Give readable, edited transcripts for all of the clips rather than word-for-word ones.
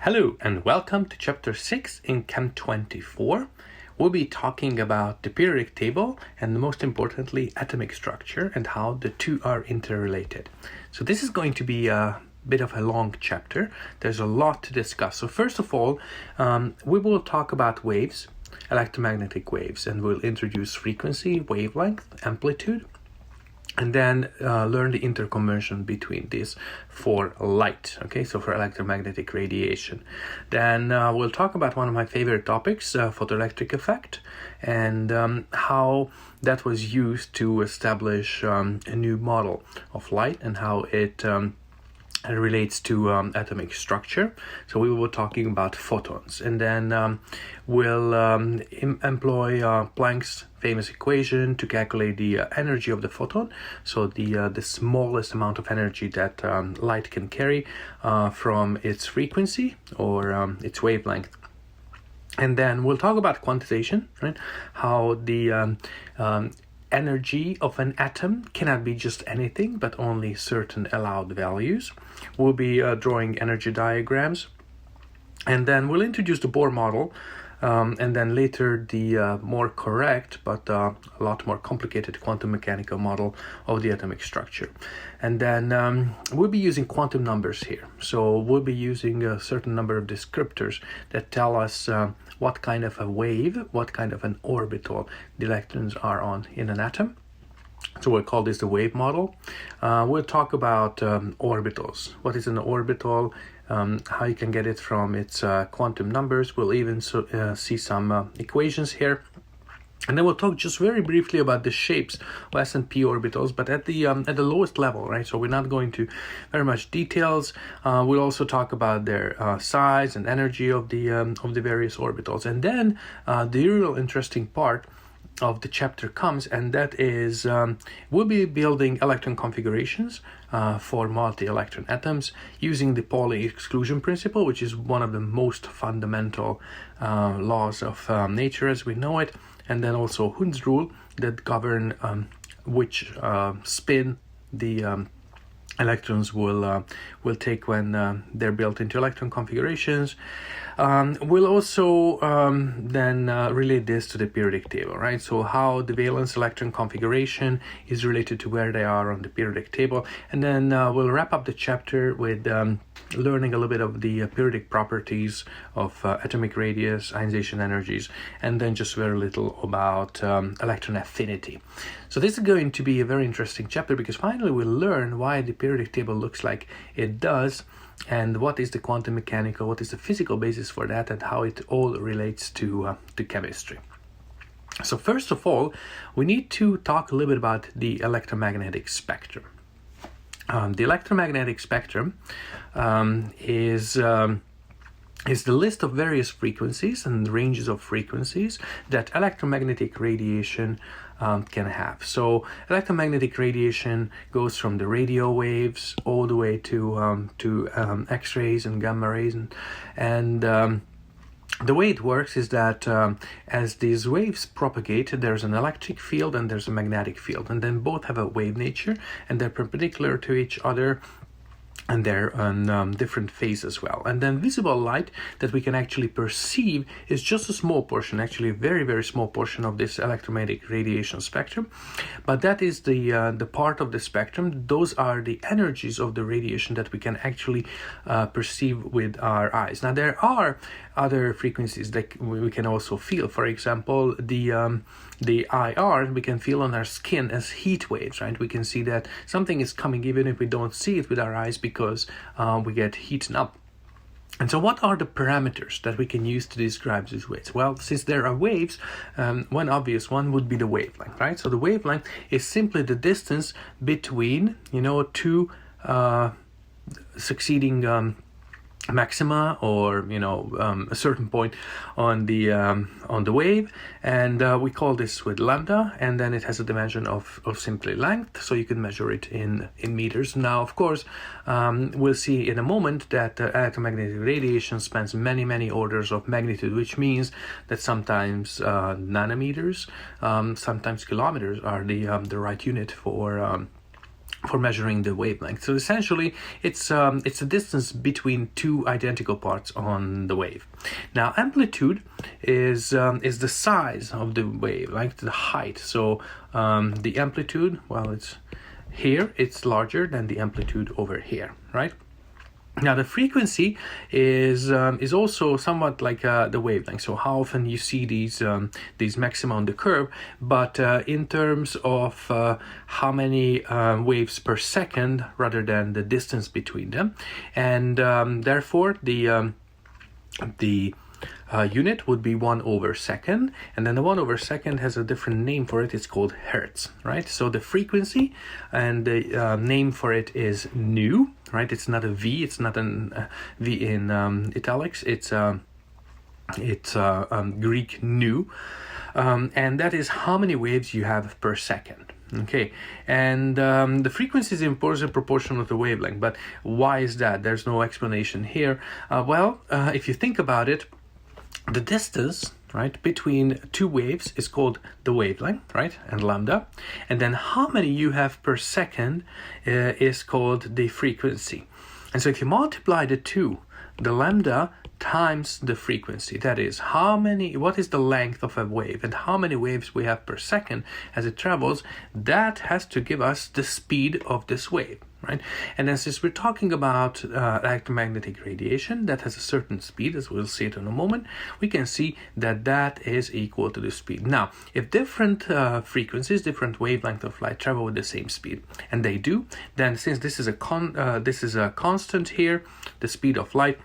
Hello and welcome to Chapter 6 in CHEM24. We'll be talking about the periodic table and most importantly atomic structure and how the two are interrelated. So this is going to be a bit of a long chapter. There's a lot to discuss. So first of all, we will talk about waves, electromagnetic waves, and we'll introduce frequency, wavelength, amplitude, and then learn the interconversion between these for light, okay, so for electromagnetic radiation. Then we'll talk about one of my favorite topics, photoelectric effect, and how that was used to establish a new model of light and how it relates to atomic structure. So we were talking about photons, and then we'll employ Planck's famous equation to calculate the energy of the photon, so the smallest amount of energy that light can carry from its frequency or its wavelength. And then we'll talk about quantization, right? How the energy of an atom cannot be just anything, but only certain allowed values. We'll be drawing energy diagrams, and then we'll introduce the Bohr model, and then later the more correct but a lot more complicated quantum mechanical model of the atomic structure. And then we'll be using quantum numbers here. So we'll be using a certain number of descriptors that tell us what kind of a wave, what kind of an orbital the electrons are on in an atom. So we'll call this the wave model. We'll talk about orbitals. What is an orbital? How you can get it from its quantum numbers. We'll even see some equations here. And then we'll talk just very briefly about the shapes of S and P orbitals, but at the lowest level, right? So we're not going to very much details. We'll also talk about their size and energy of the various orbitals, and then the real interesting part of the chapter comes, and that is we'll be building electron configurations for multi-electron atoms using the Pauli exclusion principle, which is one of the most fundamental laws of nature as we know it, and then also Hund's rule that govern which spin the electrons will take when they're built into electron configurations. We'll also then relate this to the periodic table, right? So how the valence electron configuration is related to where they are on the periodic table. And then we'll wrap up the chapter with learning a little bit of the periodic properties of atomic radius, ionization energies, and then just very little about electron affinity. So this is going to be a very interesting chapter because finally we'll learn why the periodic table looks like it does, and what is the quantum mechanical, what is the physical basis for that, and how it all relates to chemistry. So first of all, we need to talk a little bit about the electromagnetic spectrum. The electromagnetic spectrum is the list of various frequencies and ranges of frequencies that electromagnetic radiation can have. So electromagnetic radiation goes from the radio waves all the way to X-rays and gamma rays, and the way it works is that as these waves propagate, there's an electric field and there's a magnetic field, and then both have a wave nature and they're perpendicular to each other, and they're on different phase as well. And then visible light that we can actually perceive is just a small portion, actually a very, very small portion of this electromagnetic radiation spectrum. But that is the part of the spectrum. Those are the energies of the radiation that we can actually perceive with our eyes. Now there are other frequencies that we can also feel. For example, the IR we can feel on our skin as heat waves, right? We can see that something is coming even if we don't see it with our eyes because we get heated up. And so what are the parameters that we can use to describe these waves? Well, since there are waves, one obvious one would be the wavelength, right? So the wavelength is simply the distance between, two succeeding maxima, or a certain point on the wave, and we call this with lambda, and then it has a dimension of simply length, so you can measure it in meters. Now of course we'll see in a moment that electromagnetic radiation spans many orders of magnitude, which means that sometimes nanometers, sometimes kilometers are the right unit for for measuring the wavelength. So essentially, it's the distance between two identical parts on the wave. Now, amplitude is the size of the wave, like the height. So the amplitude, well, it's here, it's larger than the amplitude over here, right? Now the frequency is also somewhat like the wavelength. So how often you see these maxima on the curve, but in terms of how many waves per second rather than the distance between them, and therefore the unit would be 1/second, and then the 1/second has a different name for it. It's called hertz, right? So the frequency and the name for it is nu, right? It's not a V. It's not a V in italics. It's Greek nu, and that is how many waves you have per second. Okay, and the frequency is inversely proportional to the wavelength. But why is that? There's no explanation here. If you think about it, the distance, right, between two waves is called the wavelength, right, and lambda, and then how many you have per second is called the frequency. And so if you multiply the two, the lambda times the frequency, that is what is the length of a wave and how many waves we have per second as it travels, that has to give us the speed of this wave, right? And then since we're talking about electromagnetic radiation that has a certain speed, as we'll see it in a moment, we can see that that is equal to the speed. Now, if different frequencies, different wavelength of light travel with the same speed, and they do, then since this is a constant here, the speed of light,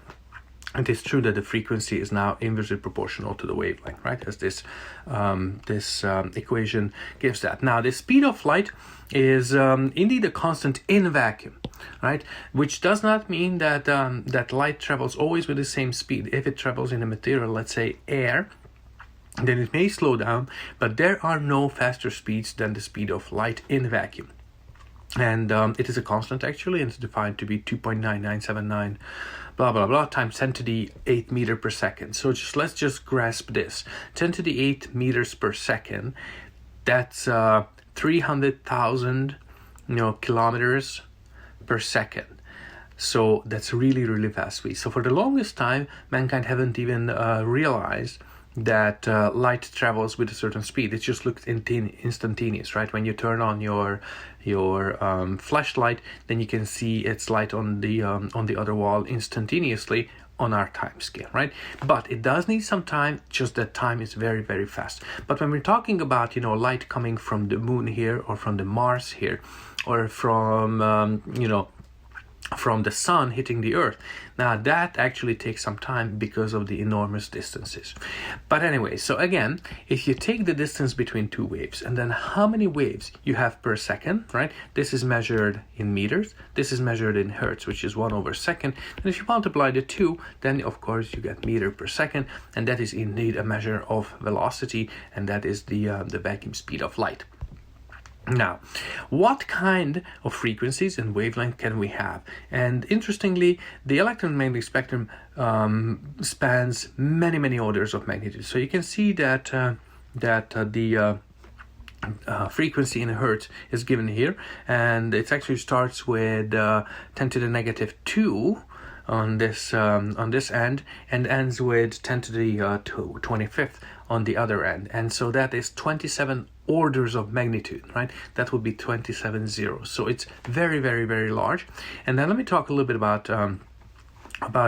it is true that the frequency is now inversely proportional to the wavelength, right? As this equation gives that. Now, the speed of light is indeed a constant in vacuum, right? Which does not mean that that light travels always with the same speed. If it travels in a material, let's say air, then it may slow down, but there are no faster speeds than the speed of light in vacuum. And it is a constant actually, and it's defined to be 2.9979 blah blah blah times 10 to the 8 meter per second. So let's just grasp this. 10 to the 8 meters per second, that's 300,000 kilometers per second. So that's really, really fast speed. So for the longest time, mankind haven't even realized that light travels with a certain speed. It just looks instantaneous, right? When you turn on your flashlight, then you can see its light on the other wall instantaneously on our time scale, right? But it does need some time, just that time is very, very fast. But when we're talking about light coming from the moon here, or from the Mars here, or from from the sun hitting the earth, now that actually takes some time because of the enormous distances. But anyway, so again, if you take the distance between two waves and then how many waves you have per second, right? This is measured in meters, this is measured in hertz, which is 1/second, and if you multiply the two, then of course you get meter per second, and that is indeed a measure of velocity, and that is the vacuum speed of light. Now, what kind of frequencies and wavelength can we have? And interestingly, the electromagnetic spectrum spans many, many orders of magnitude. So you can see that the frequency in hertz is given here, and it actually starts with 10 to the negative 2 on this end, and ends with 10 to the 25th on the other end. And so that is 27 orders of magnitude, right? That would be 27 zeros. So it's very, very, very large. And then let me talk a little bit about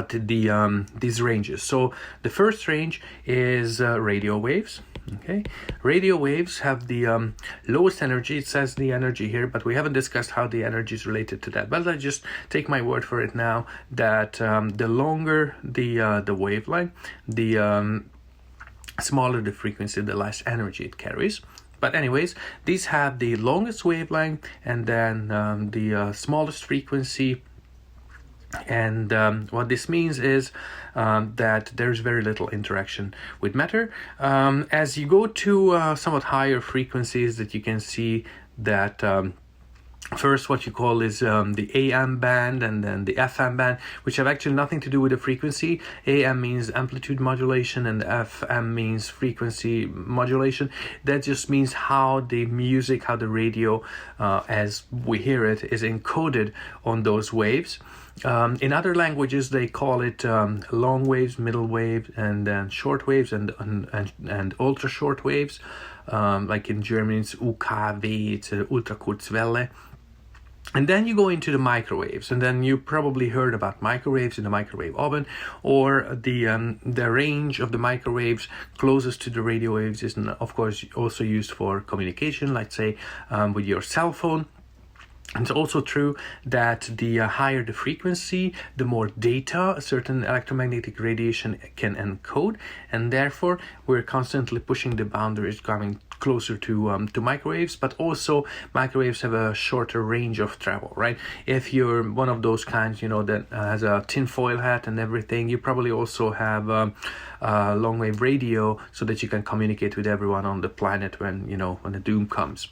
these ranges. So the first range is radio waves. Okay, radio waves have the lowest energy. It says the energy here, but we haven't discussed how the energy is related to that. But I just take my word for it now that the longer the wavelength, the smaller the frequency, the less energy it carries. But anyways, these have the longest wavelength, and then the smallest frequency. And what this means is that there's very little interaction with matter. As you go to somewhat higher frequencies, that you can see that First, what you call is the AM band, and then the FM band, which have actually nothing to do with the frequency. AM means amplitude modulation, and FM means frequency modulation. That just means how the music, how the radio, as we hear it, is encoded on those waves. In other languages, they call it long waves, middle waves, and then short waves, and ultra short waves. Like in German, it's UKW, it's Ultrakurzwelle. And then you go into the microwaves, and then you probably heard about microwaves in the microwave oven, or the range of the microwaves closest to the radio waves is, of course, also used for communication, let's say with your cell phone. It's also true that the higher the frequency, the more data a certain electromagnetic radiation can encode, and therefore we're constantly pushing the boundaries, coming closer to microwaves. But also microwaves have a shorter range of travel, right? If you're one of those kinds, that has a tinfoil hat and everything, you probably also have long wave radio, so that you can communicate with everyone on the planet when the doom comes.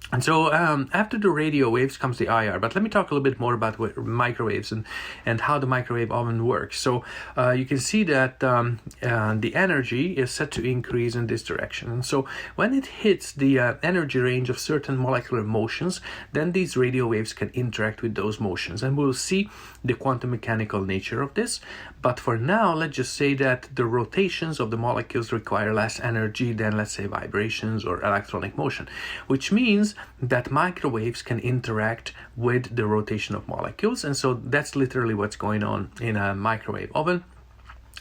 And so after the radio waves comes the IR. But let me talk a little bit more about microwaves and how the microwave oven works. So you can see that the energy is set to increase in this direction. And so when it hits the energy range of certain molecular motions, then these radio waves can interact with those motions. And we'll see the quantum mechanical nature of this. But for now, let's just say that the rotations of the molecules require less energy than, let's say, vibrations or electronic motion, which means that microwaves can interact with the rotation of molecules. And so that's literally what's going on in a microwave oven.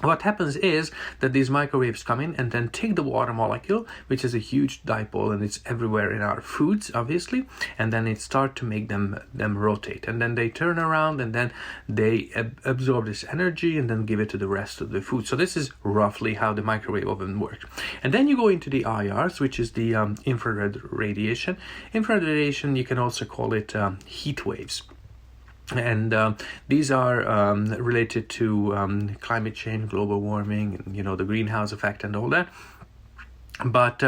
What happens is that these microwaves come in and then take the water molecule, which is a huge dipole, and it's everywhere in our foods, obviously, and then it starts to make them rotate, and then they turn around, and then they absorb this energy and then give it to the rest of the food. So this is roughly how the microwave oven works. And then you go into the IRs, which is the infrared radiation. Infrared radiation, you can also call it heat waves. And these are related to climate change, global warming, and, the greenhouse effect and all that. But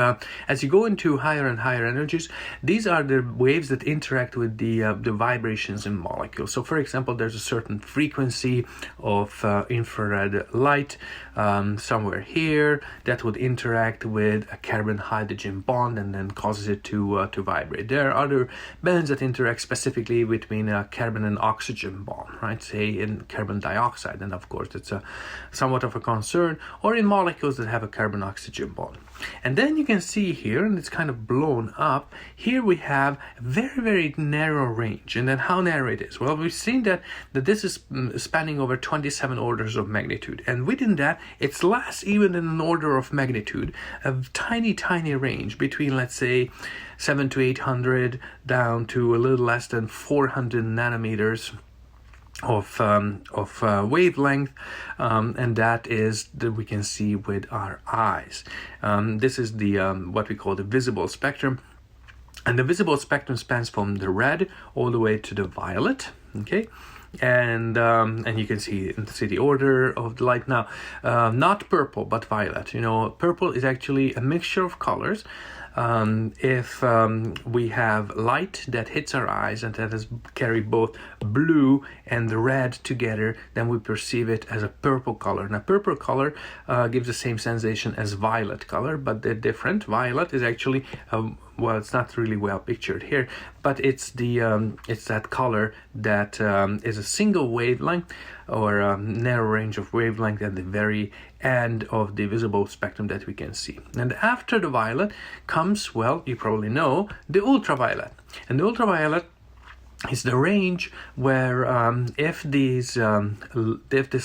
as you go into higher and higher energies, these are the waves that interact with the vibrations in molecules. So, for example, there's a certain frequency of infrared light somewhere here that would interact with a carbon-hydrogen bond and then causes it to vibrate. There are other bands that interact specifically between a carbon and oxygen bond, right? Say in carbon dioxide, and of course it's somewhat of a concern, or in molecules that have a carbon-oxygen bond. And then you can see here, and it's kind of blown up, here we have a very, very narrow range. And then how narrow it is? Well, we've seen that this is spanning over 27 orders of magnitude. And within that, it's less even than an order of magnitude, a tiny, tiny range between, let's say, 700 to 800 down to a little less than 400 nanometers of wavelength, and that is that we can see with our eyes. This is the what we call the visible spectrum, and the visible spectrum spans from the red all the way to the violet. Okay. And you can see the order of the light now, not purple but violet. Purple is actually a mixture of colors. If we have light that hits our eyes and that is carry both blue and the red together, then we perceive it as a purple color. Now, purple color gives the same sensation as violet color, but they're different. Violet is actually well, it's not really well pictured here, but it's that color that is a single wavelength or a narrow range of wavelength at the very end of the visible spectrum that we can see. And after the violet comes, well, you probably know, the ultraviolet. And the ultraviolet is the range where if this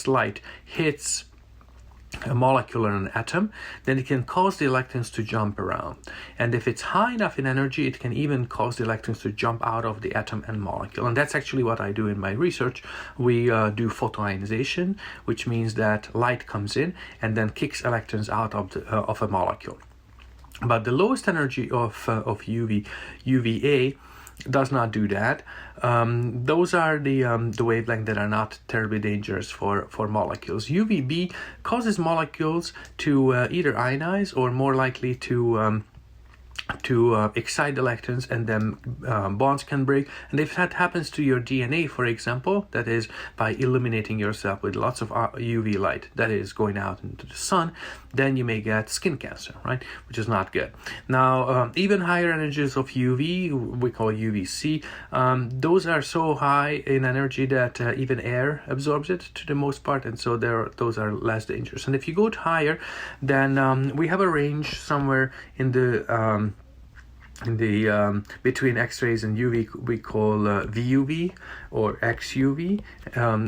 light hits a molecule or an atom, then it can cause the electrons to jump around. And if it's high enough in energy, it can even cause the electrons to jump out of the atom and molecule. And that's actually what I do in my research. We do photoionization, which means that light comes in and then kicks electrons out of a molecule. But the lowest energy of UVA does not do that. Those are the wavelength that are not terribly dangerous for molecules. UVB causes molecules to either ionize or more likely to excite electrons, and then bonds can break. And if that happens to your DNA, for example, that is by illuminating yourself with lots of UV light that is going out into the sun, then you may get skin cancer, right? Which is not good. Now, even higher energies of UV, we call UVC, those are so high in energy that even air absorbs it to the most part, and so those are less dangerous. And if you go higher, then we have a range somewhere in the between X-rays and UV we call VUV or XUV,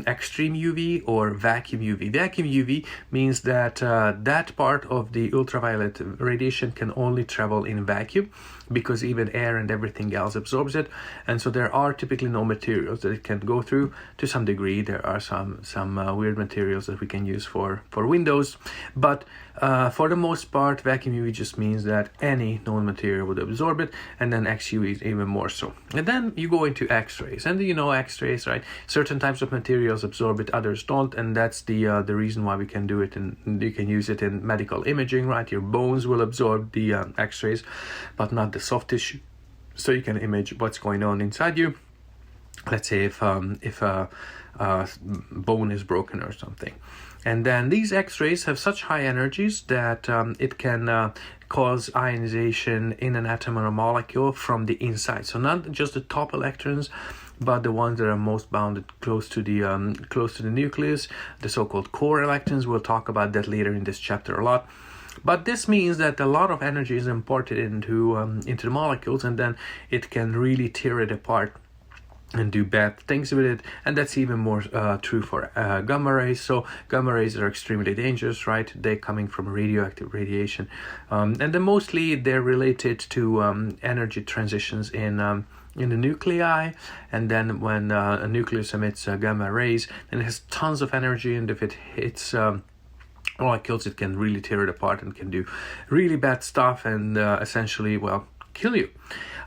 extreme UV or vacuum UV. Vacuum UV means that that part of the ultraviolet radiation can only travel in vacuum, because even air and everything else absorbs it, and so there are typically no materials that it can go through. To some degree there are some weird materials that we can use for windows, but for the most part vacuum UV just means that any known material would absorb it, and then XUV is even more so. And then you go into X-rays, and you know X-rays, right? Certain types of materials absorb it, others don't, and that's the reason why we can do it, and you can use it in medical imaging, right? Your bones will absorb the X-rays, but not the soft tissue, so you can image what's going on inside you. Let's say if a bone is broken or something. And then these X-rays have such high energies that it can cause ionization in an atom or a molecule from the inside. So not just the top electrons, but the ones that are most bounded close to the nucleus, the so-called core electrons. We'll talk about that later in this chapter a lot. But this means that a lot of energy is imported into the molecules, and then it can really tear it apart and do bad things with it. And that's even more true for gamma rays. So gamma rays are extremely dangerous, right? They're coming from radioactive radiation, and then mostly they're related to energy transitions in the nuclei. And then when a nucleus emits gamma rays, then it has tons of energy, and if it hits molecules, it can really tear it apart and can do really bad stuff, and essentially, well, kill you.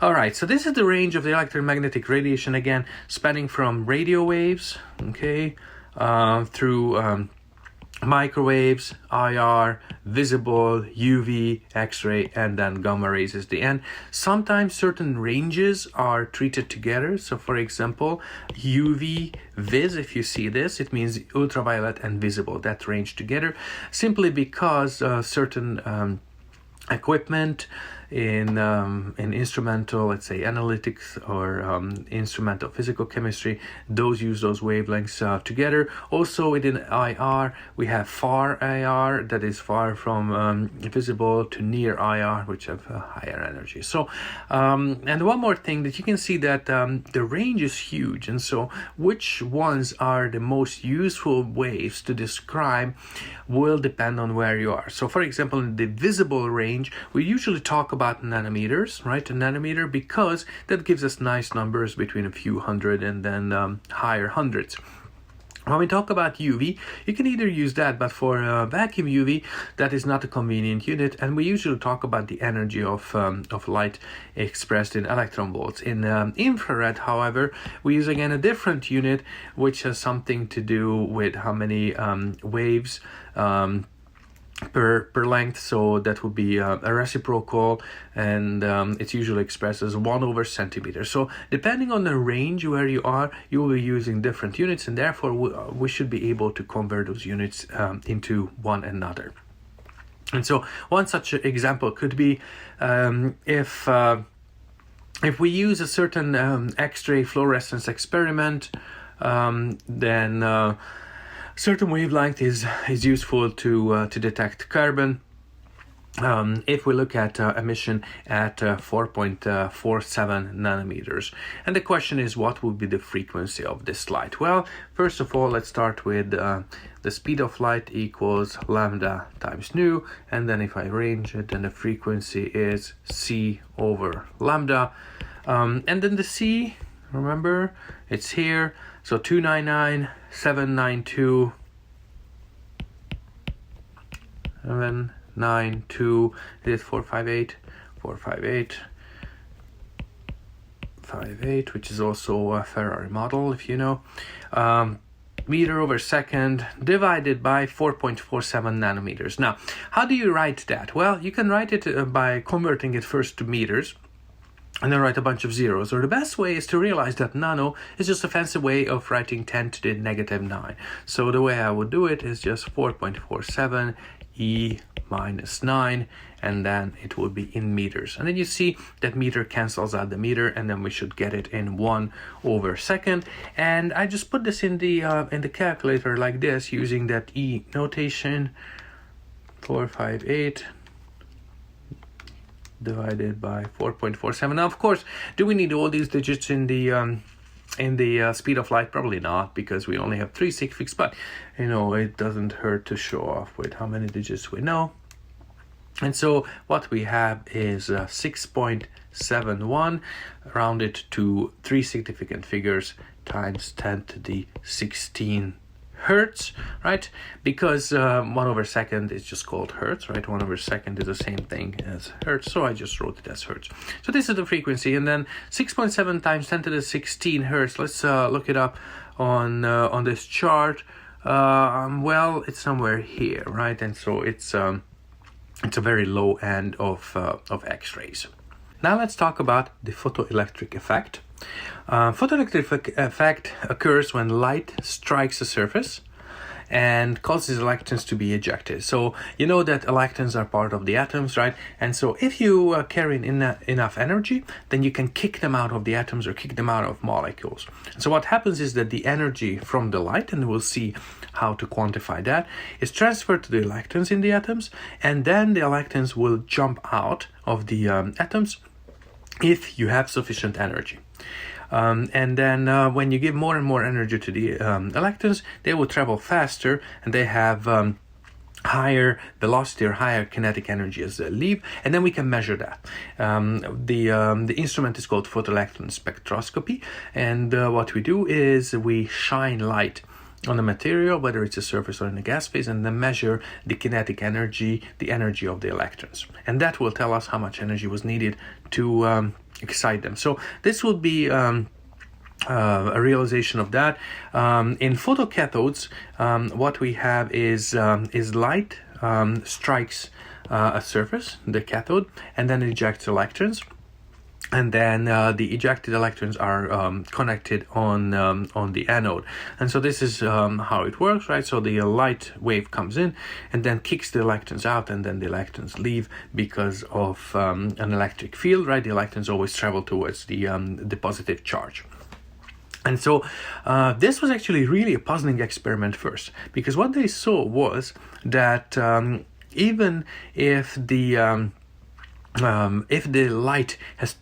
All right, so this is the range of the electromagnetic radiation, again, spanning from radio waves, okay, through microwaves, IR, visible, UV, X-ray, and then gamma rays is the end. Sometimes certain ranges are treated together. So for example, UV vis, if you see this, it means ultraviolet and visible, that range together, simply because certain equipment in instrumental, let's say analytics, or instrumental physical chemistry, those use those wavelengths together. Also within IR we have far IR, that is far from visible, to near IR, which have higher energy. So and one more thing, that you can see that the range is huge, and so which ones are the most useful waves to describe will depend on where you are. So for example, in the visible range we usually talk about nanometers, right? A nanometer, because that gives us nice numbers between a few hundred and then higher hundreds. When we talk about UV, you can either use that, but for vacuum UV, that is not a convenient unit, and we usually talk about the energy of light expressed in electron volts. In infrared, however, we use again a different unit, which has something to do with how many waves per length. So that would be a reciprocal, and it's usually expressed as 1/centimeter. So depending on the range where you are, you will be using different units, and therefore we should be able to convert those units into one another. And so one such example could be if we use a certain X-ray fluorescence experiment, then certain wavelength is useful to detect carbon. If we look at emission at 4.47 nanometers, and the question is, what would be the frequency of this light? Well, first of all, let's start with the speed of light equals lambda times nu, and then if I arrange it, then the frequency is c over lambda, and then the c, remember, it's here. So 299,792 792 is 458, which is also a Ferrari model, if you know. meter over second divided by 4.47 nanometers. Now, how do you write that? Well, you can write it by converting it first to meters and then write a bunch of zeros. Or the best way is to realize that nano is just a fancy way of writing 10 to the negative 9. So the way I would do it is just 4.47 e minus 9, and then it will be in meters. And then you see that meter cancels out the meter, and then we should get it in 1 over second. And I just put this in the calculator like this, using that e notation, 458 divided by 4.47. Now, of course, do we need all these digits in the speed of light? Probably not, because we only have 3 sig figs, but you know, it doesn't hurt to show off with how many digits we know. And so what we have is 6.71 rounded to 3 significant figures times 10 to the 16 hertz, right? Because 1 over second is just called hertz, right? 1 over second is the same thing as hertz, so I just wrote it as hertz. So this is the frequency, and then 6.7 times 10 to the 16 hertz. Let's look it up on this chart. Well, it's somewhere here, right? And so it's a very low end of X-rays. Now let's talk about the photoelectric effect. Photoelectric effect occurs when light strikes a surface and causes electrons to be ejected. So you know that electrons are part of the atoms, right? And so if you carry enough energy, then you can kick them out of the atoms or kick them out of molecules. So what happens is that the energy from the light, and we'll see how to quantify that, is transferred to the electrons in the atoms, and then the electrons will jump out of the atoms if you have sufficient energy. And then when you give more and more energy to the electrons, they will travel faster, and they have higher velocity or higher kinetic energy as they leave, and then we can measure that. The instrument is called photoelectron spectroscopy, and what we do is we shine light on a material, whether it's a surface or in a gas phase, and then measure the kinetic energy, the energy of the electrons. And that will tell us how much energy was needed to excite them. So this will be a realization of that. In photocathodes, what we have is light strikes a surface, the cathode, and then ejects electrons. And then the ejected electrons are connected on the anode. And so this is how it works, right? So the light wave comes in and then kicks the electrons out, and then the electrons leave because of an electric field, right? The electrons always travel towards the positive charge. And so this was actually really a puzzling experiment first, because what they saw was that even if the light has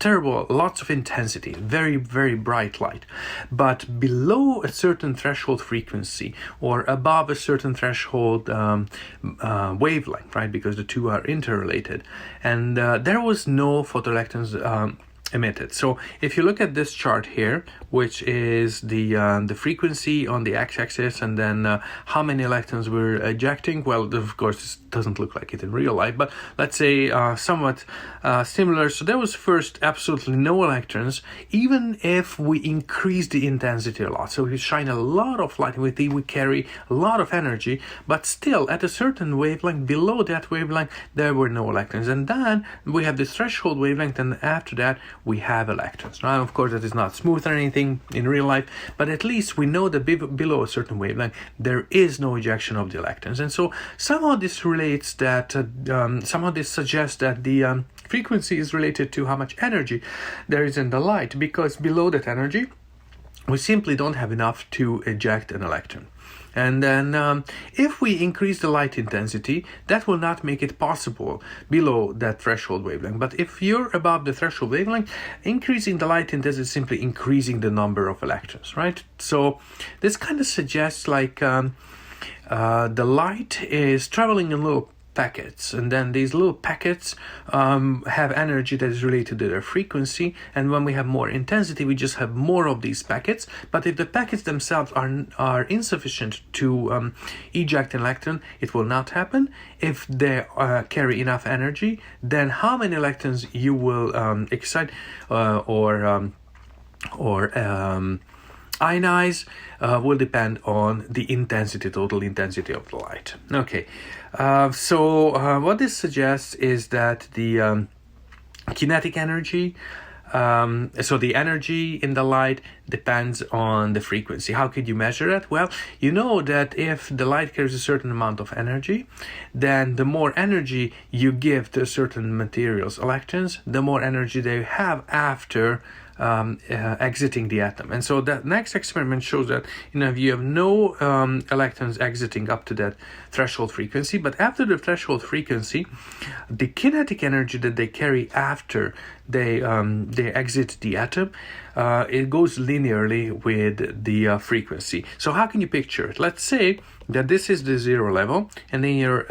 lots of intensity, very, very bright light, but below a certain threshold frequency or above a certain threshold wavelength, right, because the two are interrelated, and there was no photoelectrons emitted. So if you look at this chart here, which is the frequency on the x-axis, and then how many electrons we're ejecting, well, of course this doesn't look like it in real life, but let's say somewhat similar. So there was first absolutely no electrons, even if we increase the intensity a lot. So we shine a lot of light, we carry a lot of energy, but still at a certain wavelength, below that wavelength, there were no electrons. And then we have this threshold wavelength, and after that we have electrons. Now, of course, that is not smooth or anything in real life, but at least we know that below a certain wavelength, there is no ejection of the electrons. And so somehow this relates that, somehow this suggests that the frequency is related to how much energy there is in the light, because below that energy, we simply don't have enough to eject an electron. And then if we increase the light intensity, that will not make it possible below that threshold wavelength. But if you're above the threshold wavelength, increasing the light intensity is simply increasing the number of electrons, right? So this kind of suggests like the light is traveling in little packets, and then these little packets have energy that is related to their frequency, and when we have more intensity, we just have more of these packets. But if the packets themselves are insufficient to eject an electron, it will not happen. If they carry enough energy, then how many electrons you will excite or ionize will depend on the intensity, total intensity of the light. Okay, so what this suggests is that the kinetic energy, so the energy in the light depends on the frequency. How could you measure it? Well, you know that if the light carries a certain amount of energy, then the more energy you give to certain materials, electrons, the more energy they have after exiting the atom. And so that next experiment shows that if you have no electrons exiting up to that threshold frequency, but after the threshold frequency, the kinetic energy that they carry after they exit the atom, it goes linearly with the frequency. So how can you picture it? Let's say that this is the zero level, and then you're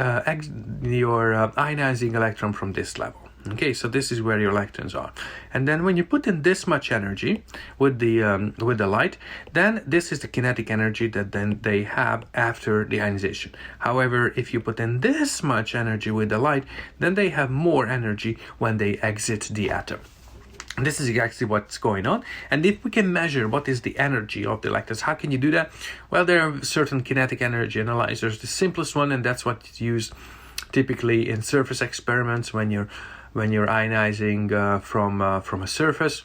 ionizing electron from this level. Okay, so this is where your electrons are, and then when you put in this much energy with the light, then this is the kinetic energy that then they have after the ionization. However, if you put in this much energy with the light, then they have more energy when they exit the atom. And this is exactly what's going on. And if we can measure what is the energy of the electrons, how can you do that? Well, there are certain kinetic energy analyzers. The simplest one, and that's what's used typically in surface experiments when you're ionizing from a surface,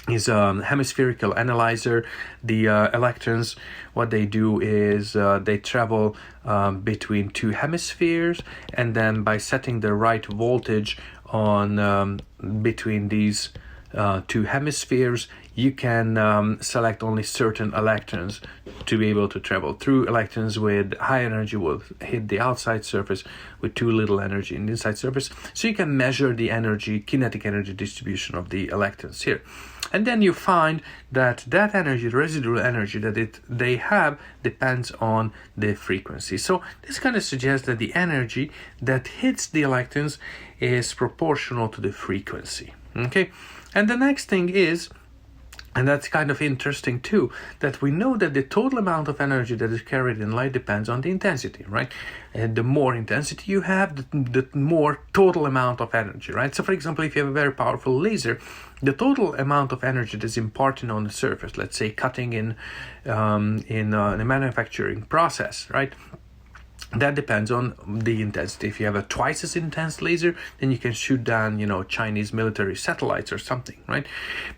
is a hemispherical analyzer. The electrons, what they do is they travel between two hemispheres, and then by setting the right voltage on between these two hemispheres, you can select only certain electrons to be able to travel through. Electrons with high energy will hit the outside surface with too little energy in the inside surface. So you can measure the energy, kinetic energy distribution of the electrons here. And then you find that energy, the residual energy that they have, depends on the frequency. So this kind of suggests that the energy that hits the electrons is proportional to the frequency. Okay, and the next thing is, and that's kind of interesting too, that we know that the total amount of energy that is carried in light depends on the intensity, right? And the more intensity you have, the more total amount of energy, right? So for example, if you have a very powerful laser, the total amount of energy that's imparted on the surface, let's say cutting in a manufacturing process, right? That depends on the intensity. If you have a twice as intense laser, then you can shoot down, Chinese military satellites or something, right?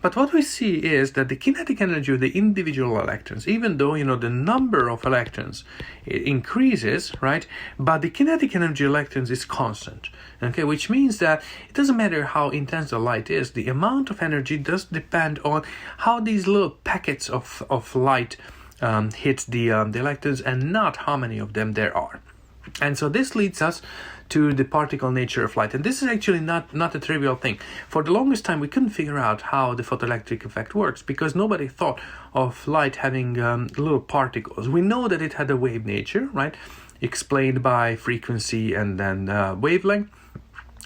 But what we see is that the kinetic energy of the individual electrons, even though, the number of electrons increases, right? But the kinetic energy of electrons is constant, okay? Which means that it doesn't matter how intense the light is, the amount of energy does depend on how these little packets of light hit the electrons, and not how many of them there are. And so this leads us to the particle nature of light. And this is actually not a trivial thing. For the longest time, we couldn't figure out how the photoelectric effect works, because nobody thought of light having little particles. We know that it had a wave nature, right? Explained by frequency and then wavelength.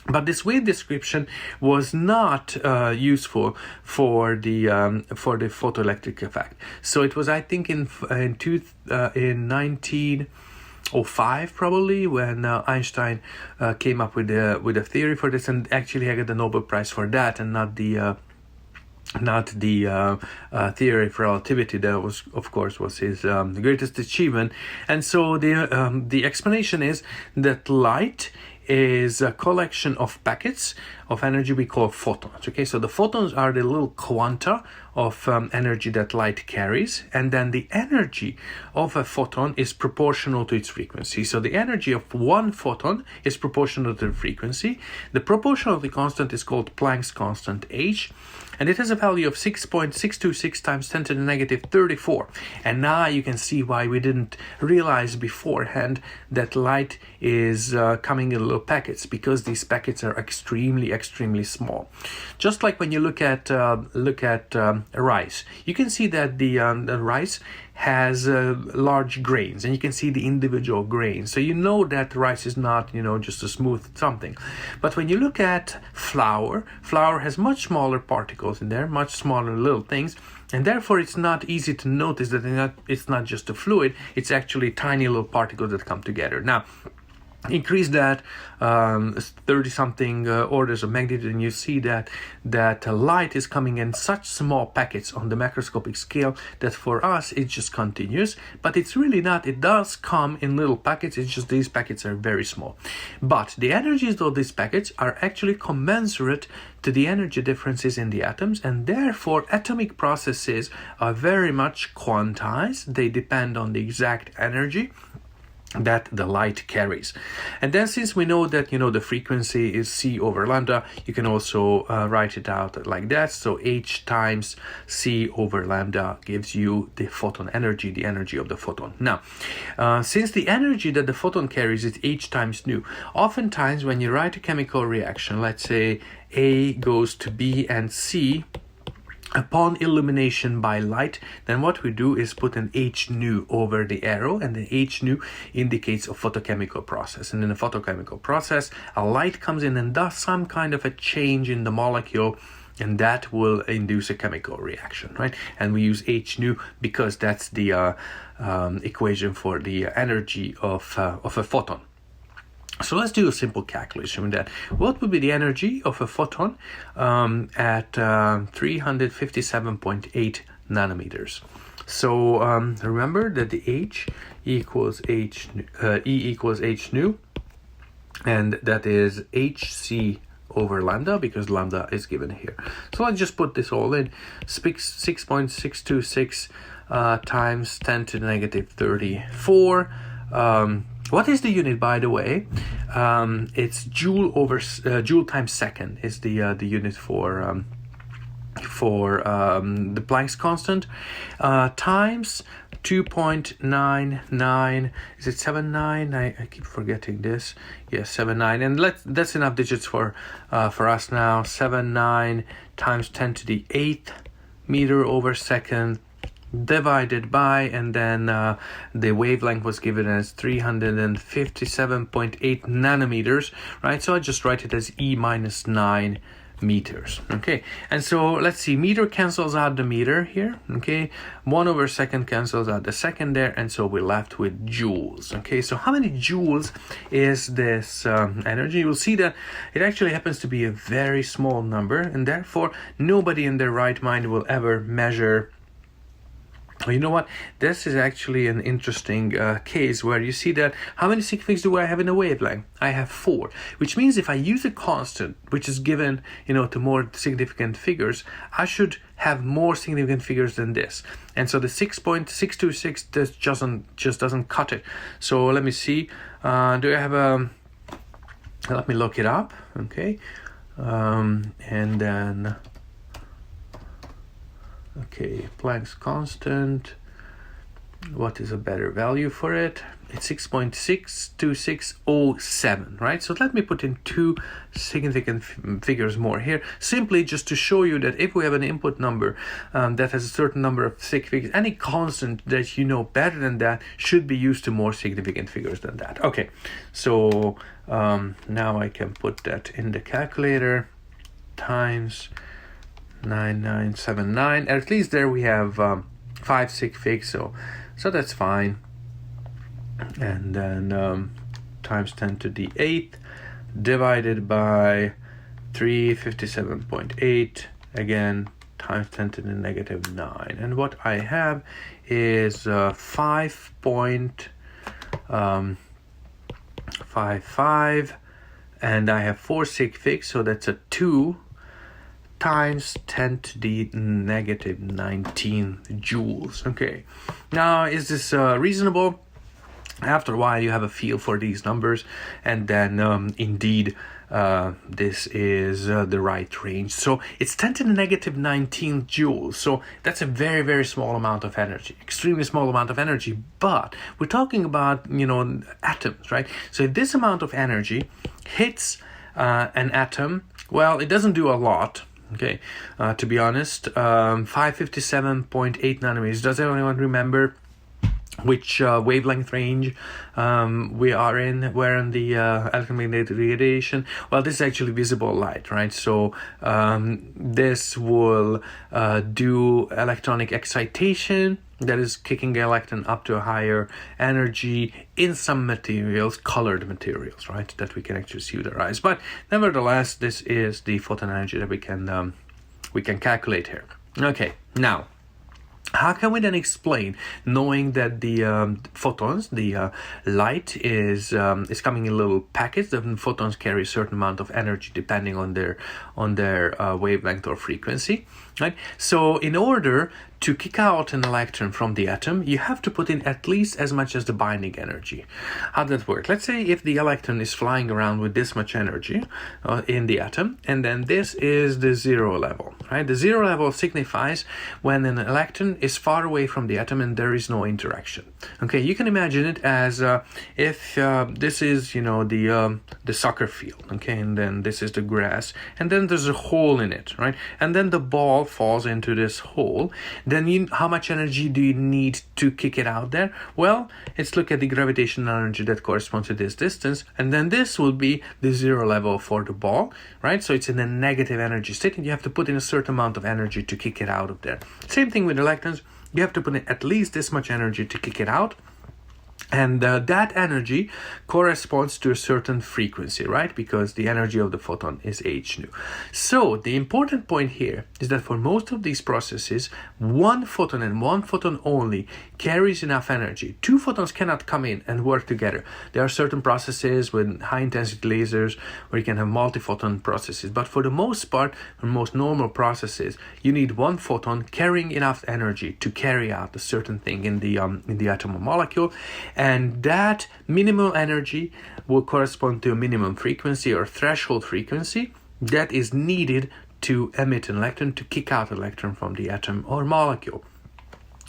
But this wave description was not useful for the photoelectric effect. So it was, I think, in 1905 probably, when Einstein came up with a theory for this, and actually I got the Nobel Prize for that, and not the theory of relativity. That was, of course, his greatest achievement. And so the explanation is that light is a collection of packets of energy we call photons. Okay, so the photons are the little quanta of energy that light carries, and then the energy of a photon is proportional to its frequency. So the energy of one photon is proportional to the frequency. The proportionality constant is called Planck's constant H, and it has a value of 6.626 times 10 to the negative 34. And now you can see why we didn't realize beforehand that light is coming in little packets, because these packets are extremely small. Just like when you look at rice, you can see that the rice has large grains, and you can see the individual grains. So you know that rice is not, just a smooth something. But when you look at flour has much smaller particles in there, much smaller little things, and therefore it's not easy to notice that it's not just a fluid, it's actually tiny little particles that come together. Now, increase that 30 something orders of magnitude, and you see that light is coming in such small packets on the macroscopic scale that for us it just continues, but it's really not. It does come in little packets, it's just these packets are very small, but the energies of these packets are actually commensurate to the energy differences in the atoms, and therefore atomic processes are very much quantized. They depend on the exact energy that the light carries. And then since we know that the frequency is c over lambda, you can also write it out like that. So h times c over lambda gives you the photon energy, the energy of the photon. Now since the energy that the photon carries is h times nu, oftentimes when you write a chemical reaction, let's say A goes to B and C, upon illumination by light, then what we do is put an h nu over the arrow, and the h nu indicates a photochemical process. And in a photochemical process, a light comes in and does some kind of a change in the molecule, and that will induce a chemical reaction, right? And we use h nu because that's the equation for the energy of a photon. So let's do a simple calculation with that. What would be the energy of a photon at 357.8 nanometers? So remember that the H equals E equals H nu, and that is Hc over lambda, because lambda is given here. So let's just put this all in. 6.626 times 10 to the negative 34. What is the unit, by the way? It's joule times second is the unit for the Planck's constant, times 2.99. Is it 79? I keep forgetting this. Yes, 79. And that's enough digits for us now. 79 times 10 to the 8th meter over second, divided by, and then the wavelength was given as 357.8 nanometers, right? So I just write it as E minus 9 meters. Okay, and so let's see, meter cancels out the meter here. Okay, 1 over second cancels out the second there, and so we're left with joules. Okay, so how many joules is this energy? You'll see that it actually happens to be a very small number, and therefore nobody in their right mind will ever measure. You know what? This is actually an interesting case where you see that how many sig figs do I have in a wavelength? I have 4, which means if I use a constant which is given, to more significant figures, I should have more significant figures than this. And so the 6.626 just doesn't cut it. So let me see. Do I have a? Let me look it up. Okay, and then. Okay, Planck's constant, what is a better value for it? It's 6.62607, right? So let me put in 2 significant figures more here, simply just to show you that if we have an input number that has a certain number of sig figures, any constant that you know better than that should be used to more significant figures than that. Okay, so now I can put that in the calculator, times 9979. At least there we have 5 sig figs, so that's fine. And then times 10 to the 8th divided by 357.8, again times 10 to the negative 9. And what I have is 5.55, and I have 4 sig figs, so that's a 2 times 10 to the negative 19 joules. Okay, now is this reasonable? After a while you have a feel for these numbers, and then indeed this is the right range. So it's 10 to the negative 19 joules, so that's a very, very small amount of energy, extremely small amount of energy, but we're talking about atoms, right? So if this amount of energy hits an atom, well, it doesn't do a lot. Okay, to be honest, 557.8 nanometers. Does anyone remember which wavelength range we're in the electromagnetic radiation. Well, this is actually visible light, right? So this will do electronic excitation, that is kicking the electron up to a higher energy in some materials, colored materials, right, that we can actually see with our eyes. But nevertheless, this is the photon energy that we can calculate here. Okay, now how can we then explain, knowing that the photons, the light is coming in a little packets? The photons carry a certain amount of energy depending on their wavelength or frequency, right? So in order to kick out an electron from the atom, you have to put in at least as much as the binding energy. How does that work? Let's say if the electron is flying around with this much energy in the atom, and then this is the zero level, right? The zero level signifies when an electron is far away from the atom and there is no interaction. Okay, you can imagine it as if this is, you know, the soccer field, okay, and then this is the grass, and then there's a hole in it, right? And then the ball falls into this hole. Then how much energy do you need to kick it out there? Well, let's look at the gravitational energy that corresponds to this distance, and then this will be the zero level for the ball, right? So it's in a negative energy state, and you have to put in a certain amount of energy to kick it out of there. Same thing with electrons. You have to put in at least this much energy to kick it out. And that energy corresponds to a certain frequency, right? Because the energy of the photon is h nu. So the important point here is that for most of these processes, one photon and one photon only carries enough energy. Two photons cannot come in and work together. There are certain processes with high-intensity lasers where you can have multi-photon processes. But for the most part, for most normal processes, you need one photon carrying enough energy to carry out a certain thing in the atom or molecule. And that minimal energy will correspond to a minimum frequency or threshold frequency that is needed to emit an electron, to kick out an electron from the atom or molecule.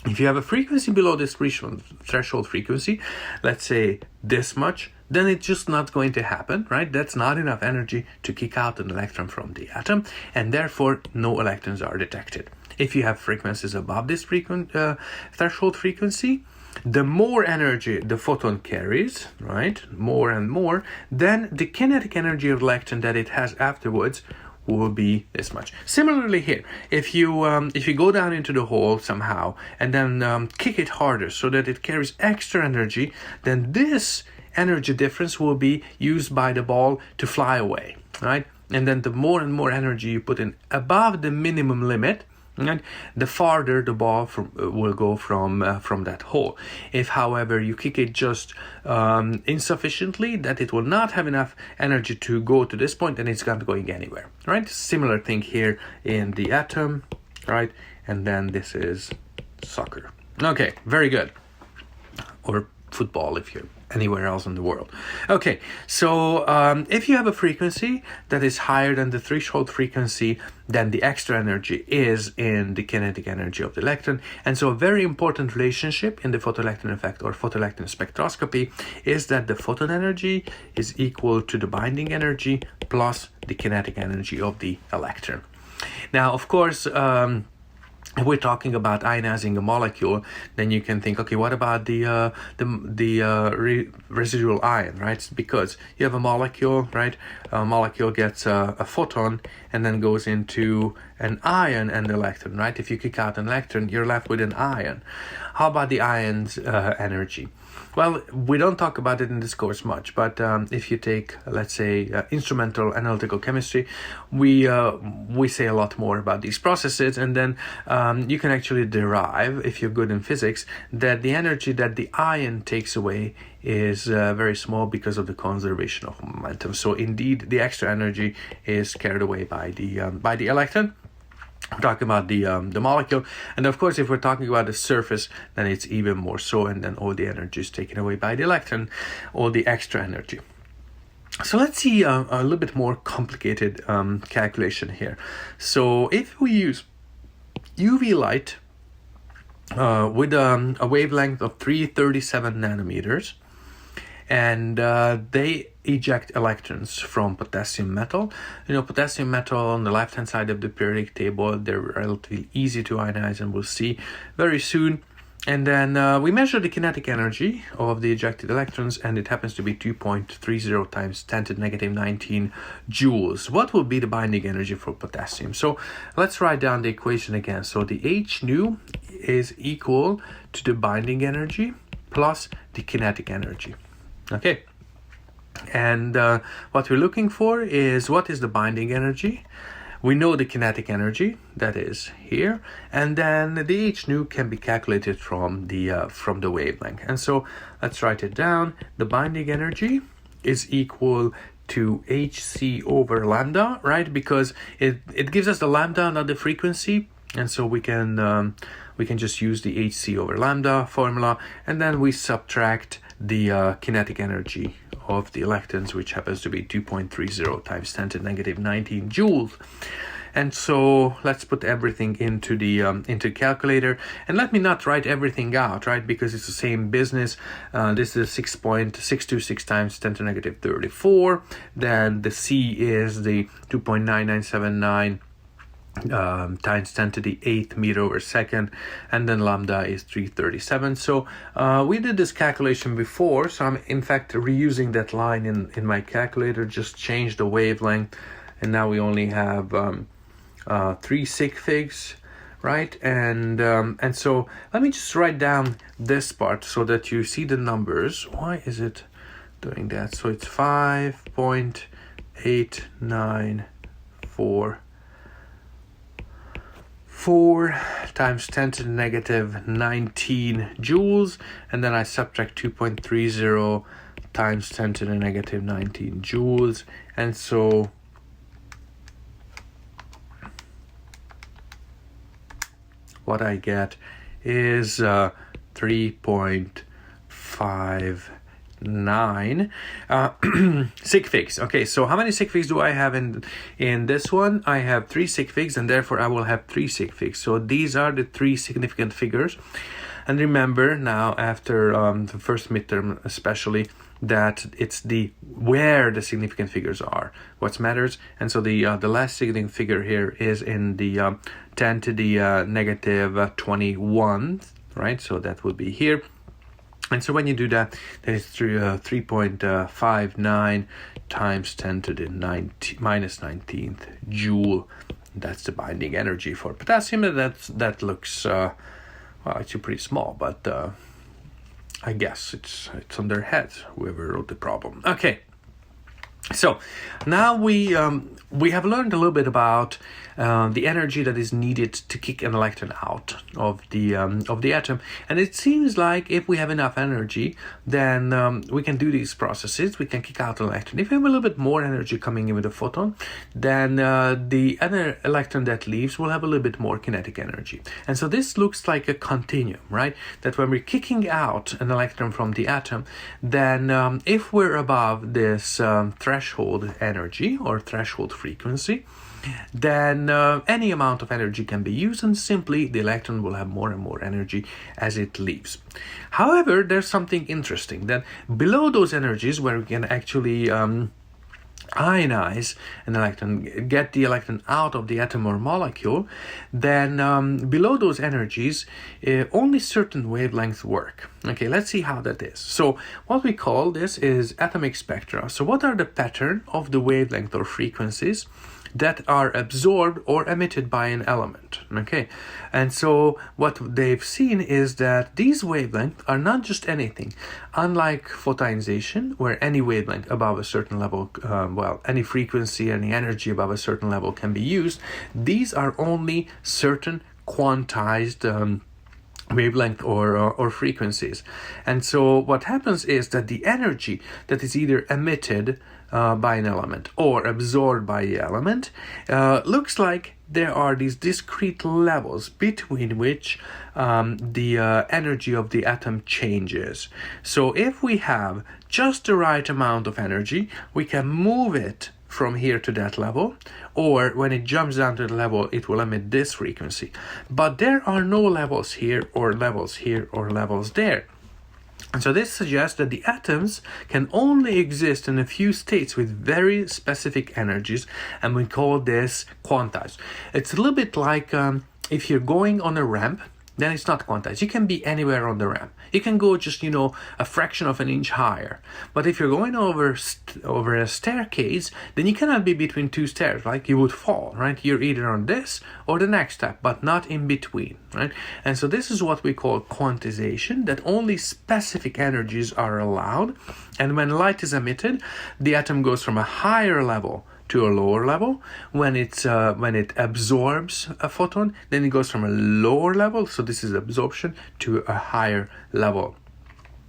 If you have a frequency below this threshold frequency, let's say this much, then it's just not going to happen, right? That's not enough energy to kick out an electron from the atom, and therefore no electrons are detected. If you have frequencies above this threshold frequency, the more energy the photon carries, right, more and more, then the kinetic energy of the electron that it has afterwards will be this much. Similarly here, if you go down into the hole somehow and then kick it harder so that it carries extra energy, then this energy difference will be used by the ball to fly away, right? And then the more and more energy you put in above the minimum limit, and the farther the ball will go from that hole. If, however, you kick it just insufficiently, that it will not have enough energy to go to this point, then it's not going anywhere, right? Similar thing here in the atom, right? And then this is soccer. Okay, very good. Or football if you're anywhere else in the world. Okay, so if you have a frequency that is higher than the threshold frequency, then the extra energy is in the kinetic energy of the electron. And so a very important relationship in the photoelectron effect or photoelectron spectroscopy is that the photon energy is equal to the binding energy plus the kinetic energy of the electron. Now, of course, if we're talking about ionizing a molecule, then you can think, okay, what about the residual ion, right? Because you have a molecule, right? A molecule gets a photon and then goes into an ion and electron, right? If you kick out an electron, you're left with an ion. How about the ion's energy? Well, we don't talk about it in this course much, but if you take, let's say, instrumental analytical chemistry, we say a lot more about these processes, and then you can actually derive, if you're good in physics, that the energy that the ion takes away is very small because of the conservation of momentum. So indeed, the extra energy is carried away by the electron. We're talking about the molecule, and of course if we're talking about the surface, then it's even more so, and then all the energy is taken away by the electron, all the extra energy. So let's see a little bit more complicated calculation here. So if we use UV light with a wavelength of 337 nanometers, and they eject electrons from potassium metal. You know, potassium metal on the left-hand side of the periodic table, they're relatively easy to ionize, and we'll see very soon And then we measure the kinetic energy of the ejected electrons, and it happens to be 2.30 times 10 to the negative 19 joules. What will be the binding energy for potassium? So let's write down the equation again. So the H nu is equal to the binding energy plus the kinetic energy. Okay. And what we're looking for is, what is the binding energy? We know the kinetic energy, that is here, and then the H nu can be calculated from the wavelength. And so let's write it down. The binding energy is equal to Hc over lambda, right? Because it gives us the lambda, not the frequency, and so we can just use the Hc over lambda formula, and then we subtract the kinetic energy of the electrons, which happens to be 2.30 times 10 to the negative 19 joules. And so let's put everything into the calculator, and let me not write everything out, right, because it's the same business. This is 6.626 times 10 to the negative 34. Then the C is the 2.9979 times 10 to the 8th meter over second, and then lambda is 337. So we did this calculation before, so I'm in fact reusing that line in my calculator, just change the wavelength, and now we only have 3 sig figs, right? And so let me just write down this part so that you see the numbers. Why is it doing that? So it's 5.894 times 10 to the negative 19 joules, and then I subtract 2.30 times 10 to the negative 19 joules, and so what I get is 3.59 sig figs. Okay, so how many sig figs do I have in this one? I have 3 sig figs, and therefore I will have 3 sig figs. So these are the 3 significant figures. And remember now, after the first midterm especially, that it's where the significant figures are what matters. And so the last significant figure here is in the 10 to the negative 21, right? So that would be here. And so when you do that, that is 3.59 times 10 to the minus 19th joule. That's the binding energy for potassium. That looks, well, it's pretty small, but I guess it's on their heads, whoever wrote the problem. Okay. So now we have learned a little bit about the energy that is needed to kick an electron out of the atom, and it seems like if we have enough energy, then we can do these processes. We can kick out an electron. If we have a little bit more energy coming in with a photon, then the other electron that leaves will have a little bit more kinetic energy. And so this looks like a continuum, right? That when we're kicking out an electron from the atom, then if we're above this threshold energy or threshold frequency, then any amount of energy can be used, and simply the electron will have more and more energy as it leaves. However, there's something interesting, that below those energies where we can actually ionize an electron, get the electron out of the atom or molecule, then below those energies only certain wavelengths work. Okay, let's see how that is. So what we call this is atomic spectra. So what are the pattern of the wavelength or frequencies that are absorbed or emitted by an element? Okay, and so what they've seen is that these wavelengths are not just anything. Unlike photonization, where any wavelength above a certain level, any frequency, any energy above a certain level can be used, these are only certain quantized wavelength or frequencies. And so what happens is that the energy that is either emitted by an element or absorbed by the element looks like there are these discrete levels between which the energy of the atom changes. So if we have just the right amount of energy, we can move it from here to that level, or when it jumps down to the level, it will emit this frequency. But there are no levels here or levels here or levels there. And so this suggests that the atoms can only exist in a few states with very specific energies, and we call this quantized. It's a little bit like if you're going on a ramp then it's not quantized. You can be anywhere on the ramp. You can go just, a fraction of an inch higher. But if you're going over a staircase, then you cannot be between two stairs, right? You would fall, right? You're either on this or the next step, but not in between, right? And so this is what we call quantization, that only specific energies are allowed. And when light is emitted, the atom goes from a higher level to a lower level. When it absorbs a photon, then it goes from a lower level, so this is absorption, to a higher level.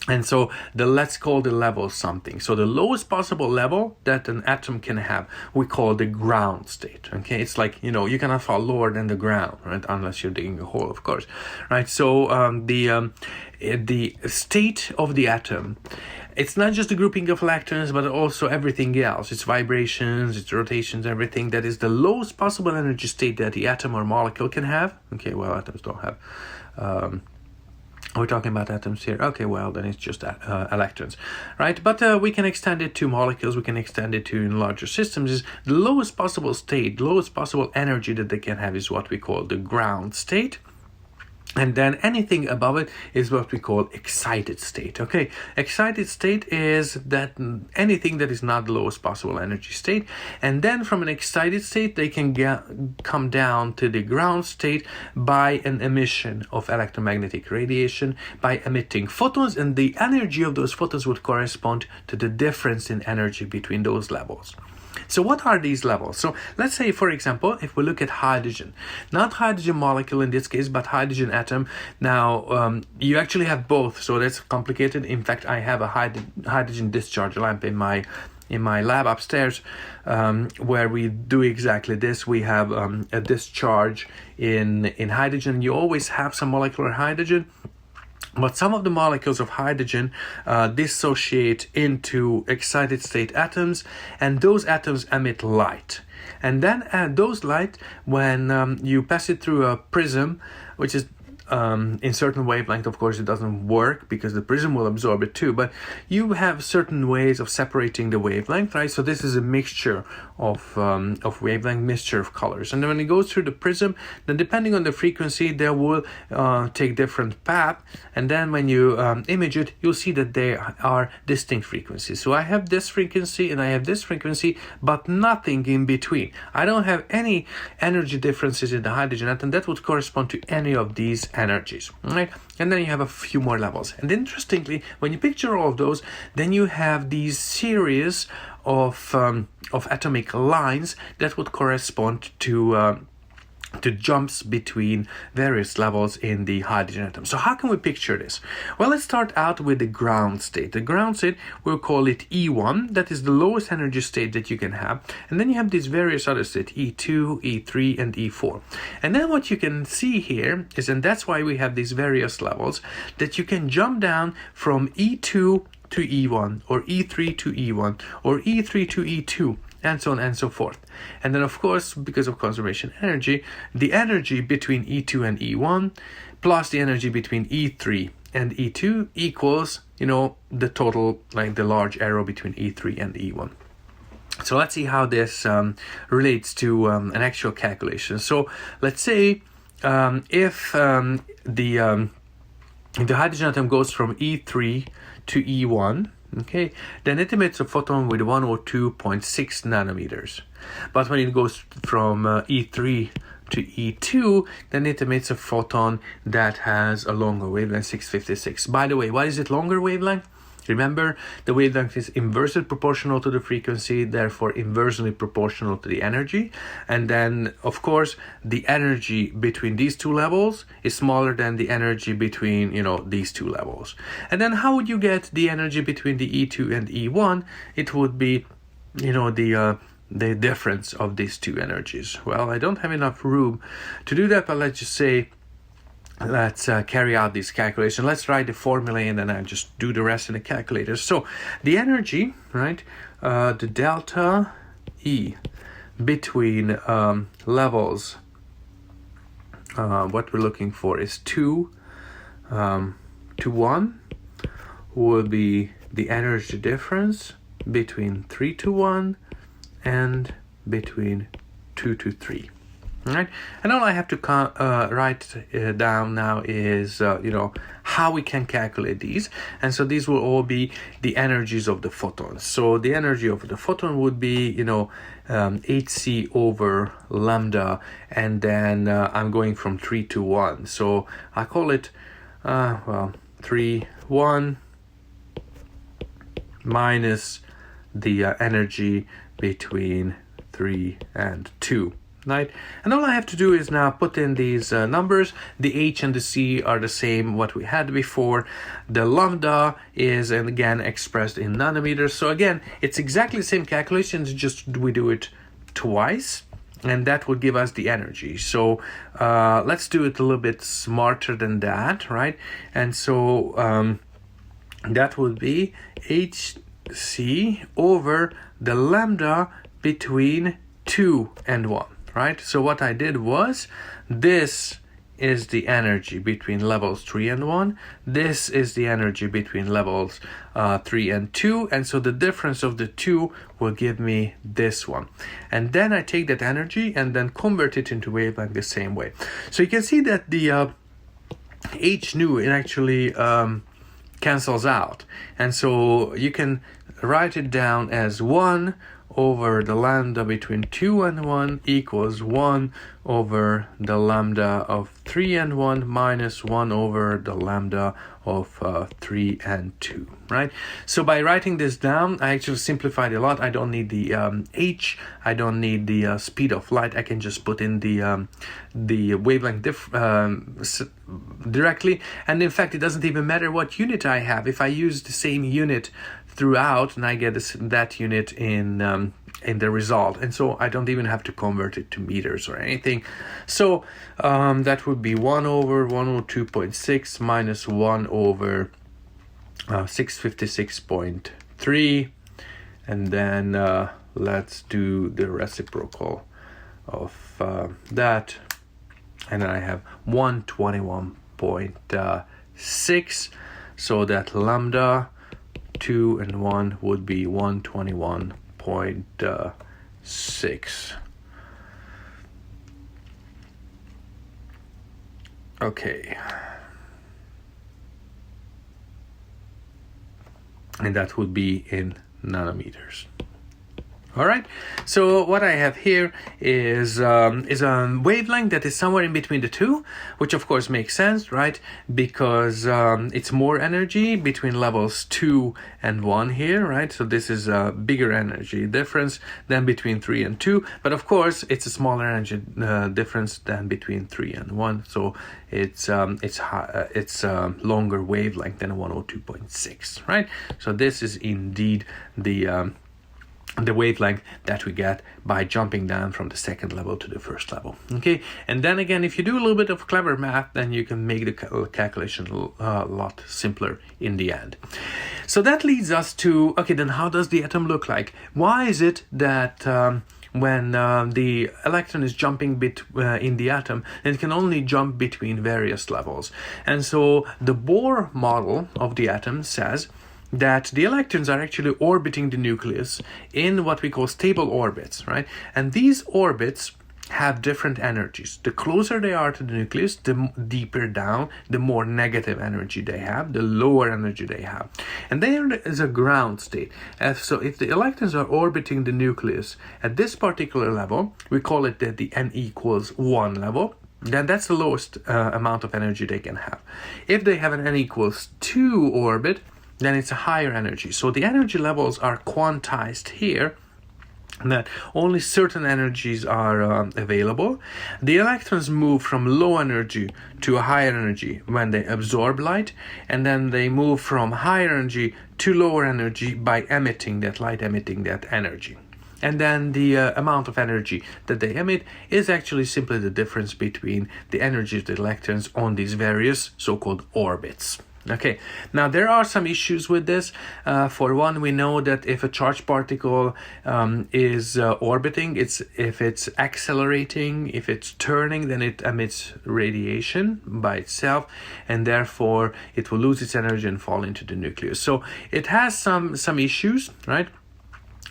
And so let's call the level something. So the lowest possible level that an atom can have, we call the ground state. Okay, it's like, you cannot fall lower than the ground, right? Unless you're digging a hole, of course, right? So the state of the atom, it's not just a grouping of electrons, but also everything else. It's vibrations, it's rotations, everything. That is the lowest possible energy state that the atom or molecule can have. Okay, well, atoms don't have. We're talking about atoms here. Okay, well, then it's just electrons, right? But we can extend it to molecules. We can extend it to larger systems. Is the lowest possible state, lowest possible energy that they can have is what we call the ground state. And then anything above it is what we call excited state. Okay, excited state is that anything that is not the lowest possible energy state. And then from an excited state, they can come down to the ground state by an emission of electromagnetic radiation, by emitting photons, and the energy of those photons would correspond to the difference in energy between those levels. So what are these levels? So let's say, for example, if we look at hydrogen, not hydrogen molecule in this case, but hydrogen atom. Now, you actually have both, so that's complicated. In fact, I have a hydrogen discharge lamp in my lab upstairs, where we do exactly this. We have a discharge in hydrogen. You always have some molecular hydrogen. But some of the molecules of hydrogen dissociate into excited state atoms, and those atoms emit light. And then those light, when you pass it through a prism, which is in certain wavelength, of course, it doesn't work because the prism will absorb it too, but you have certain ways of separating the wavelength, right? So this is a mixture of wavelength, mixture of colors. And then when it goes through the prism, then depending on the frequency, they will take different path. And then when you image it, you'll see that they are distinct frequencies. So I have this frequency and I have this frequency, but nothing in between. I don't have any energy differences in the hydrogen atom that would correspond to any of these energies, right? And then you have a few more levels. And interestingly, when you picture all of those, then you have these series of atomic lines that would correspond to jumps between various levels in the hydrogen atom. So how can we picture this? Well, let's start out with the ground state. The ground state, we'll call it E1. That is the lowest energy state that you can have. And then you have these various other states, E2, E3, and E4. And then what you can see here is, and that's why we have these various levels, that you can jump down from E2 to E1, or E3 to E1, or E3 to E2, and so on and so forth. And then, of course, because of conservation energy, the energy between E2 and E1 plus the energy between E3 and E2 equals, the total, like the large arrow between E3 and E1. So let's see how this relates to an actual calculation. So let's say if the hydrogen atom goes from E3 to E1, okay, then it emits a photon with 102.6 nanometers. But when it goes from E3 to E2, then it emits a photon that has a longer wavelength, 656. By the way, why is it longer wavelength? Remember, the wavelength is inversely proportional to the frequency, therefore inversely proportional to the energy. And then, of course, the energy between these two levels is smaller than the energy between, these two levels. And then how would you get the energy between the E2 and E1? It would be, the difference of these two energies. Well, I don't have enough room to do that, but let's just say, let's carry out this calculation. Let's write the formula and then I'll just do the rest in the calculator. So the energy, right, the delta E between levels, what we're looking for is 2 to 1 will be the energy difference between 3 to 1 and between 2 to 3. Right, and all I have to write down now is how we can calculate these, and so these will all be the energies of the photons. So the energy of the photon would be hc over lambda, and then I'm going from 3 to 1, so I call it 3 1 minus the energy between 3 and 2. Right? And all I have to do is now put in these numbers. The H and the C are the same what we had before. The lambda is, and again, expressed in nanometers. So again, it's exactly the same calculations, just we do it twice, and that would give us the energy. So let's do it a little bit smarter than that, right? And so that would be HC over the lambda between 2 and 1. Right? So what I did was, this is the energy between levels 3 and 1. This is the energy between levels 3 and 2. And so the difference of the two will give me this one. And then I take that energy and then convert it into wavelength the same way. So you can see that the H nu, it actually cancels out. And so you can write it down as 1 over the lambda between 2 and 1 equals 1 over the lambda of 3 and 1 minus 1 over the lambda of 3 and 2, right? So by writing this down, I actually simplified a lot. I don't need the H, I don't need the speed of light. I can just put in the wavelength directly. And in fact, it doesn't even matter what unit I have. If I use the same unit throughout, and I get that unit in the result, and so I don't even have to convert it to meters or anything. So that would be 1 over 102.6 minus 1 over 656.3, and then let's do the reciprocal of that, and then I have 121.6, so that lambda 2 and 1 would be 121.6. Okay. And that would be in nanometers. All right, so what I have here is a wavelength that is somewhere in between the two, which of course makes sense, right? Because it's more energy between levels 2 and 1 here, right? So this is a bigger energy difference than between 3 and 2, but of course it's a smaller energy difference than between 3 and 1. So it's a longer wavelength than 102.6, right? So this is indeed the wavelength that we get by jumping down from the second level to the first level. Okay, and then again, if you do a little bit of clever math, then you can make the calculation a lot simpler in the end. So that leads us to, okay, then how does the atom look like? Why is it that when the electron is jumping in the atom, it can only jump between various levels? And so the Bohr model of the atom says that the electrons are actually orbiting the nucleus in what we call stable orbits, right? And these orbits have different energies. The closer they are to the nucleus, the deeper down, the more negative energy they have, the lower energy they have. And there is a ground state. So if the electrons are orbiting the nucleus at this particular level, we call it the n equals 1 level, then that's the lowest amount of energy they can have. If they have an n equals 2 orbit, then it's a higher energy. So the energy levels are quantized here, that only certain energies are available. The electrons move from low energy to a higher energy when they absorb light, and then they move from higher energy to lower energy by emitting that light, emitting that energy. And then the amount of energy that they emit is actually simply the difference between the energy of the electrons on these various so-called orbits. Okay, now there are some issues with this. For one, we know that if a charged particle is orbiting, if it's accelerating, if it's turning, then it emits radiation by itself, and therefore it will lose its energy and fall into the nucleus. So it has some issues, right?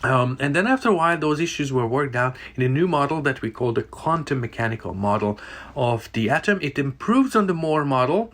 And then after a while, those issues were worked out in a new model that we call the quantum mechanical model of the atom. It improves on the Moore model.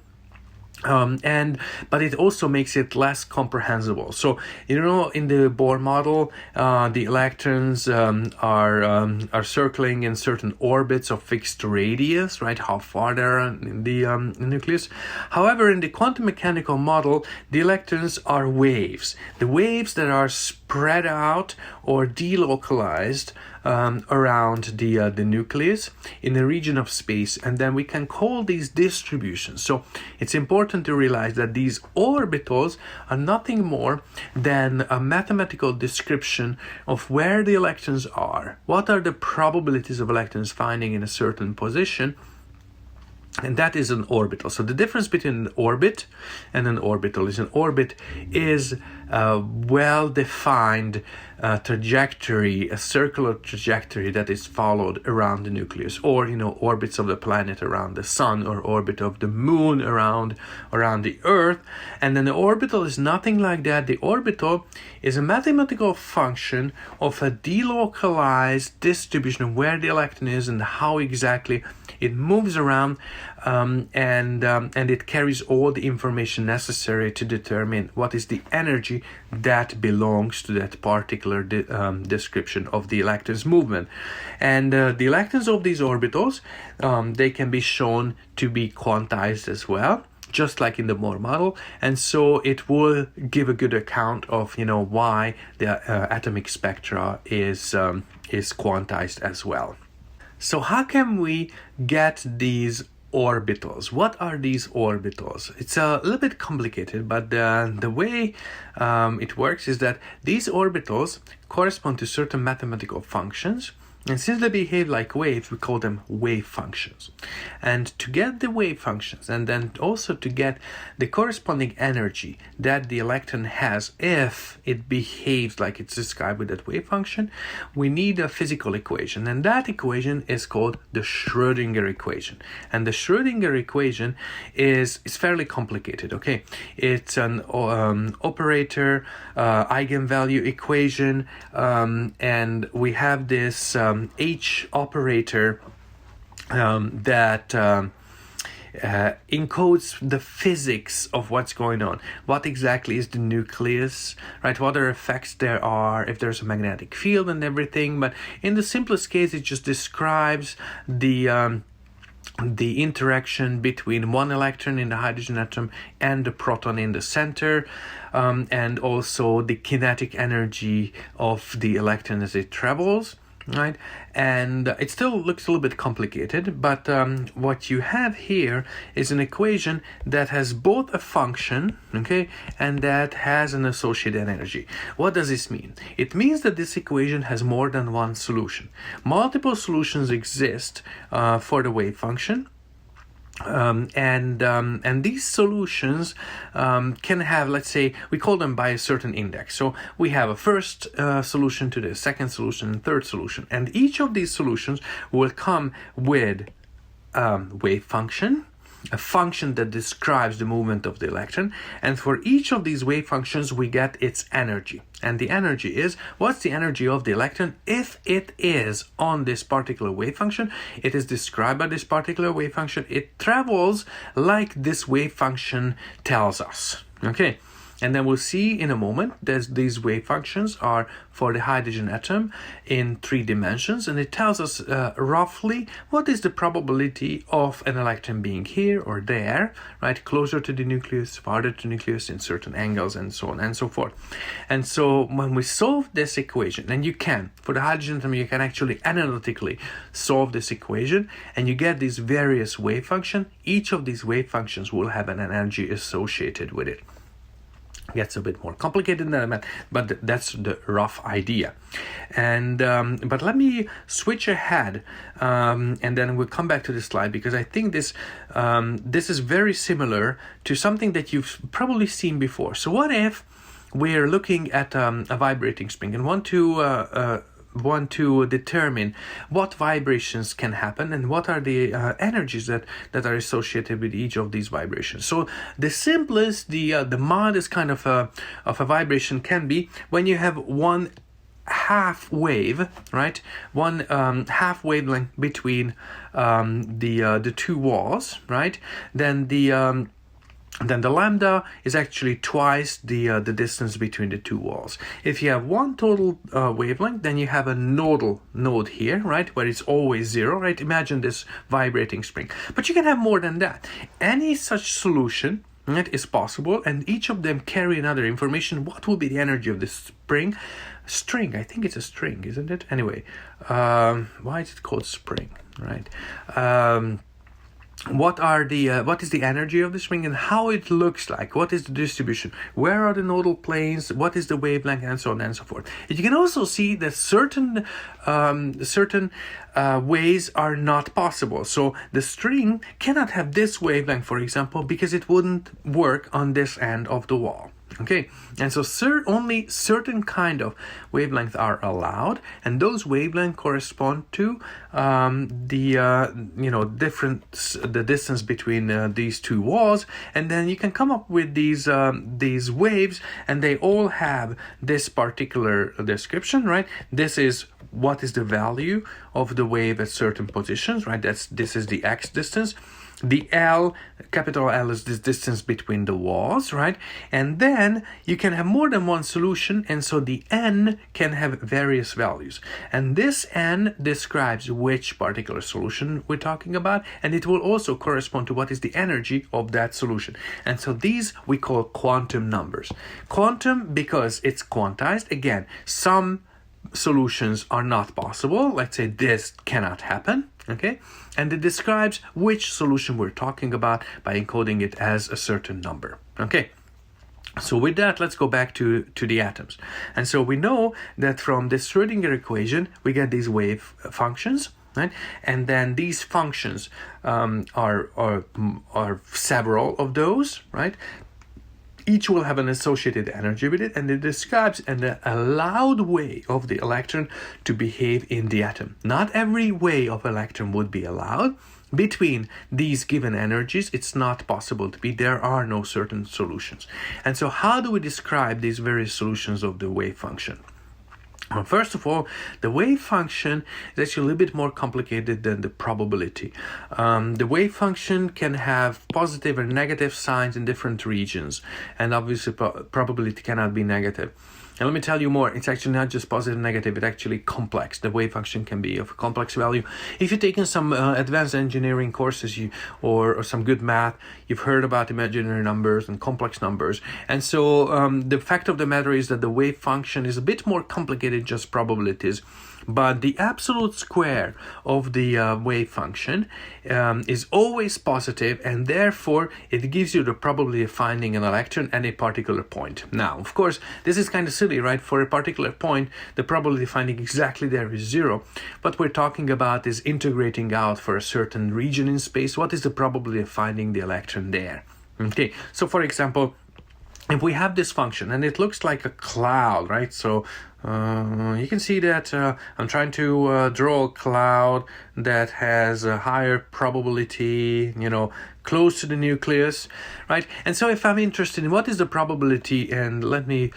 But it also makes it less comprehensible. So, in the Bohr model, the electrons are circling in certain orbits of fixed radius, right? How far they are in the nucleus. However, in the quantum mechanical model, the electrons are waves. The waves that are spread out or delocalized around the nucleus in a region of space, and then we can call these distributions. So it's important to realize that these orbitals are nothing more than a mathematical description of where the electrons are, what are the probabilities of electrons finding in a certain position, and that is an orbital. So the difference between an orbit and an orbital is an orbit is a well-defined trajectory, a circular trajectory that is followed around the nucleus, or orbits of the planet around the sun, or orbit of the moon around the earth. And then the orbital is nothing like that. The orbital is a mathematical function of a delocalized distribution of where the electron is and how exactly it moves around, and it carries all the information necessary to determine what is the energy that belongs to that particular description of the electron's movement. And the electrons of these orbitals, they can be shown to be quantized as well, just like in the Moore model, and so it will give a good account of why the atomic spectra is quantized as well. So how can we get these orbitals? What are these orbitals? It's a little bit complicated, but the way it works is that these orbitals correspond to certain mathematical functions. And since they behave like waves, we call them wave functions. And to get the wave functions, and then also to get the corresponding energy that the electron has if it behaves like it's described with that wave function, we need a physical equation. And that equation is called the Schrödinger equation. And the Schrödinger equation is fairly complicated, okay? It's an operator eigenvalue equation, and we have this H operator that encodes the physics of what's going on. What exactly is the nucleus, right? What other effects there are, if there's a magnetic field and everything. But in the simplest case, it just describes the interaction between one electron in the hydrogen atom and the proton in the center, and also the kinetic energy of the electron as it travels. Right, and it still looks a little bit complicated, but what you have here is an equation that has both a function, okay, and that has an associated energy. What does this mean? It means that this equation has more than one solution. Multiple solutions exist for the wave function. And these solutions can have, let's say, we call them by a certain index. So we have a first solution to this, second solution, and third solution. And each of these solutions will come with wave function, a function that describes the movement of the electron, and for each of these wave functions we get its energy. And the energy is, what's the energy of the electron if it is on this particular wave function? It is described by this particular wave function. It travels like this wave function tells us, okay? And then we'll see in a moment that these wave functions are for the hydrogen atom in 3 dimensions, and it tells us roughly what is the probability of an electron being here or there, right, closer to the nucleus, farther to the nucleus in certain angles, and so on and so forth. And so when we solve this equation, and you can, for the hydrogen atom, you can actually analytically solve this equation, and you get these various wave functions. Each of these wave functions will have an energy associated with it. Gets a bit more complicated than that, but that's the rough idea. And but let me switch ahead, and then we'll come back to this slide, because I think this is very similar to something that you've probably seen before. So what if we're looking at a vibrating spring and want to determine what vibrations can happen and what are the energies that are associated with each of these vibrations. So the simplest, the modest kind of a vibration can be when you have one half wave, right? One half wavelength between the two walls, right? Then the lambda is actually twice the distance between the two walls. If you have one total wavelength, then you have a nodal node here, right, where it's always 0, right? Imagine this vibrating spring. But you can have more than that. Any such solution, right, is possible, and each of them carry another information. What will be the energy of this string? I think it's a string, isn't it? Anyway, why is it called spring, right? What is the energy of the string and how it looks like? What is the distribution? Where are the nodal planes? What is the wavelength, and so on and so forth? And you can also see that certain ways are not possible. So the string cannot have this wavelength, for example, because it wouldn't work on this end of the wall. Okay, and so only certain kind of wavelengths are allowed, and those wavelengths correspond to the distance between these two walls, and then you can come up with these waves, and they all have this particular description, right? This is what is the value of the wave at certain positions, right? This is the x distance. The L, capital L, is this distance between the walls, right? And then you can have more than one solution, and so the N can have various values. And this N describes which particular solution we're talking about, and it will also correspond to what is the energy of that solution. And so these we call quantum numbers. Quantum because it's quantized. Again, some solutions are not possible. Let's say this cannot happen, okay? And it describes which solution we're talking about by encoding it as a certain number, okay? So with that, let's go back to the atoms. And so we know that from this Schrödinger equation, we get these wave functions, right? And then these functions are several of those, right? Each will have an associated energy with it, and it describes an allowed way of the electron to behave in the atom. Not every way of electron would be allowed. Between these given energies, it's not possible to be. There are no certain solutions. And so how do we describe these various solutions of the wave function? Well, first of all, the wave function is actually a little bit more complicated than the probability. The wave function can have positive or negative signs in different regions, and obviously probability cannot be negative. And let me tell you more, it's actually not just positive and negative, it's actually complex. The wave function can be of a complex value. If you've taken some advanced engineering courses or some good math, you've heard about imaginary numbers and complex numbers. And so the fact of the matter is that the wave function is a bit more complicated than just probabilities. But the absolute square of the wave function is always positive, and therefore it gives you the probability of finding an electron at a particular point. Now, of course, this is kind of silly, right? For a particular point, the probability of finding exactly there is 0. What we're talking about is integrating out for a certain region in space. What is the probability of finding the electron there? Okay, so for example, if we have this function and it looks like a cloud, right? So you can see that I'm trying to draw a cloud that has a higher probability, close to the nucleus, right? And so if I'm interested in what is the probability, and let me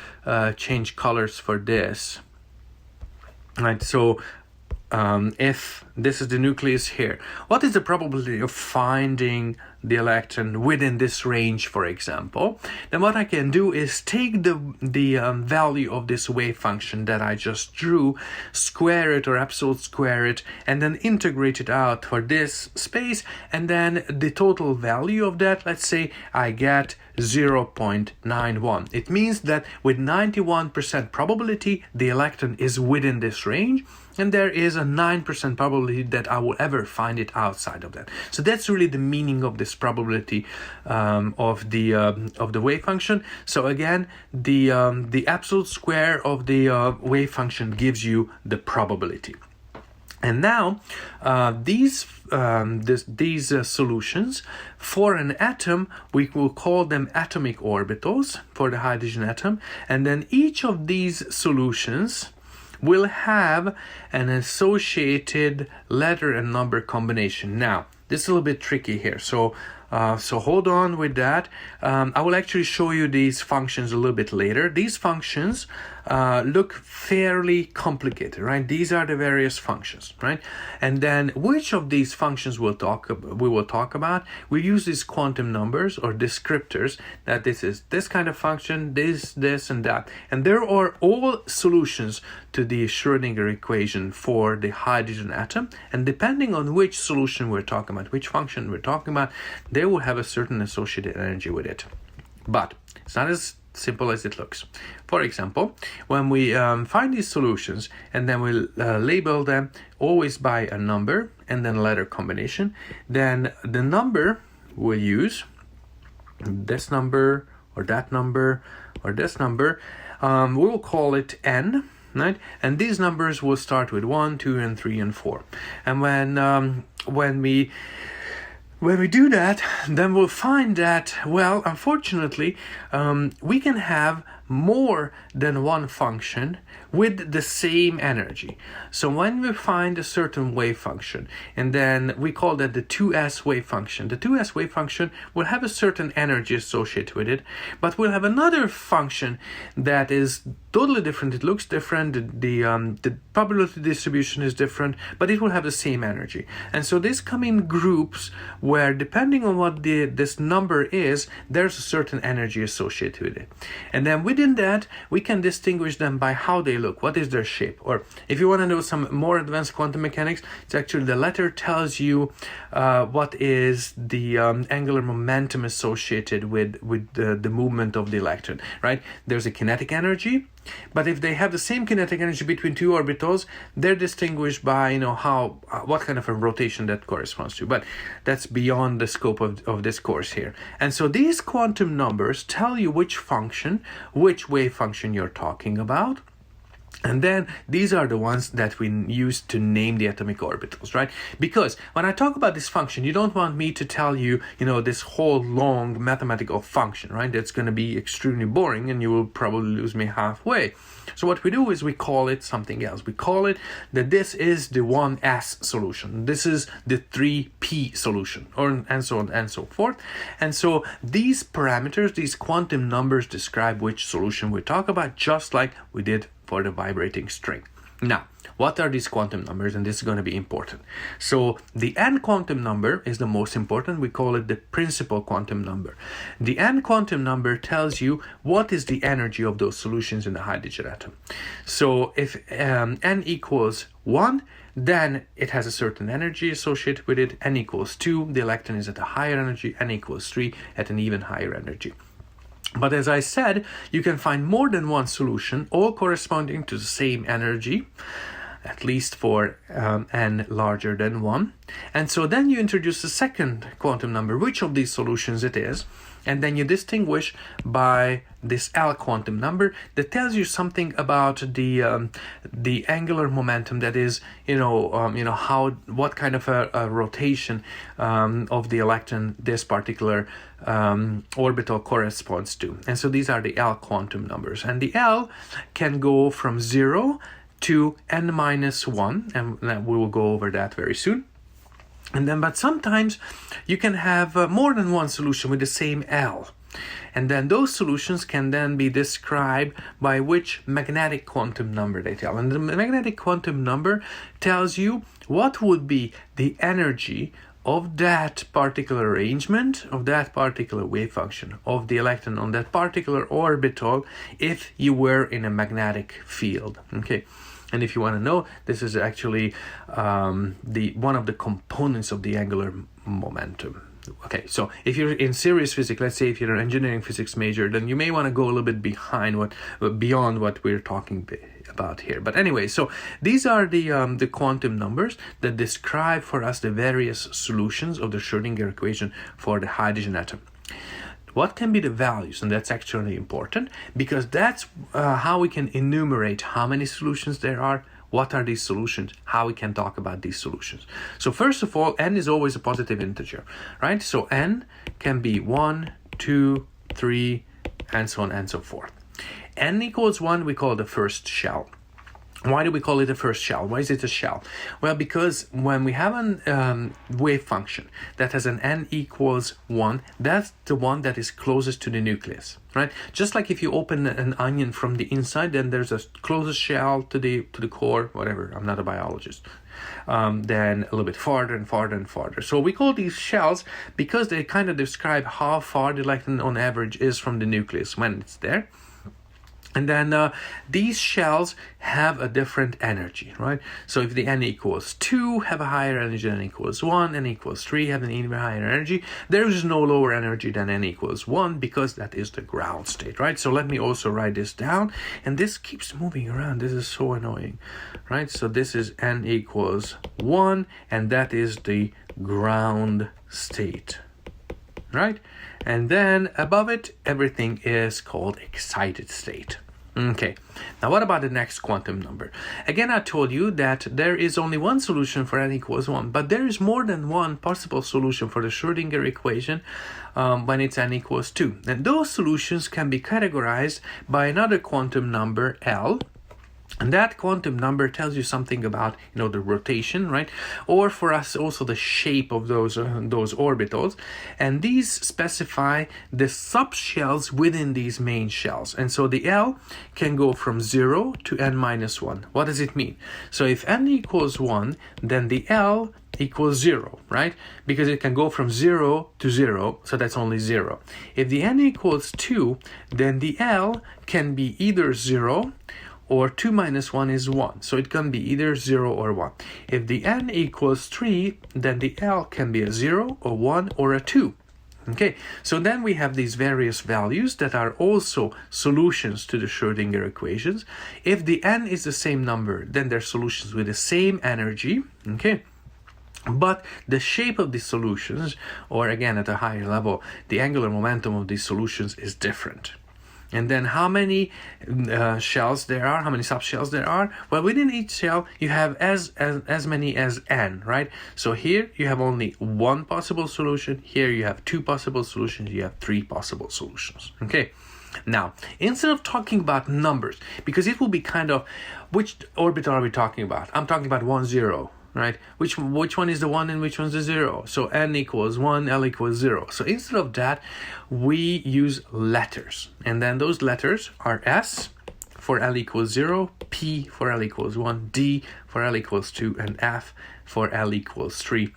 change colors for this, right? So if this is the nucleus here, what is the probability of finding the electron within this range, for example? Then what I can do is take the value of this wave function that I just drew, square it or absolute square it, and then integrate it out for this space, and then the total value of that, let's say I get 0.91. It means that with 91% probability, the electron is within this range, and there is a 9% probability that I will ever find it outside of that. So that's really the meaning of this probability of the wave function. So again, the absolute square of the wave function gives you the probability. And now these solutions for an atom, we will call them atomic orbitals for the hydrogen atom, and then each of these solutions will have an associated letter and number combination. Now, this is a little bit tricky here. So So hold on with that. I will actually show you these functions a little bit later. These functions look fairly complicated, right? These are the various functions, right? And then which of these functions we will talk about? We use these quantum numbers or descriptors that this is this kind of function, this, and that. And there are all solutions to the Schrödinger equation for the hydrogen atom. And depending on which solution we're talking about, which function we're talking about, they will have a certain associated energy with it. But it's not as simple as it looks. For example, when we find these solutions and then we label them always by a number and then a letter combination, then the number we'll use, this number or that number or this number, we will call it n, right? And these numbers will start with 1, 2, and 3, and 4. And when we do that, then we'll find that, well, unfortunately, we can have more than one function with the same energy. So when we find a certain wave function, and then we call that the 2s wave function, the 2s wave function will have a certain energy associated with it, but we'll have another function that is totally different. It looks different, the probability distribution is different, but it will have the same energy. And so these come in groups where, depending on what this number is, there's a certain energy associated with it. And then within that, we can distinguish them by how they look, what is their shape. Or if you want to know some more advanced quantum mechanics, it's actually the letter tells you what is the angular momentum associated with the movement of the electron, right? There's a kinetic energy, but if they have the same kinetic energy between two orbitals, they're distinguished by, what kind of a rotation that corresponds to. But that's beyond the scope of this course here. And so these quantum numbers tell you which function, which wave function you're talking about. And then these are the ones that we use to name the atomic orbitals, right? Because when I talk about this function, you don't want me to tell you, this whole long mathematical function, right? That's going to be extremely boring and you will probably lose me halfway. So what we do is we call it something else. We call it that this is the 1s solution. This is the 3p solution, and so on and so forth. And so these parameters, these quantum numbers describe which solution we talk about, just like we did for the vibrating string. Now, what are these quantum numbers? And this is going to be important. So the n quantum number is the most important. We call it the principal quantum number. The n quantum number tells you what is the energy of those solutions in the hydrogen atom. So if n equals 1, then it has a certain energy associated with it. N equals 2, the electron is at a higher energy. N equals 3, at an even higher energy. But as I said, you can find more than one solution, all corresponding to the same energy, at least for n larger than 1. And so then you introduce the second quantum number, which of these solutions it is, and then you distinguish by this L quantum number that tells you something about the angular momentum, that is, what kind of a rotation of the electron this particular orbital corresponds to. And so these are the L quantum numbers, and the L can go from 0 to n minus 1, and we will go over that very soon. And then, but sometimes you can have more than one solution with the same L. And then those solutions can then be described by which magnetic quantum number they tell. And the magnetic quantum number tells you what would be the energy of that particular arrangement, of that particular wave function, of the electron on that particular orbital, if you were in a magnetic field. Okay. And if you want to know, this is actually one of the components of the angular momentum. Okay, so if you're in serious physics, let's say if you're an engineering physics major, then you may want to go a little bit beyond what we're talking about here. But anyway, so these are the quantum numbers that describe for us the various solutions of the Schrödinger equation for the hydrogen atom. What can be the values? And that's actually important, because that's how we can enumerate how many solutions there are, what are these solutions, how we can talk about these solutions. So first of all, n is always a positive integer, right? So n can be 1, 2, 3, and so on and so forth. N equals 1 we call the first shell. Why do we call it a first shell? Why is it a shell? Well, because when we have a wave function that has an n equals 1, that's the one that is closest to the nucleus, right? Just like if you open an onion from the inside, then there's a closest shell to the core, whatever, I'm not a biologist. Then a little bit farther and farther and farther. So we call these shells because they kind of describe how far the electron on average is from the nucleus when it's there. And then these shells have a different energy, right? So if the n equals 2, have a higher energy than n equals 1, n equals 3, have an even higher energy. There is no lower energy than n equals 1 because that is the ground state, right? So let me also write this down. And this keeps moving around. This is so annoying, right? So this is n equals 1, and that is the ground state, right? And then above it, everything is called excited state. Okay, now what about the next quantum number? Again, I told you that there is only one solution for n equals 1, but there is more than one possible solution for the Schrödinger equation when it's n equals 2. And those solutions can be categorized by another quantum number, L. And that quantum number tells you something about, the rotation, right? Or for us also the shape of those orbitals. And these specify the subshells within these main shells. And so the L can go from 0 to n minus 1. What does it mean? So if n equals 1, then the L equals 0, right? Because it can go from 0 to 0, so that's only 0. If the n equals 2, then the L can be either 0 or 2 minus 1 is 1. So it can be either 0 or 1. If the n equals 3, then the L can be a 0, a 1, or a 2. Okay, so then we have these various values that are also solutions to the Schrödinger equations. If the n is the same number, then they're solutions with the same energy. Okay. But the shape of these solutions, or again at a higher level, the angular momentum of these solutions is different. And then how many shells there are, how many subshells there are? Well, within each shell, you have as many as n, right? So here you have only one possible solution. Here you have two possible solutions. You have three possible solutions, okay? Now, instead of talking about numbers, because it will be kind of, which orbital are we talking about? I'm talking about 1, 0. Right? Which one is the 1 and which one's the 0? So n equals 1, L equals 0. So instead of that, we use letters. And then those letters are S for L equals 0, P for L equals 1, D for L equals 2, and F for L equals 3.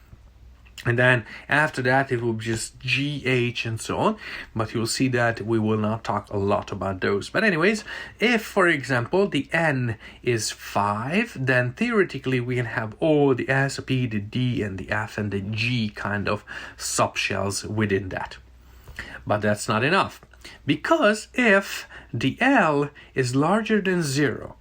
And then after that, it will be just G, H, and so on. But you'll see that we will not talk a lot about those. But anyways, if, for example, the N is 5, then theoretically we can have all the S, P, the D, and the F, and the G kind of subshells within that. But that's not enough. Because if the L is larger than 0,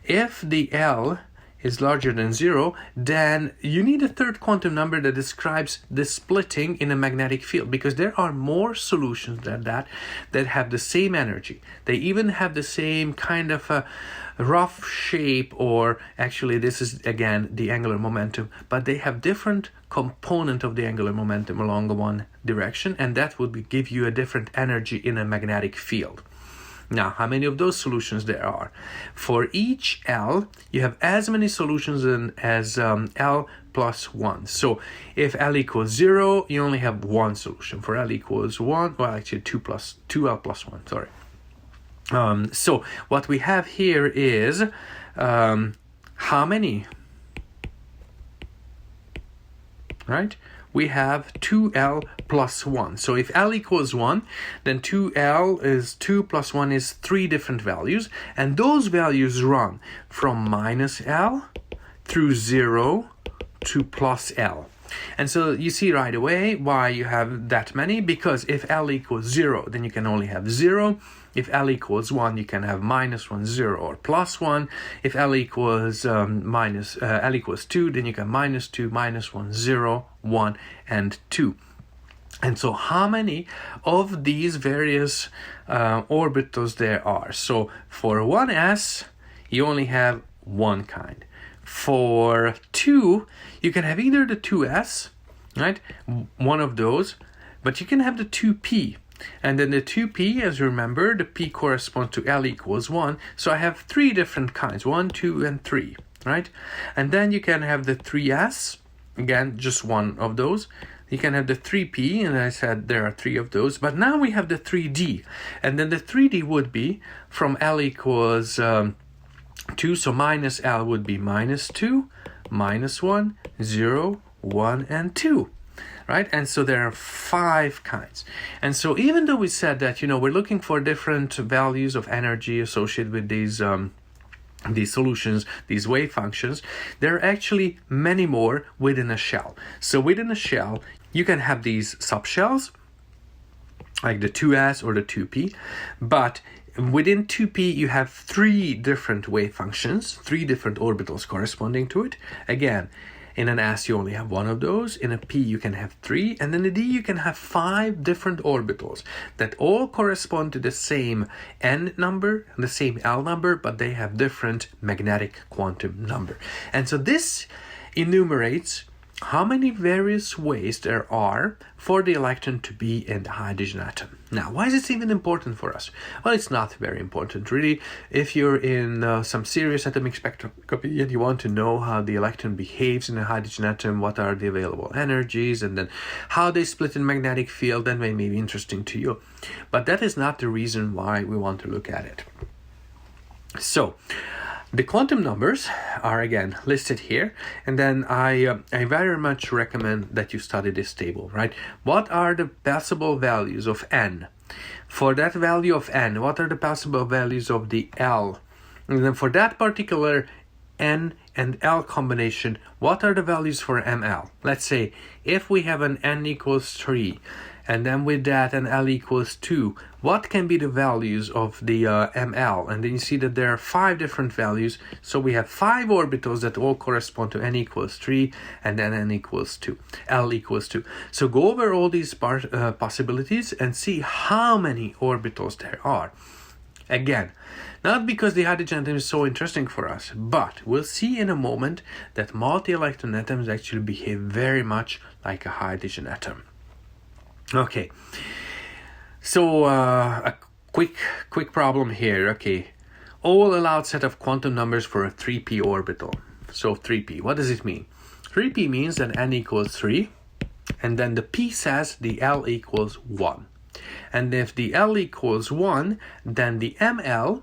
if the L is larger than 0, then you need a third quantum number that describes the splitting in a magnetic field, because there are more solutions than that have the same energy. They even have the same kind of a rough shape, or actually this is again the angular momentum, but they have different component of the angular momentum along one direction, and that would give you a different energy in a magnetic field. Now, how many of those solutions there are? For each L, you have as many solutions as L plus 1. So if L equals 0, you only have one solution. For L equals 1, well, actually 2L plus 1, sorry. So what we have here is how many? Right? We have 2L plus 1. So if L equals 1, then 2L is 2 plus 1 is 3 different values. And those values run from minus L through 0 to plus L. And so you see right away why you have that many, because if L equals 0, then you can only have 0. If L equals 1, you can have minus 1, 0, or plus 1. If L equals L equals 2, then you can minus 2, minus 1, 0, 1, and 2. And so how many of these various orbitals there are? So for 1s, you only have one kind. For 2, you can have either the 2s, right, one of those, but you can have the 2p. And then the 2p, as you remember, the p corresponds to L equals 1. So I have 3 different kinds, 1, 2, and 3, right? And then you can have the 3s, again, just one of those. You can have the 3p, and I said there are 3 of those. But now we have the 3d. And then the 3d would be from L equals 2, so minus L would be minus 2, minus 1, 0, 1, and 2. Right? And so there are 5 kinds. And so even though we said that, we're looking for different values of energy associated with these solutions, these wave functions, there are actually many more within a shell. So within a shell, you can have these subshells, like the 2s or the 2p, but within 2p, you have 3 different wave functions, 3 different orbitals corresponding to it. Again, in an S, you only have 1 of those. In a P, you can have 3. And in a D, you can have 5 different orbitals that all correspond to the same N number and the same L number, but they have different magnetic quantum number. And so this enumerates how many various ways there are for the electron to be in the hydrogen atom. Now, why is this even important for us? Well, it's not very important, really. If you're in some serious atomic spectroscopy and you want to know how the electron behaves in a hydrogen atom, what are the available energies, and then how they split in magnetic field, then may be interesting to you. But that is not the reason why we want to look at it. So, the quantum numbers are again listed here, and then I very much recommend that you study this table, right? What are the possible values of N? For that value of N, what are the possible values of the L? And then for that particular N and L combination, what are the values for ML? Let's say if we have an N equals 3, and then with that an L equals 2, what can be the values of the ML? And then you see that there are 5 different values. So we have 5 orbitals that all correspond to N equals 3 and then N equals 2, L equals 2. So go over all these possibilities and see how many orbitals there are. Again, not because the hydrogen atom is so interesting for us, but we'll see in a moment that multi-electron atoms actually behave very much like a hydrogen atom. Okay, so a quick problem here. Okay, all allowed set of quantum numbers for a 3p orbital. So 3p, what does it mean? 3p means that N equals 3, and then the p says the L equals 1. And if the L equals 1, then the ML,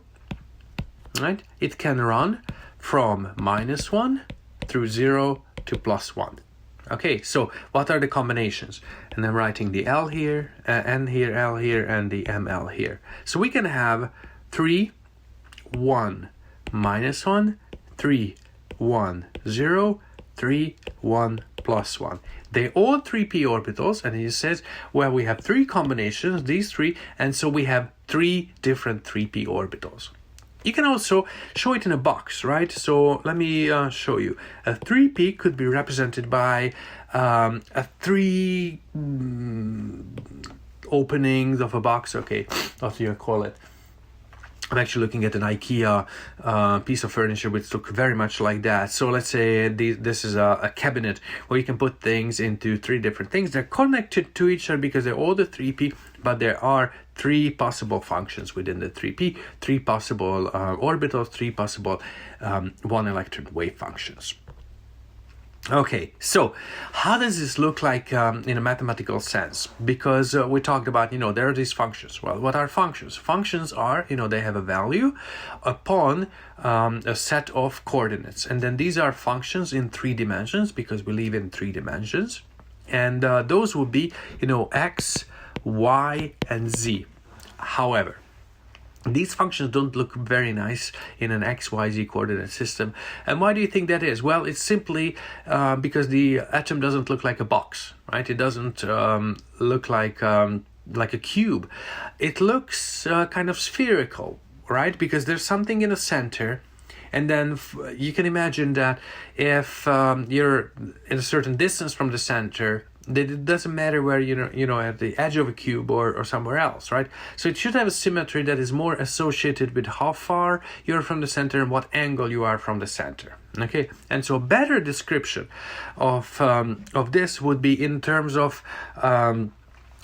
right, it can run from -1 through 0 to +1. Okay, so what are the combinations? And I'm writing the L here, N here, L here, and the ML here. So we can have 3, 1, -1, 3, 1, 0, 3, 1, +1. They're all 3p orbitals, and it says, well, we have 3 combinations, these 3, and so we have 3 different 3p orbitals. You can also show it in a box, right? So let me show you. A 3p could be represented by a 3 openings of a box. Okay, what do you call it? I'm actually looking at an IKEA piece of furniture which look very much like that. So let's say this is a cabinet where you can put things into 3 different things. They're connected to each other because they're all the 3p, but there are 3 possible functions within the 3p, 3 possible orbitals, 3 possible 1 electron wave functions. Okay, so how does this look like in a mathematical sense? Because we talked about, there are these functions. Well, what are functions? Functions are, they have a value upon a set of coordinates. And then these are functions in 3 dimensions because we live in 3 dimensions. And those would be, x, y, and z. However, these functions don't look very nice in an x, y, z coordinate system. And why do you think that is? Well, it's simply because the atom doesn't look like a box, right? It doesn't look like a cube. It looks kind of spherical, right? Because there's something in the center. And then you can imagine that if you're in a certain distance from the center, that it doesn't matter where at the edge of a cube or somewhere else, right? So it should have a symmetry that is more associated with how far you're from the center and what angle you are from the center. Okay, and so a better description of this would be in terms of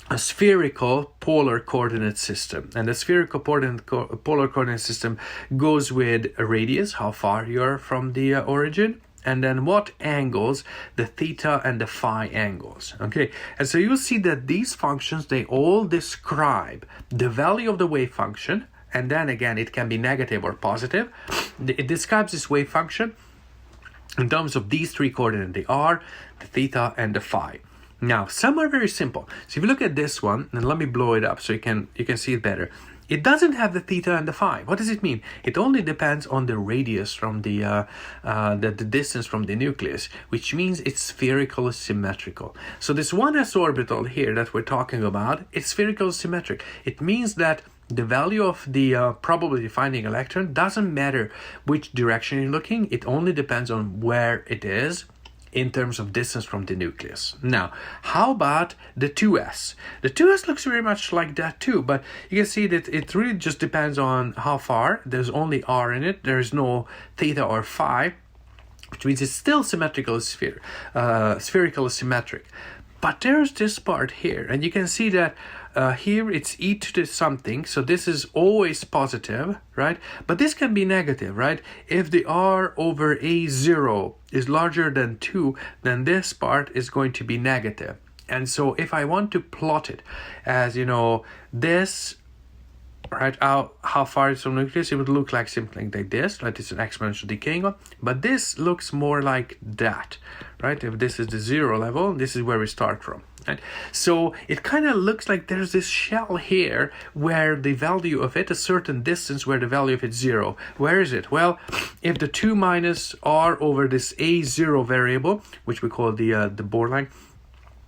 a spherical polar coordinate system, and the spherical polar coordinate system goes with a radius, how far you're from the origin, and then what angles, the theta and the phi angles. Okay, and so you'll see that these functions, they all describe the value of the wave function, and then again it can be negative or positive. It describes this wave function in terms of these three coordinates, the r, the theta, and the phi. Now, some are very simple. So if you look at this one, and let me blow it up so you can see it better. It doesn't have the theta and the phi. What does it mean? It only depends on the radius from the distance from the nucleus, which means it's spherical symmetrical. So this 1s orbital here that we're talking about, it's spherical symmetric. It means that the value of the probability of finding electron doesn't matter which direction you're looking. It only depends on where it is in terms of distance from the nucleus. Now, how about the 2s? The 2s looks very much like that too, but you can see that it really just depends on how far. There's only r in it. There's no theta or phi, which means it's still symmetrical spherical symmetric. But there's this part here, and you can see that here it's e to the something, so this is always positive, right? But this can be negative, right? If the r over a0 is larger than 2, then this part is going to be negative. And so if I want to plot it as, you know, this, right, how far it's from the nucleus, it would look like something like this, right? It's an exponential decaying one, but this looks more like that, right? If this is the 0 level, this is where we start from, right? So it kind of looks like there's this shell here where the value of it, a certain distance where the value of it's 0. Where is it? Well, if the 2 minus r over this a0 variable, which we call the Bohr line,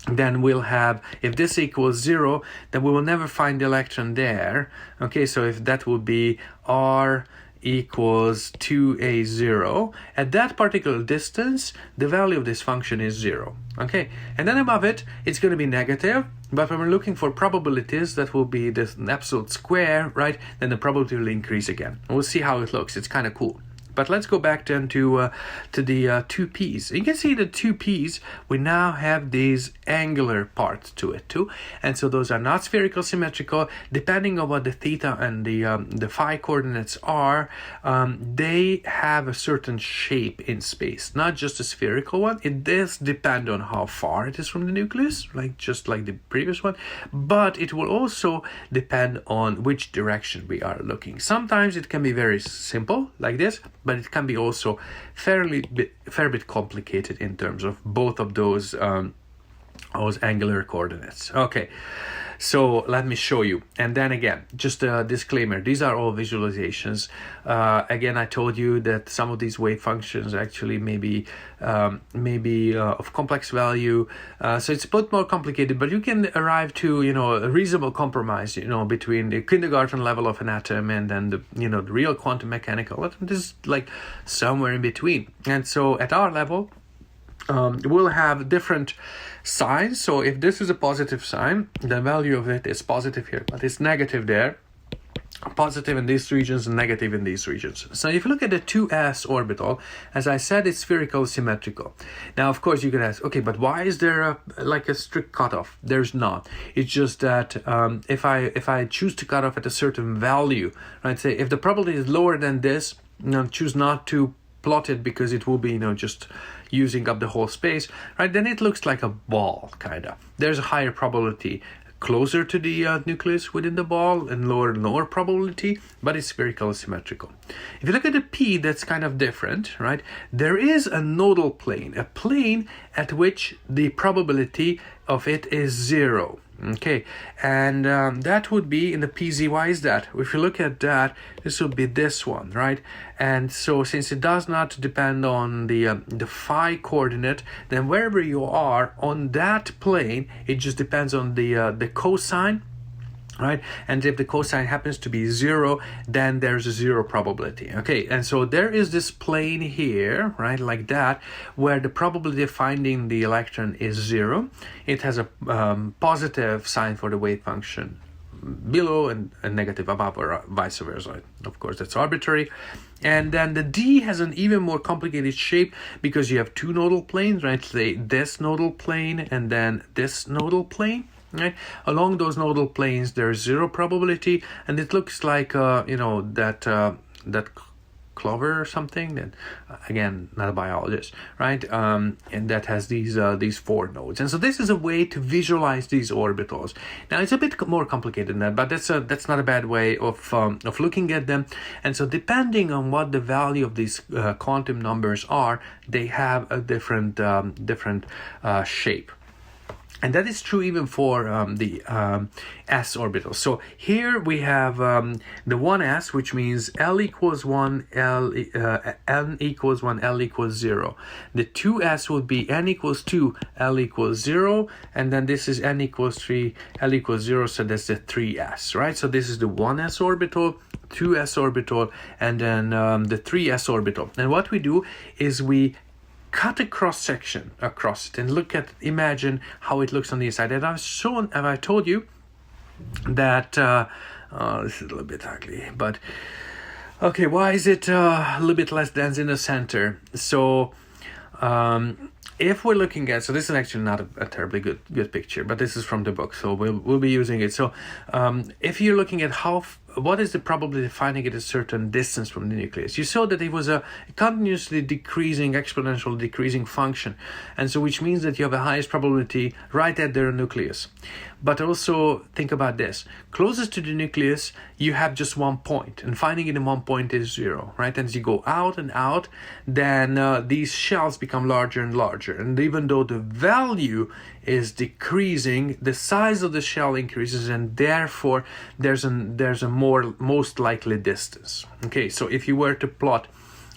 then we'll have, if this equals 0, then we will never find the electron there. Okay, so if that would be r equals 2a0, at that particular distance, the value of this function is 0. Okay, and then above it, it's going to be negative, but when we're looking for probabilities, that will be this absolute square, right? Then the probability will increase again. And we'll see how it looks. It's kind of cool. But let's go back then to the 2p's. You can see the 2p's, we now have these angular parts to it too. And so those are not spherical symmetrical. Depending on what the theta and the phi coordinates are, they have a certain shape in space, not just a spherical one. It does depend on how far it is from the nucleus, like just like the previous one. But it will also depend on which direction we are looking. Sometimes it can be very simple, like this, but it can be also fair bit complicated in terms of both of those angular coordinates. Okay, so let me show you. And then again, just a disclaimer, these are all visualizations. Again, I told you that some of these wave functions actually may be of complex value. So it's a bit more complicated, but you can arrive to, you know, a reasonable compromise, you know, between the kindergarten level of an atom and then the, you know, the real quantum mechanical. This is like somewhere in between. And so at our level, we'll have different signs. So if this is a positive sign, the value of it is positive here, but it's negative there, positive in these regions and negative in these regions. So if you look at the 2s orbital, as I said, it's spherical symmetrical. Now, of course, you could ask, okay, but why is there a strict cutoff? There's not. It's just that if I choose to cut off at a certain value, right? Say if the probability is lower than this, you know, choose not to plot it because it will be, you know, just using up the whole space, right? Then it looks like a ball, kind of. There's a higher probability closer to the nucleus within the ball and lower probability, but it's spherical symmetrical. If you look at the P, that's kind of different, right? There is a nodal plane, a plane at which the probability of it is 0. Okay, and that would be in the PZ. Why is that? If you look at that, this would be this one, right? And so since it does not depend on the phi coordinate, then wherever you are on that plane, it just depends on the cosine, right? And if the cosine happens to be 0, then there's a 0 probability. Okay, and so there is this plane here, right, like that, where the probability of finding the electron is 0. It has a positive sign for the wave function below and a negative above, or vice versa. Of course, that's arbitrary. And then the D has an even more complicated shape because you have two nodal planes, right? Say this nodal plane and then this nodal plane. right? Along those nodal planes, there's zero probability, and it looks like that clover or something. That again, not a biologist, right? And that has these four nodes, and so this is a way to visualize these orbitals. Now it's a bit more complicated than that, but that's not a bad way of looking at them. And so depending on what the value of these quantum numbers are, they have a different shape. And that is true even for the s orbitals. So here we have the 1s, which means L equals 1, N equals 1, L equals 0. The 2s would be N equals 2, L equals 0. And then this is N equals 3, L equals 0. So that's the 3s, right? So this is the 1s orbital, 2s orbital, and then the 3s orbital. And what we do is we cut a cross section across it and imagine how it looks on the inside. And I told you that this is a little bit ugly, but okay, why is it a little bit less dense in the center? So if we're looking at, so this is actually not a terribly good picture, but this is from the book, so we'll be using it. So if you're looking at what is the probability of finding it a certain distance from the nucleus? You saw that it was a continuously decreasing, exponential decreasing function, and so which means that you have a highest probability right at the nucleus. But also think about this: closest to the nucleus, you have just 1 point, and finding it in 1 point is 0, right? And as you go out and out, then these shells become larger and larger, and even though the value is decreasing, the size of the shell increases, and therefore there's a most likely distance. Okay, so if you were to plot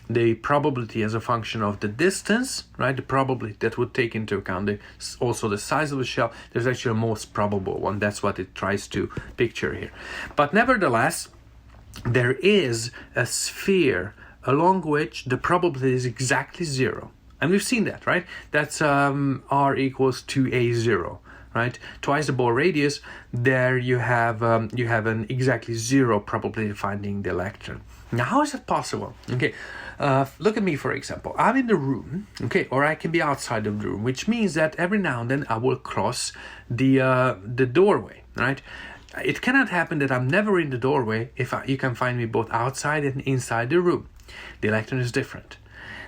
the probability as a function of the distance, right, the probability that would take into account also the size of the shell, there's actually a most probable one. That's what it tries to picture here. But nevertheless, there is a sphere along which the probability is exactly 0. And we've seen that, right? That's r equals 2a0, right? Twice the Bohr radius. There you have an exactly 0 probability of finding the electron. Now, how is that possible? Okay, look at me, for example. I'm in the room, okay, or I can be outside of the room, which means that every now and then I will cross the doorway, right? It cannot happen that I'm never in the doorway if you can find me both outside and inside the room. The electron is different.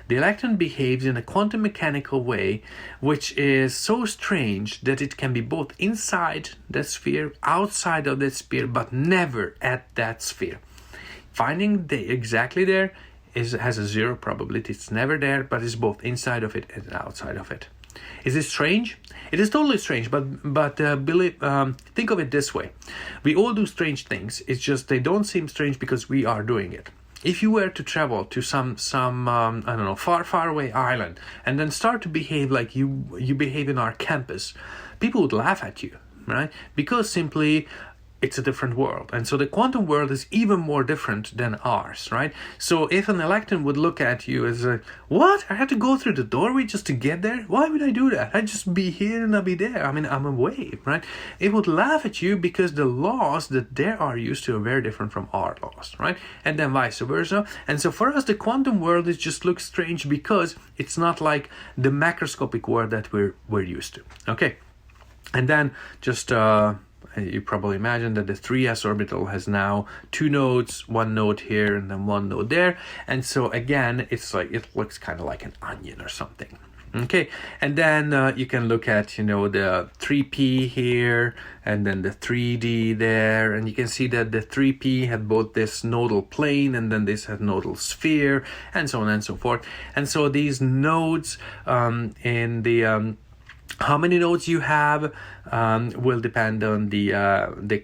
The electron behaves in a quantum mechanical way, which is so strange that it can be both inside that sphere, outside of that sphere, but never at that sphere. Finding exactly there has a 0 probability. It's never there, but it's both inside of it and outside of it. Is it strange? It is totally strange, but think of it this way. We all do strange things. It's just they don't seem strange because we are doing it. If you were to travel to some I don't know, far away island and then start to behave like you behave in our campus, people would laugh at you, right? Because simply it's a different world. And so the quantum world is even more different than ours, right? So if an electron would look at you as what? I had to go through the doorway just to get there? Why would I do that? I'd just be here and I'll be there. I mean, I'm a wave, right? It would laugh at you because the laws that they are used to are very different from our laws, right? And then vice versa. And so for us, the quantum world just looks strange because it's not like the macroscopic world that we're used to, okay? And then just you probably imagine that the 3s orbital has now 2 nodes, 1 node here and then 1 node there. And so again, it's like it looks kind of like an onion or something. Okay, and then you can look at, the 3p here and then the 3d there, and you can see that the 3p had both this nodal plane and then this had nodal sphere and so on and so forth. And so these nodes in the how many nodes you have will depend on the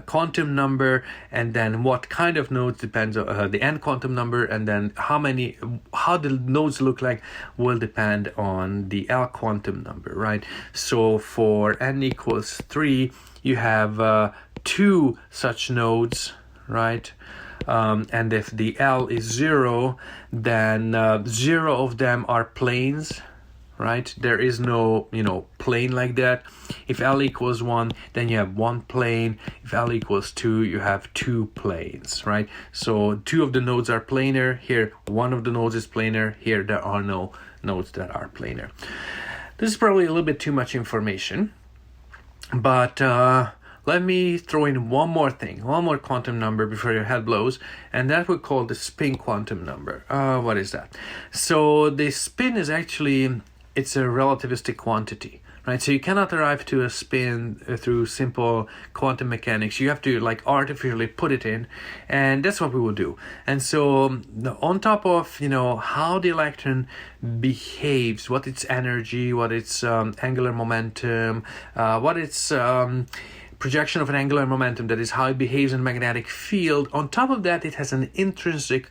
quantum number, and then what kind of nodes depends on the n quantum number, and then how the nodes look like will depend on the L quantum number, right? So for n equals 3, you have 2 such nodes, right? And if the L is 0, then 0 of them are planes, right? There is no, plane like that. If L equals 1, then you have 1 plane. If L equals 2, you have 2 planes, right? So 2 of the nodes are planar. Here, 1 of the nodes is planar. Here, there are no nodes that are planar. This is probably a little bit too much information. But let me throw in one more thing, one more quantum number before your head blows, and that we call the spin quantum number. What is that? So the spin is actually, it's a relativistic quantity, right? So you cannot arrive to a spin through simple quantum mechanics. You have to like artificially put it in, and that's what we will do. And so on top of, you know, how the electron behaves, what its energy, what its angular momentum, what its projection of an angular momentum, that is how it behaves in a magnetic field. On top of that, it has an intrinsic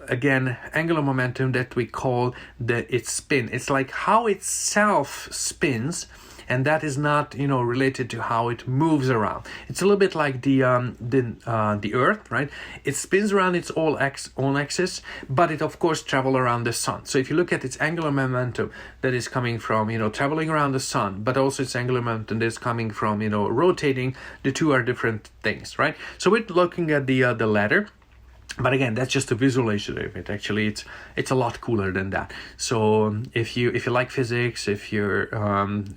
again, angular momentum that we call its spin. It's like how itself spins, and that is not, you know, related to how it moves around. It's a little bit like the Earth, right? It spins around its own axis, but it of course travels around the sun. So if you look at its angular momentum that is coming from, you know, traveling around the sun, but also its angular momentum that is coming from, you know, rotating, the two are different things, right? So we're looking at the ladder. But again, that's just a visualization of it. Actually, it's a lot cooler than that. So if you like physics, if you're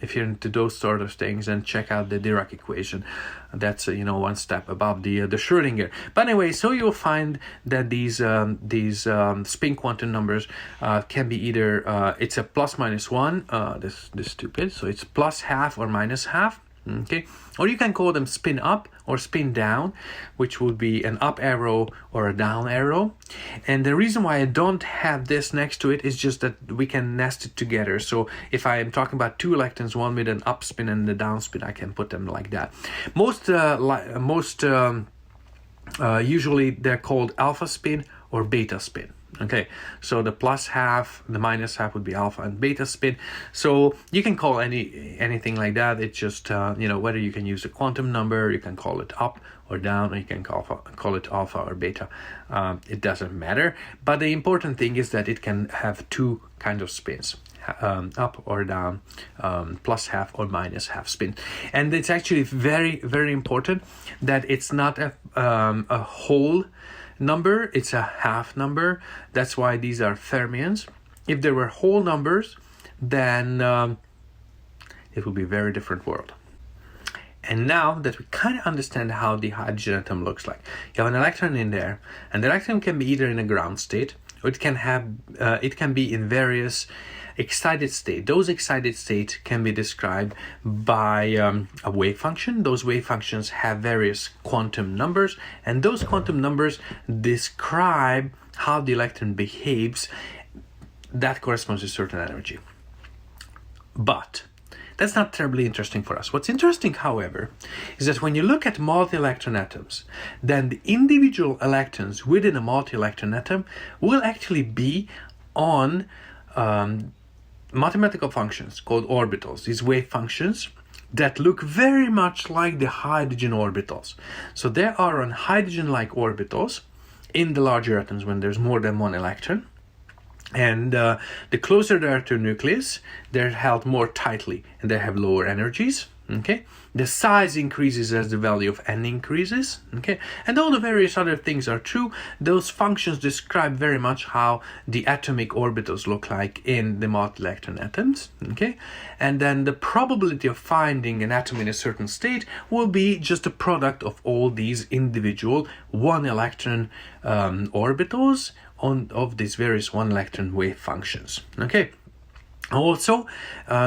into those sort of things, then check out the Dirac equation. That's you know, one step above the Schrödinger. But anyway, so you'll find that these spin quantum numbers can be either it's a plus minus one. This stupid. So it's plus half or minus half. Okay, or you can call them spin up or spin down, which would be an up arrow or a down arrow. And the reason why I don't have this next to it is just that we can nest it together. So if I am talking about two electrons, one with an up spin and the down spin, I can put them like that. Usually they're called alpha spin or beta spin. Okay, so the plus half, the minus half would be alpha and beta spin. So you can call anything like that. It's just, you know, whether you can use a quantum number, you can call it up or down, or you can call it alpha or beta. It doesn't matter. But the important thing is that it can have two kinds of spins. Up or down, plus half or minus half spin. And it's actually very, very important that it's not a whole number, it's a half number. That's why these are fermions. If there were whole numbers, then it would be a very different world. And now that we kind of understand how the hydrogen atom looks like, you have an electron in there, and the electron can be either in a ground state, or it can be in various excited state. Those excited states can be described by a wave function. Those wave functions have various quantum numbers, and those quantum numbers describe how the electron behaves. That corresponds to a certain energy. But that's not terribly interesting for us. What's interesting, however, is that when you look at multi-electron atoms, then the individual electrons within a multi-electron atom will actually be on mathematical functions called orbitals, these wave functions that look very much like the hydrogen orbitals. So there are on hydrogen-like orbitals in the larger atoms when there's more than one electron. And the closer they are to nucleus, they're held more tightly and they have lower energies. Okay, the size increases as the value of n increases. Okay, and all the various other things are true. Those functions describe very much how the atomic orbitals look like in the multi-electron atoms. Okay, and then the probability of finding an atom in a certain state will be just a product of all these individual one electron orbitals of these various one electron wave functions. Okay. Also,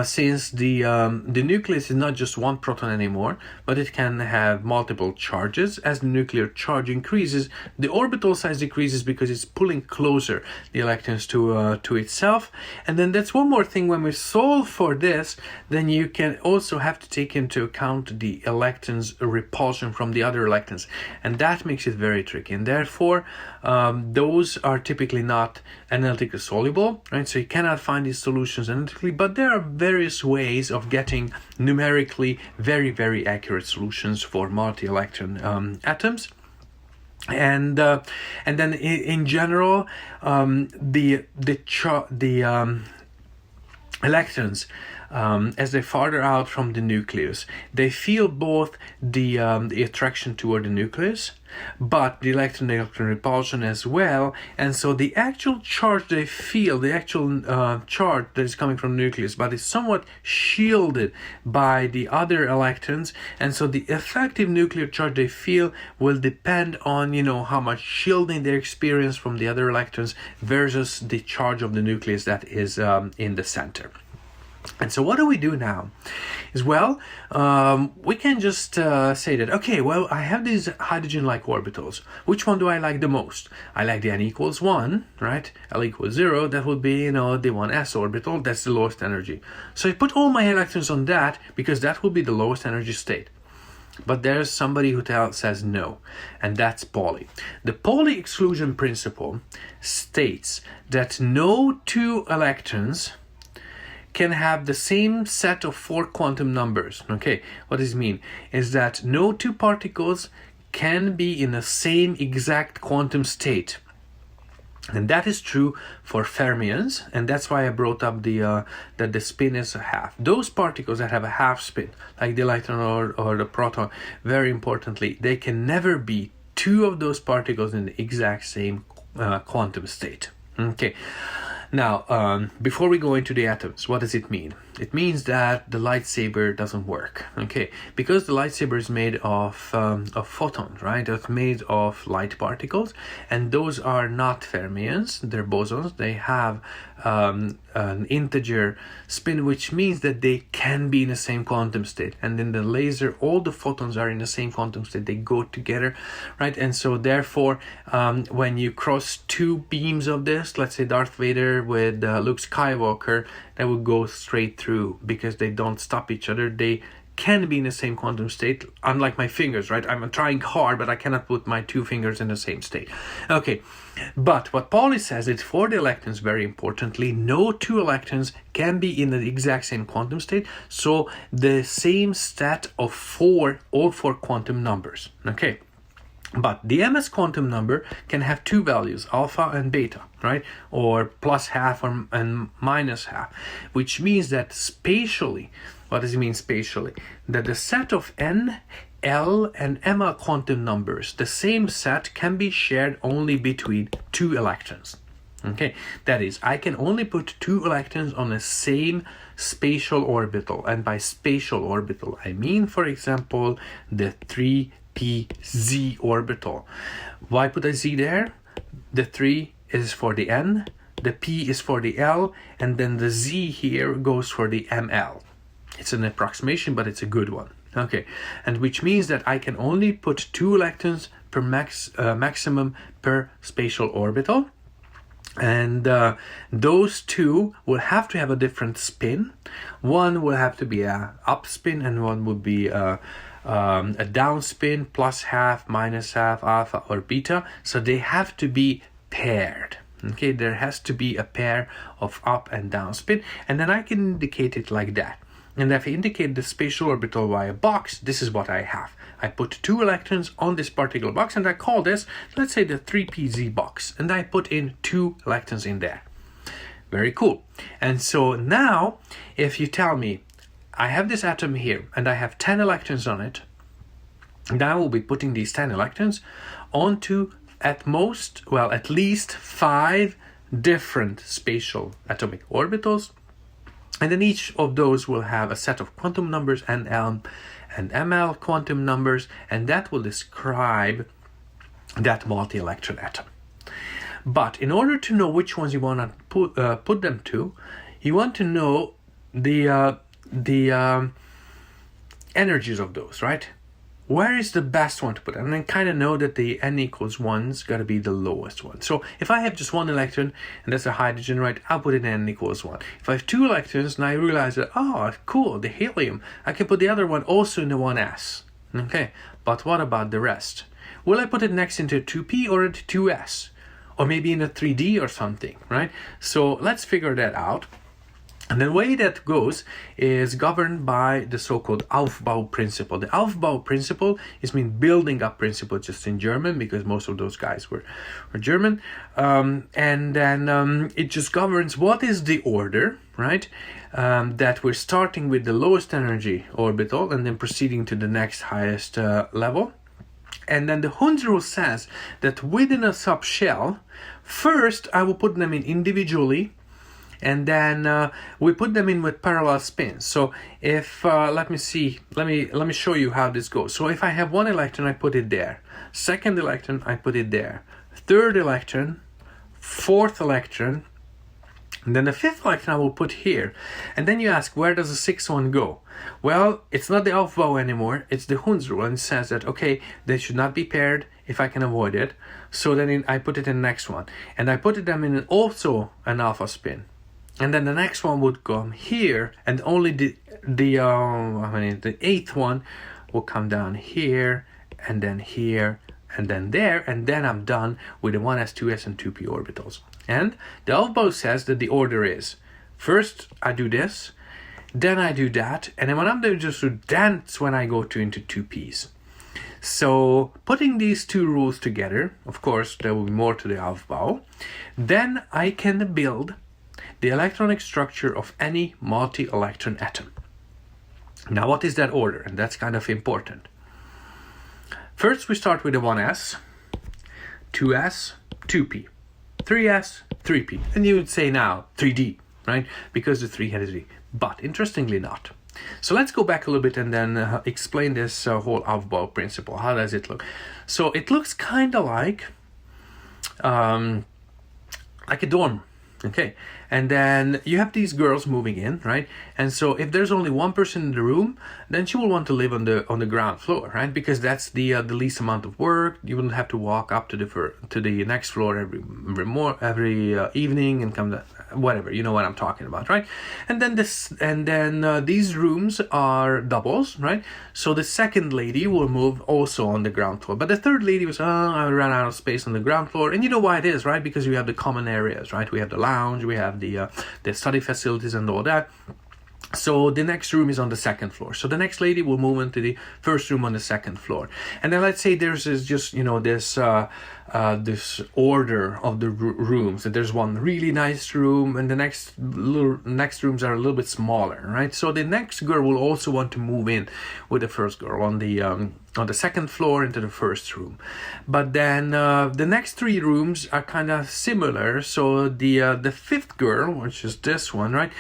since the nucleus is not just one proton anymore, but it can have multiple charges, as the nuclear charge increases, the orbital size decreases because it's pulling closer the electrons to itself. And then that's one more thing, when we solve for this, then you can also have to take into account the electrons' repulsion from the other electrons, and that makes it very tricky. And therefore, those are typically not analytically soluble, right? So you cannot find these solutions analytically, but there are various ways of getting numerically very, very accurate solutions for multi-electron atoms. And then in general, the electrons as they farther out from the nucleus, they feel both the attraction toward the nucleus, but the electron repulsion as well. And so the actual charge they feel, the actual charge that is coming from the nucleus, but is somewhat shielded by the other electrons. And so the effective nuclear charge they feel will depend on, how much shielding they experience from the other electrons versus the charge of the nucleus that is in the center. And so what do we do now? Is we can just say that, okay, well, I have these hydrogen-like orbitals. Which one do I like the most? I like the n equals 1, right? L equals 0, that would be, the 1s orbital, that's the lowest energy. So I put all my electrons on that because that will be the lowest energy state. But there's somebody who says no, and that's Pauli. The Pauli exclusion principle states that no two electrons can have the same set of 4 quantum numbers. Okay, what does it mean? Is that no two particles can be in the same exact quantum state. And that is true for fermions, and that's why I brought up that the spin is a half. Those particles that have a half spin, like the electron or the proton, very importantly, they can never be two of those particles in the exact same quantum state. Okay. Now, before we go into the atoms, what does it mean? It means that the lightsaber doesn't work, okay? Because the lightsaber is made of photons, right? It's made of light particles, and those are not fermions, they're bosons. They have an integer spin, which means that they can be in the same quantum state. And in the laser, all the photons are in the same quantum state. They go together, right? And so therefore, when you cross two beams of this, let's say Darth Vader with Luke Skywalker, that will go straight through because they don't stop each other. They can be in the same quantum state, unlike my fingers, right? I'm trying hard, but I cannot put my two fingers in the same state. Okay, but what Pauli says is for the electrons, very importantly, no two electrons can be in the exact same quantum state, so the same set of all four quantum numbers, okay? But the MS quantum number can have two values, alpha and beta, right? Or plus half and minus half, which means that spatially, what does it mean spatially? That the set of N, L, and ML quantum numbers, the same set can be shared only between two electrons. Okay, that is, I can only put two electrons on the same spatial orbital. And by spatial orbital, I mean, for example, the 3pz orbital. Why put a z there? The 3 is for the N, the p is for the L, and then the z here goes for the ml. It's an approximation, but it's a good one. Okay, and which means that I can only put two electrons per maximum per spatial orbital. And those two will have to have a different spin. One will have to be a up spin, and one would be a down spin, plus half, minus half, alpha or beta. So they have to be paired. Okay, there has to be a pair of up and down spin, and then I can indicate it like that. And if I indicate the spatial orbital by a box, this is what I have. I put two electrons on this particular box, and I call this, let's say, the 3pz box, and I put in two electrons in there. Very cool. And so now, if you tell me, I have this atom here, and I have 10 electrons on it, now we'll be putting these 10 electrons onto at least 5 different spatial atomic orbitals. And then each of those will have a set of quantum numbers, NL and ML quantum numbers, and that will describe that multi-electron atom. But in order to know which ones you want to put them to, you want to know the energies of those, right? Where is the best one to put? And then kind of know that the n equals 1's got to be the lowest one. So if I have just one electron, and that's a hydrogen, right, I'll put it in n equals 1. If I have two electrons, and I realize that, oh, cool, the helium, I can put the other one also in the 1s. Okay, but what about the rest? Will I put it next into 2p or into 2s? Or maybe in a 3d or something, right? So let's figure that out. And the way that goes is governed by the so-called Aufbau principle. The Aufbau principle is building up principle, just in German, because most of those guys were German. And then it just governs what is the order, right? That we're starting with the lowest energy orbital and then proceeding to the next highest level. And then the Hund's rule says that within a subshell, first I will put them in individually, and then we put them in with parallel spins. So if let me show you how this goes. So if I have one electron, I put it there. Second electron, I put it there. Third electron, fourth electron, and then the fifth electron I will put here. And then you ask, where does the sixth one go? Well, it's not the Aufbau anymore, it's the Hund's rule, and it says that, okay, they should not be paired if I can avoid it. So then I put it in the next one. And I put them in also an alpha spin. And then the next one would come here, and only the eighth one will come down here, and then here, and then there, and then I'm done with the 1s, 2s, and 2p orbitals. And the Aufbau says that the order is, first I do this, then I do that, and then when I'm doing just that's when I go into 2p's. So putting these two rules together, of course there will be more to the Aufbau, then I can build the electronic structure of any multi-electron atom. Now what is that order? And that's kind of important. First we start with the 1s, 2s, 2p, 3s, 3p, and you would say now 3d, right? Because the 3 had a d, but interestingly not. So let's go back a little bit and then explain this whole Aufbau principle. How does it look? So it looks kind of like a dorm. Okay, and then you have these girls moving in, right? And so if there's only one person in the room, then she will want to live on the ground floor, right? Because that's the least amount of work. You wouldn't have to walk up to the next floor every evening and come to whatever. You know what I'm talking about, right? And then these rooms are doubles, right? So the second lady will move also on the ground floor, but the third lady was, I ran out of space on the ground floor, and you know why it is, right? Because we have the common areas, right? We have the lounge, we have the study facilities and all that. So the next room is on the second floor. So the next lady will move into the first room on the second floor. And then let's say there's just, this order of the rooms. And there's one really nice room, and the next rooms are a little bit smaller, right? So the next girl will also want to move in with the first girl on the second floor into the first room. But then the next three rooms are kind of similar. So the fifth girl, which is this one, right?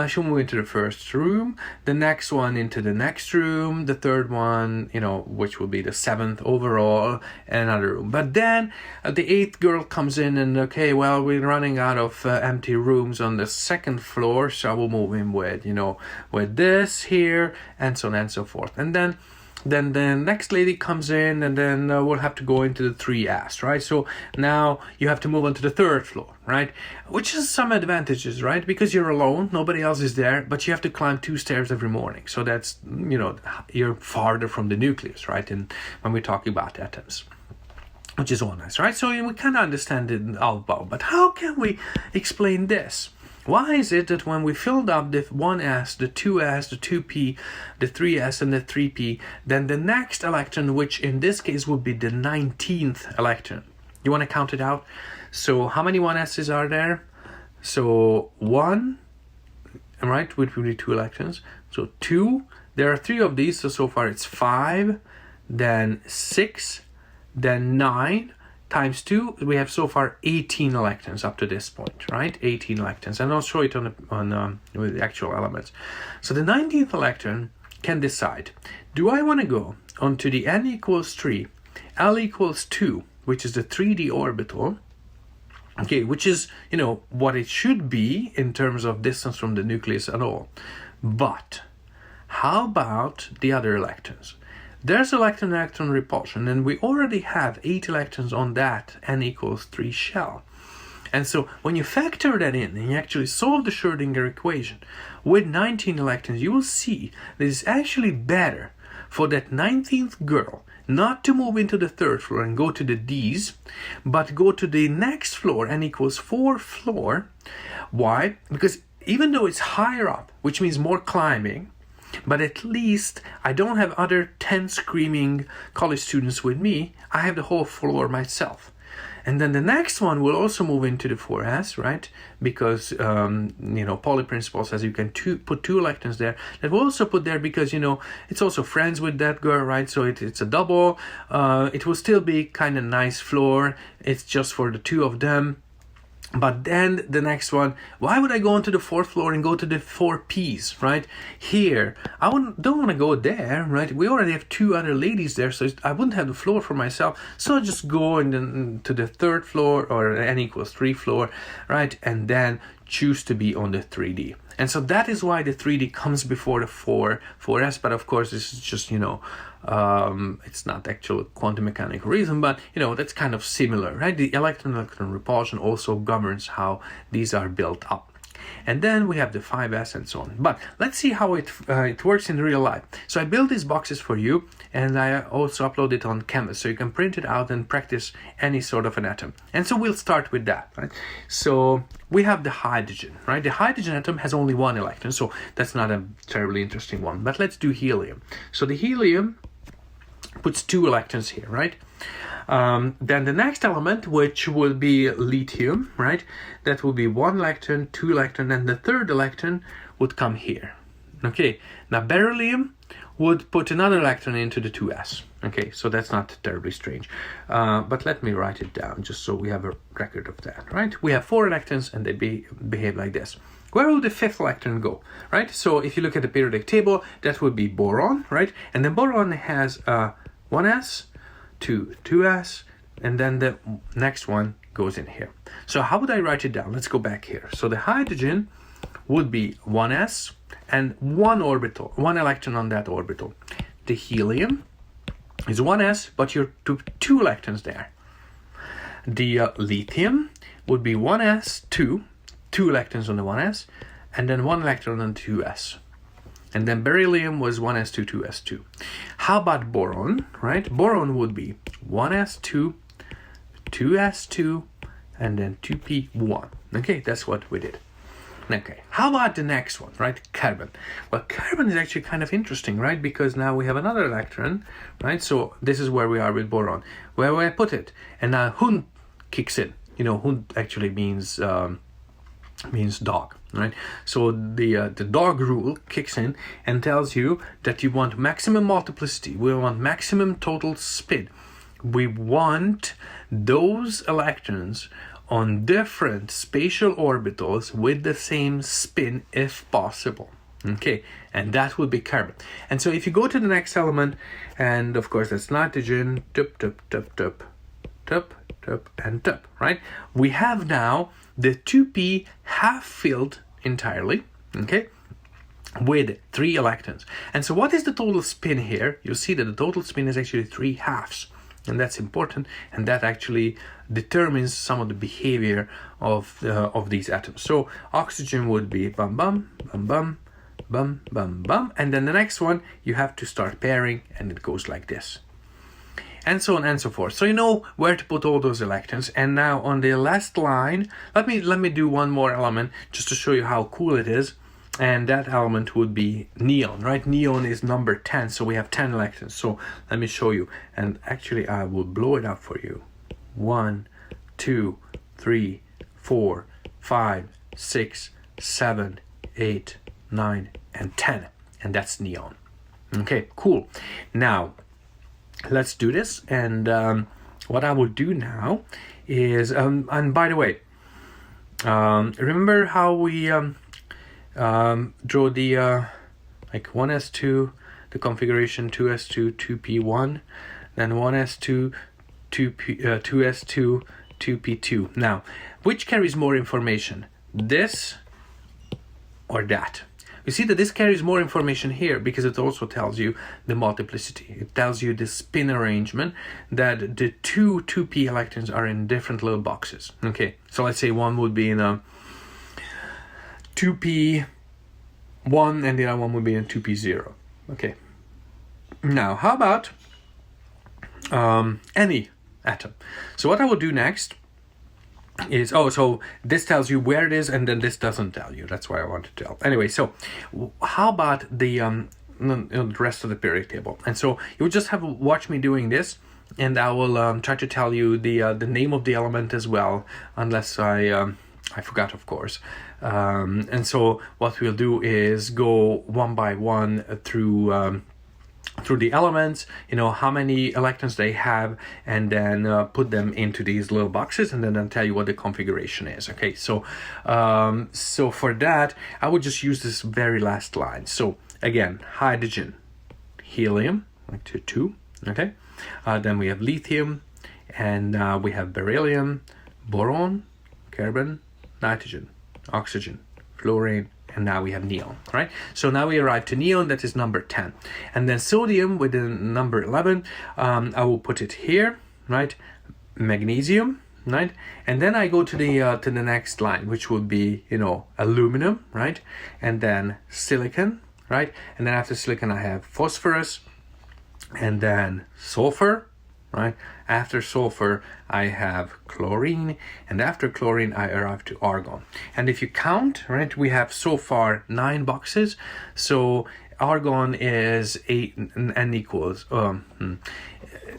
She'll move into the first room. The next one into the next room. The third one, which will be the seventh overall, another room. But then the eighth girl comes in and, okay, well, we're running out of empty rooms on the second floor, so I will move in with this here, and so on and so forth. And then the next lady comes in, and then we'll have to go into the 3s, right? So now you have to move on to the third floor, right? Which has some advantages, right? Because you're alone, nobody else is there, but you have to climb 2 stairs every morning. So that's, you're farther from the nucleus, right? And when we're talking about atoms, which is all nice, right? So we kind of understand it in Aufbau, but how can we explain this? Why is it that when we filled up the 1s, the 2s, the 2p, the 3s, and the 3p, then the next electron, which in this case would be the 19th electron, you want to count it out? So how many 1s's are there? So 1, right, which would be 2 electrons. So 2, there are 3 of these, so far it's 5, then 6, then 9, times 2, we have so far 18 electrons up to this point, right? 18 electrons, and I'll show it with the actual elements. So the 19th electron can decide, do I want to go onto the n equals 3, l equals 2, which is the 3d orbital, okay, which is, what it should be in terms of distance from the nucleus and all. But how about the other electrons? There's electron-electron repulsion, and we already have 8 electrons on that n equals 3 shell. And so when you factor that in and you actually solve the Schrödinger equation with 19 electrons, you will see that it's actually better for that 19th girl not to move into the third floor and go to the D's, but go to the next floor, n equals 4 floor. Why? Because even though it's higher up, which means more climbing, but at least I don't have other 10 screaming college students with me. I have the whole floor myself. And then the next one will also move into the 4S, right? Because, Poly Principal says you can put 2 electrons there. That will also put there because, it's also friends with that girl, right? So it's a double. It will still be kind of nice floor. It's just for the 2 of them. But then the next one, why would I go onto the 4th floor and go to the 4Ps, right? Here, don't want to go there, right? We already have 2 other ladies there, so I wouldn't have the floor for myself. So I'll just go to the 3rd floor or n equals 3 floor, right? And then choose to be on the 3D. And so that is why the 3D comes before the 4S, but of course this is just, it's not actual quantum mechanical reason, but that's kind of similar, right? The electron repulsion also governs how these are built up. And then we have the 5S and so on. But let's see how it works in real life. So I built these boxes for you, and I also upload it on Canvas, so you can print it out and practice any sort of an atom. And so we'll start with that, right? So we have the hydrogen, right? The hydrogen atom has only 1 electron, so that's not a terribly interesting one. But let's do helium. So the helium puts 2 electrons here, right? Then the next element, which will be lithium, right? That will be 1 electron, 2 electron, and the 3rd electron would come here. Okay, now beryllium would put another electron into the 2s. Okay, so that's not terribly strange. But let me write it down just so we have a record of that, right? We have 4 electrons and they behave like this. Where will the 5th electron go, right? So if you look at the periodic table, that would be boron, right? And the boron has 1s, 2s, and then the next one goes in here. So how would I write it down? Let's go back here. So the hydrogen would be 1s and 1 orbital, 1 electron on that orbital. The helium is 1s, but you're 2 electrons there. The lithium would be 1s, 2 electrons on the 1s, and then 1 electron on the 2s. And then beryllium was 1s2, 2s2. How about boron, right? Boron would be 1s2, 2s2, and then 2p1. Okay, that's what we did. Okay, how about the next one, right? Carbon. Well, carbon is actually kind of interesting, right? Because now we have another electron, right? So this is where we are with boron. Where will I put it? And now Hund kicks in. Hund actually means dog, right? So the dog rule kicks in and tells you that you want maximum multiplicity. We want maximum total spin. We want those electrons on different spatial orbitals with the same spin if possible. Okay, and that would be carbon. And so if you go to the next element, and of course that's nitrogen, tup, tup, tup, tup, tup, tup, and tup, right? We have now the 2p half filled entirely, okay, with 3 electrons. And so what is the total spin here? You'll see that the total spin is actually 3 halves. And that's important, and that actually determines some of the behavior of these atoms. So oxygen would be bum bum bum bum bum bum bum, and then the next one you have to start pairing, and it goes like this, and so on and so forth. So you know where to put all those electrons. And now on the last line, let me do one more element just to show you how cool it is. And that element would be neon, right? Neon is number 10, so we have 10 electrons. So let me show you. And actually, I will blow it up for you. 1, 2, 3, 4, 5, 6, 7, 8, 9, and 10. And that's neon. Okay, cool. Now, let's do this. And what I will do now is, and by the way, remember how we draw the like 1s2, the configuration 2s2, 2p1, then 1s2, 2s2, 2p2. Now, which carries more information, this or that? You see that this carries more information here because it also tells you the multiplicity. It tells you the spin arrangement, that the 2p electrons are in different little boxes. Okay, so let's say one would be in a 2p1 and the other one would be in 2p0. Okay. Now, how about any atom? So what I will do next is, oh, so this tells you where it is, and then this doesn't tell you. That's why I want to tell. Anyway, so how about the rest of the periodic table? And so you would just have to watch me doing this, and I will try to tell you the name of the element as well, unless I forgot, of course. And so what we'll do is go one by one through the elements, how many electrons they have, and then put them into these little boxes, and then I'll tell you what the configuration is. Okay, so so for that I would just use this very last line. So again, hydrogen, helium, like 2, okay, then we have lithium, and we have beryllium, boron, carbon, nitrogen, oxygen, fluorine, and now we have neon, right? So now we arrive to neon, that is number 10. And then sodium with the number 11, I will put it here, right? Magnesium, right? And then I go to the next line, which would be, aluminum, right? And then silicon, right? And then after silicon, I have phosphorus, and then sulfur, right? After sulfur, I have chlorine, and after chlorine, I arrive to argon. And if you count, right, we have so far 9 boxes. So argon is 8, n equals.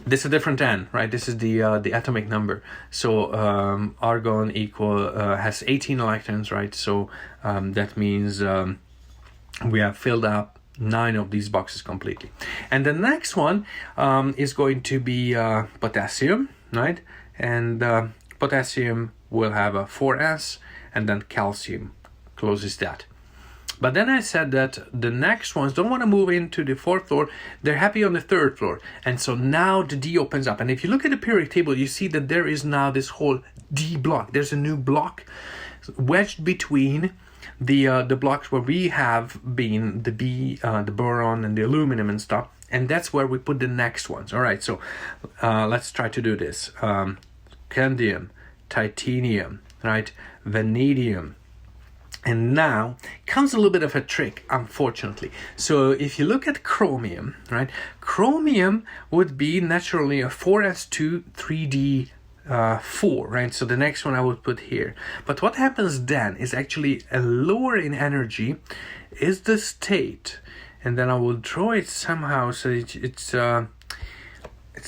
This is a different n, right? This is the atomic number. So argon has 18 electrons, right? So that means we have filled up 9 of these boxes completely. And the next one is going to be potassium, right? And potassium will have a 4s, and then calcium closes that. But then I said that the next ones don't want to move into the 4th floor. They're happy on the 3rd floor. And so now the D opens up. And if you look at the periodic table, you see that there is now this whole D block. There's a new block wedged between the blocks where we have been the boron and the aluminum and stuff, and that's where we put the next ones. All right, so let's try to do this. Candium, titanium, right, vanadium. And now comes a little bit of a trick, unfortunately. So if you look at chromium, right, chromium would be naturally a 4s2 3d 4, right? So the next one I would put here. But what happens then is actually a lower in energy is the state, and then I will draw it somehow so it's not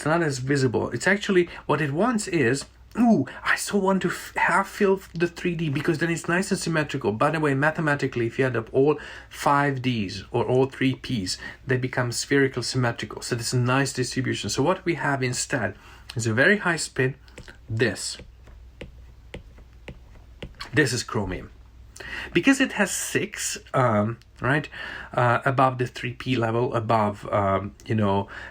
as visible. It's actually what it wants is, I so want to have filled the 3D because then it's nice and symmetrical. By the way, mathematically, if you add up all 5 Ds or all 3 Ps, they become spherical symmetrical. So this is a nice distribution. So what we have instead is a very high spin. This is chromium. Because it has 6, right, above the 3p level, above,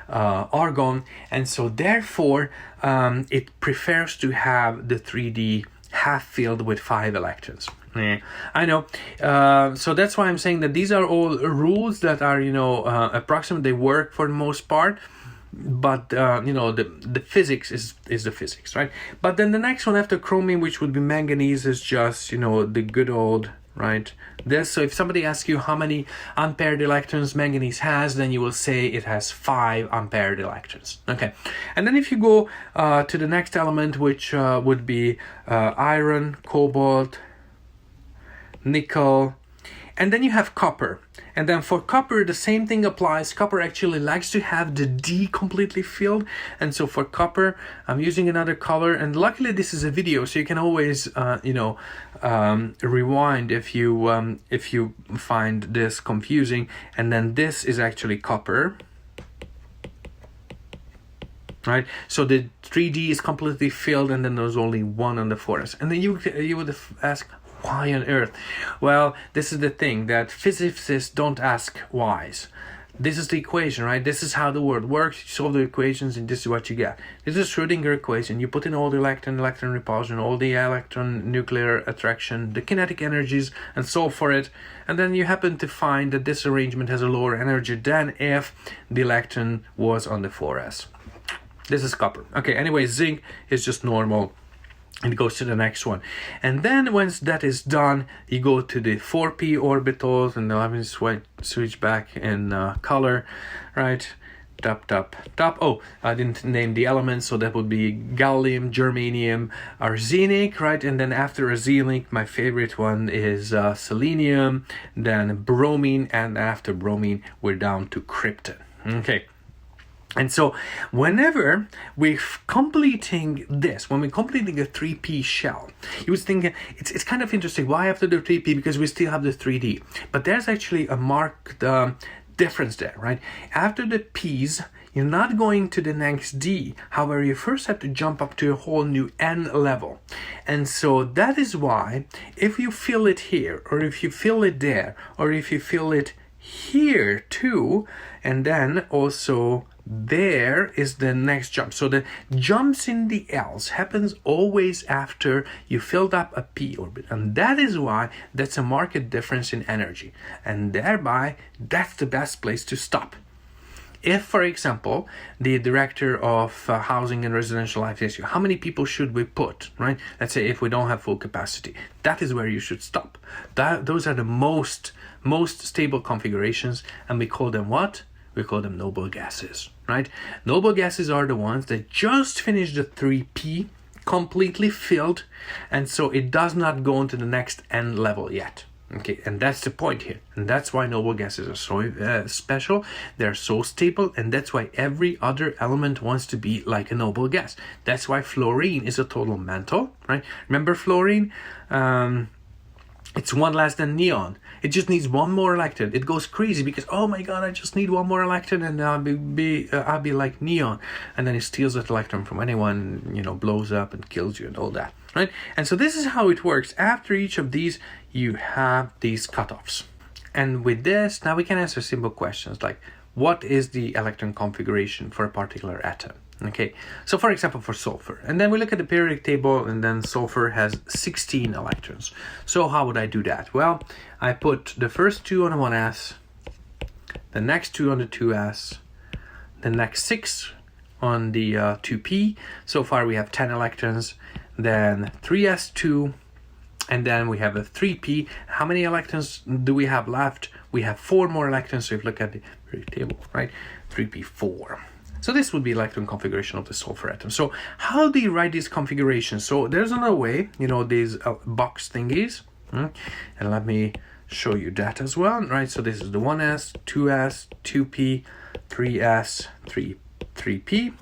argon, and so therefore it prefers to have the 3d half filled with 5 electrons. Yeah, I know. So that's why I'm saying that these are all rules that are, approximate. They work for the most part. But the physics is the physics, right? But then the next one after chromium, which would be manganese, is just the good old, right, this. So if somebody asks you how many unpaired electrons manganese has, then you will say it has 5 unpaired electrons. Okay, and then if you go to the next element, which would be iron, cobalt, nickel, and then you have copper. And then for copper, the same thing applies. Copper actually likes to have the D completely filled. And so for copper, I'm using another color. And luckily this is a video, so you can always, rewind if you find this confusing. And then this is actually copper. Right? So the 3D is completely filled, and then there's only 1 on the 4s. And then you would ask, why on earth? Well, this is the thing, that physicists don't ask whys. This is the equation, right? This is how the world works. You solve the equations, and this is what you get. This is Schrödinger equation. You put in all the electron repulsion, all the electron nuclear attraction, the kinetic energies, and solve for it. And then you happen to find that this arrangement has a lower energy than if the electron was on the 4s. This is copper. Okay, anyway, zinc is just normal. And it goes to the next one. And then once that is done, you go to the 4p orbitals, and let me switch back in color, right? Oh, I didn't name the elements, so that would be gallium, germanium, arsenic, right? And then after arsenic, my favorite one is selenium, then bromine, and after bromine, we're down to krypton. Okay. And so whenever we're completing this, when we're completing a 3p shell, you would think it's kind of interesting. Why after the 3p? Because we still have the 3d. But there's actually a marked difference there, right? After the p's, you're not going to the next d. However, you first have to jump up to a whole new n level. And so that is why if you feel it here, or if you feel it there, or if you feel it here too, and then also there is the next jump. So the jumps in the L's happens always after you filled up a p orbit, and that is why that's a marked difference in energy, and thereby that's the best place to stop. If, for example, the director of housing and residential life asks you, how many people should we put, right? Let's say if we don't have full capacity, that is where you should stop. Those are the most stable configurations, and we call them what? We call them noble gases, right? Noble gases are the ones that just finished the 3p, completely filled, and so it does not go into the next n level yet. Okay, and that's the point here, and that's why noble gases are so special. They're so stable, and that's why every other element wants to be like a noble gas. That's why fluorine is a total mantle, right? Remember fluorine? It's one less than neon. It just needs one more electron. It goes crazy because, oh my god, I just need one more electron and I'll be like neon. And then it steals that electron from anyone, blows up and kills you and all that, right? And so this is how it works. After each of these, you have these cutoffs. And with this, now we can answer simple questions like, what is the electron configuration for a particular atom? Okay, so for example, for sulfur, and then we look at the periodic table, and then sulfur has 16 electrons. So how would I do that? Well, I put the first 2 on the 1s, the next 2 on the 2s, the next 6 on the 2p. So far we have 10 electrons, then 3s2, and then we have a 3p. How many electrons do we have left? We have 4 more electrons. So if you look at the periodic table, right, 3p4. So this would be electron configuration of the sulfur atom. So how do you write these configurations? So there's another way, these box thingies. And let me show you that as well, right? So this is the 1s, 2s, 2p, 3s, 3p,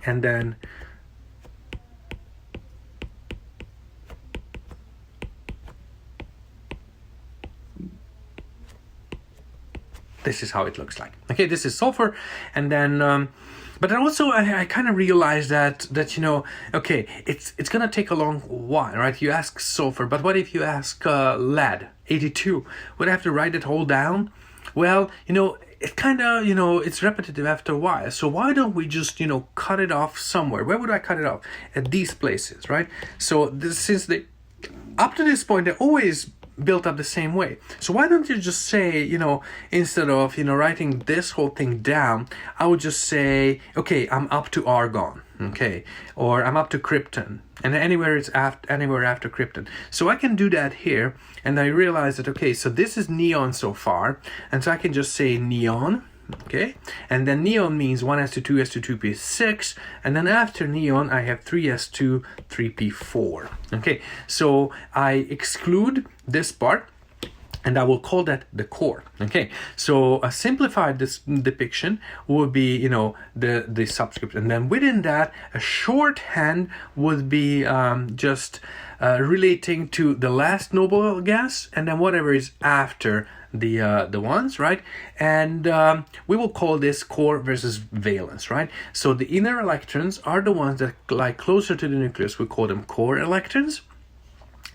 and then this is how it looks like. Okay, this is sulfur, and then, but then also I kind of realized that okay, it's gonna take a long while, right? You ask sulfur, but what if you ask lead, 82? Would I have to write it all down? Well, it kind of, it's repetitive after a while. So why don't we just, cut it off somewhere? Where would I cut it off? At these places, right? So since up to this point, they always built up the same way. So why don't you just say, instead of, writing this whole thing down, I would just say, okay, I'm up to argon, okay, or I'm up to krypton, and anywhere after krypton. So I can do that here, and I realize that, okay, so this is neon so far, and so I can just say neon, okay, and then neon means 1s2, 2s2, 2p, 6, and then after neon I have 3s2, 3p4. Okay, so I exclude this part, and I will call that the core. Okay, so a simplified depiction would be, the subscript, and then within that, a shorthand would be just relating to the last noble gas, and then whatever is after the ones, right? And we will call this core versus valence, right? So the inner electrons are the ones that lie closer to the nucleus. We call them core electrons.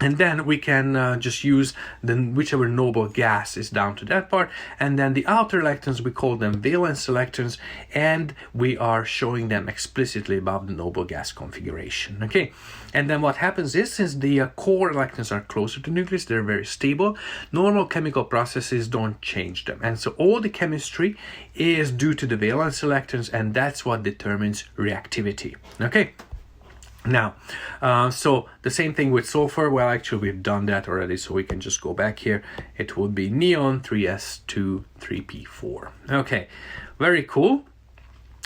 And then we can just use whichever noble gas is down to that part. And then the outer electrons, we call them valence electrons, and we are showing them explicitly above the noble gas configuration. Okay, and then what happens is, since the core electrons are closer to the nucleus, they're very stable. Normal chemical processes don't change them. And so all the chemistry is due to the valence electrons, and that's what determines reactivity. Okay. Now, so the same thing with sulfur. Well, actually, we've done that already, so we can just go back here. It would be neon, 3s2, 3p4. Okay, very cool.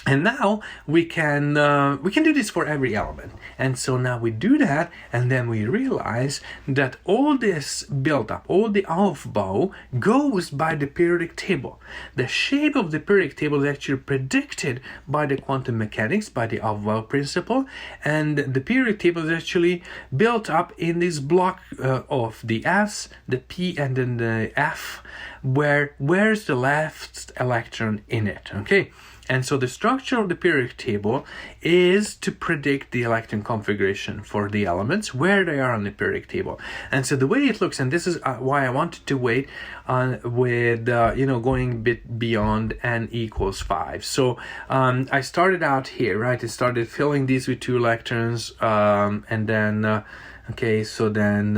And now we can do this for every element. And so now we do that, and then we realize that all this build-up, all the Aufbau goes by the periodic table. The shape of the periodic table is actually predicted by the quantum mechanics, by the Aufbau principle, and the periodic table is actually built up in this block of the S, the P, and then the F, where's the last electron in it, okay? And so the structure of the periodic table is to predict the electron configuration for the elements, where they are on the periodic table. And so the way it looks, and this is why I wanted to wait on with going a bit beyond n equals 5. So I started out here, right? I started filling these with 2 electrons, and then okay, so then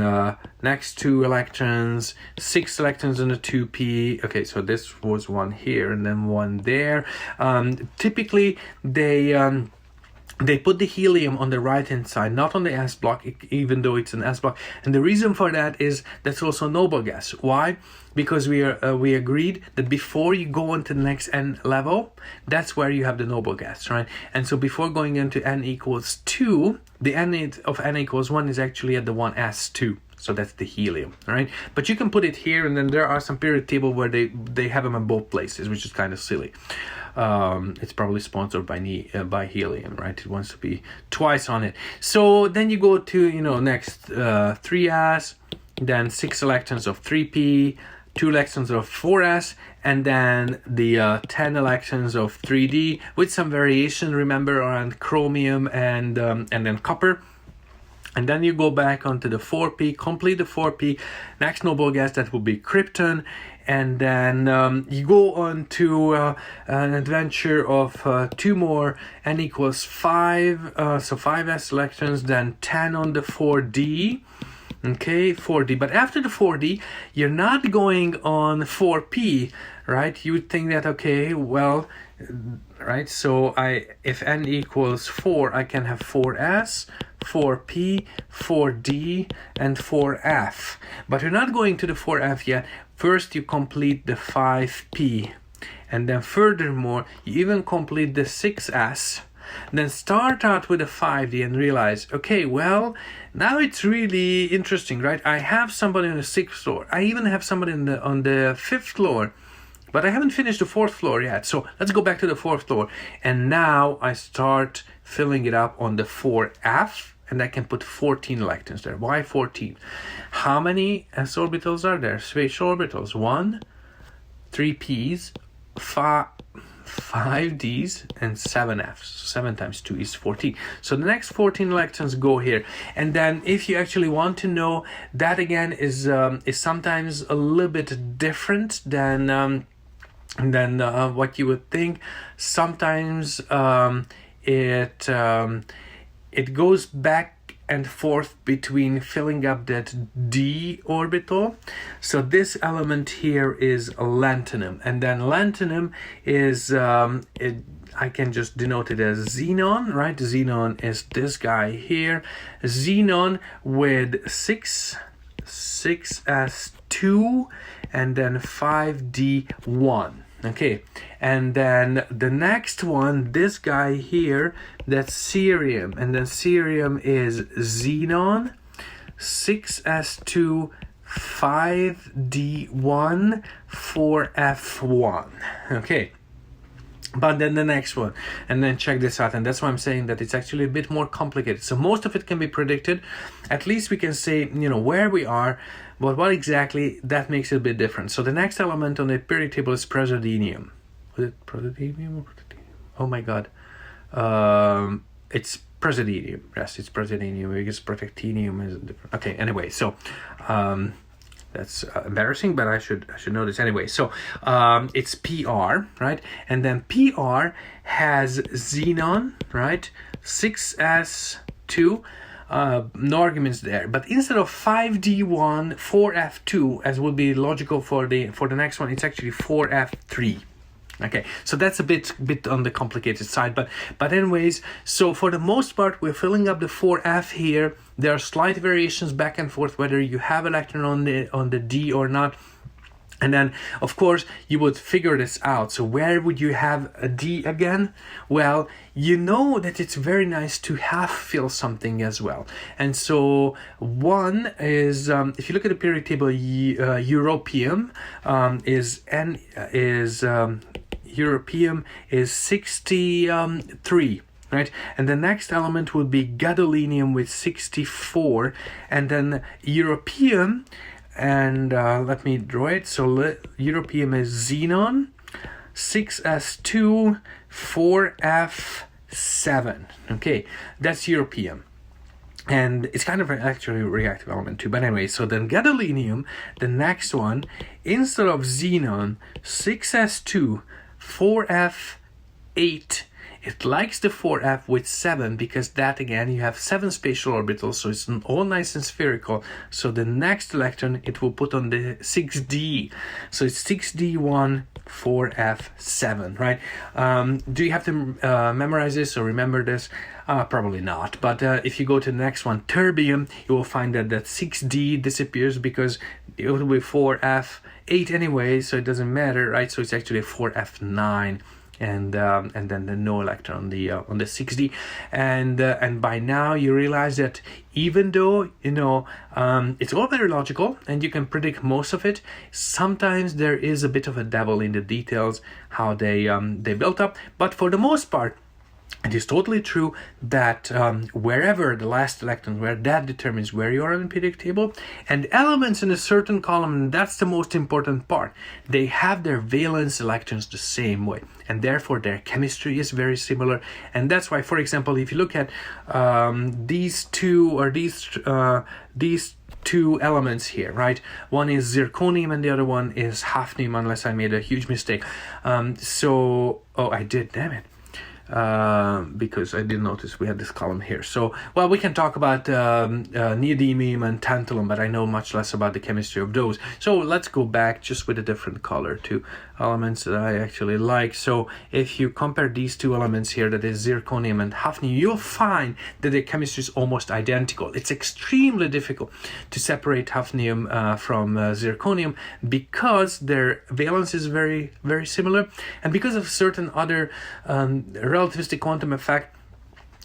next 2 electrons, 6 electrons in the 2p. Okay, so this was one here and then one there. Typically, they put the helium on the right-hand side, not on the S block, even though it's an S block. And the reason for that is that's also noble gas. Why? Because we agreed that before you go on to the next n level, that's where you have the noble gas, right? And so before going into n equals 2, the n of n equals 1 is actually at the 1s2. So that's the helium, right? But you can put it here, and then there are some periodic table where they have them in both places, which is kind of silly. It's probably sponsored by helium, right? It wants to be twice on it. So then you go to next 3s, then 6 electrons of 3p, 2 electrons of 4s, and then the 10 electrons of 3d with some variation, remember, around chromium and then copper. And then you go back onto the 4p, complete the 4p, next noble gas, that will be krypton. And then you go on to an adventure of 2 more, n equals 5, so 5s electrons, then 10 on the 4d. Okay, 4d. But after the 4d, you're not going on 4p, right? You would think that, okay, well, right, so if n equals 4, I can have 4s, 4p, 4d, and 4f. But you're not going to the 4f yet. First, you complete the 5p. And then furthermore, you even complete the 6s. Then start out with a 5d and realize, okay, well, now it's really interesting, right? I have somebody on the 6th floor. I even have somebody on the 5th floor. But I haven't finished the 4th floor yet. So let's go back to the 4th floor. And now I start filling it up on the 4f. And I can put 14 electrons there. Why 14? How many s orbitals are there? Spatial orbitals. 1, 3 p's, 5 d's, and 7 f's. 7 times 2 is 14. So the next 14 electrons go here. And then if you actually want to know, that again is sometimes a little bit different than what you would think. Sometimes it goes back and forth between filling up that d orbital. So this element here is lanthanum, and then lanthanum is I can just denote it as xenon, right? Xenon is this guy here. Xenon with 6s2 and then 5d1. Okay, and then the next one, this guy here, that's cerium, and then cerium is xenon, 6s2, 5d1, 4f1. Okay, but then the next one, and then check this out, and that's why I'm saying that it's actually a bit more complicated. So most of it can be predicted. At least we can say, where we are, but what exactly, that makes it a bit different. So the next element on the periodic table is praseodymium. Was it praseodymium or praseodymium? Oh my god. It's praseodymium. Yes, it's praseodymium because protactinium is different. Okay, anyway, so that's embarrassing, but I should know this anyway. So it's PR, right? And then PR has xenon, right? 6s2. No arguments there, but instead of 5d1, 4f2, as would be logical for the next one, it's actually 4f3. Okay, so that's a bit on the complicated side, but anyways, so for the most part, we're filling up the 4f here. There are slight variations back and forth whether you have electron on the d or not. And then, of course, you would figure this out. So where would you have a D again? Well, you know that it's very nice to half fill something as well. And so one is, if you look at the periodic table, europium europium is 63. Right, and the next element will be gadolinium with 64, and then europium. And let me draw it. So europium is xenon, 6s2, 4f7. Okay, that's europium. And it's kind of an actually reactive element too. But anyway, so then gadolinium, the next one, instead of xenon, 6s2, 4f8. It likes the 4f with 7 because that, again, you have 7 spatial orbitals, so it's all nice and spherical. So the next electron it will put on the 6d. So it's 6d1, 4f7, right? Do you have to memorize this or remember this? Probably not. But if you go to the next one, terbium, you will find that 6d disappears because it will be 4f8 anyway, so it doesn't matter, right? So it's actually a 4f9. And then the no electron on the 6d, and by now you realize that even though it's all very logical and you can predict most of it, sometimes there is a bit of a devil in the details how they built up. But for the most part, it is totally true that wherever the last electron, where that determines where you are on the periodic table, and elements in a certain column, and that's the most important part, they have their valence electrons the same way, and therefore their chemistry is very similar. And that's why, for example, if you look at these two elements here, right? One is zirconium and the other one is hafnium, unless I made a huge mistake. I did, damn it. Because I didn't notice we had this column here. So, well, we can talk about neodymium and tantalum, but I know much less about the chemistry of those. So let's go back just with a different color to elements that I actually like. So if you compare these two elements here, that is zirconium and hafnium, you'll find that their chemistry is almost identical. It's extremely difficult to separate hafnium from zirconium because their valence is very, very similar, and because of certain other relativistic quantum effect,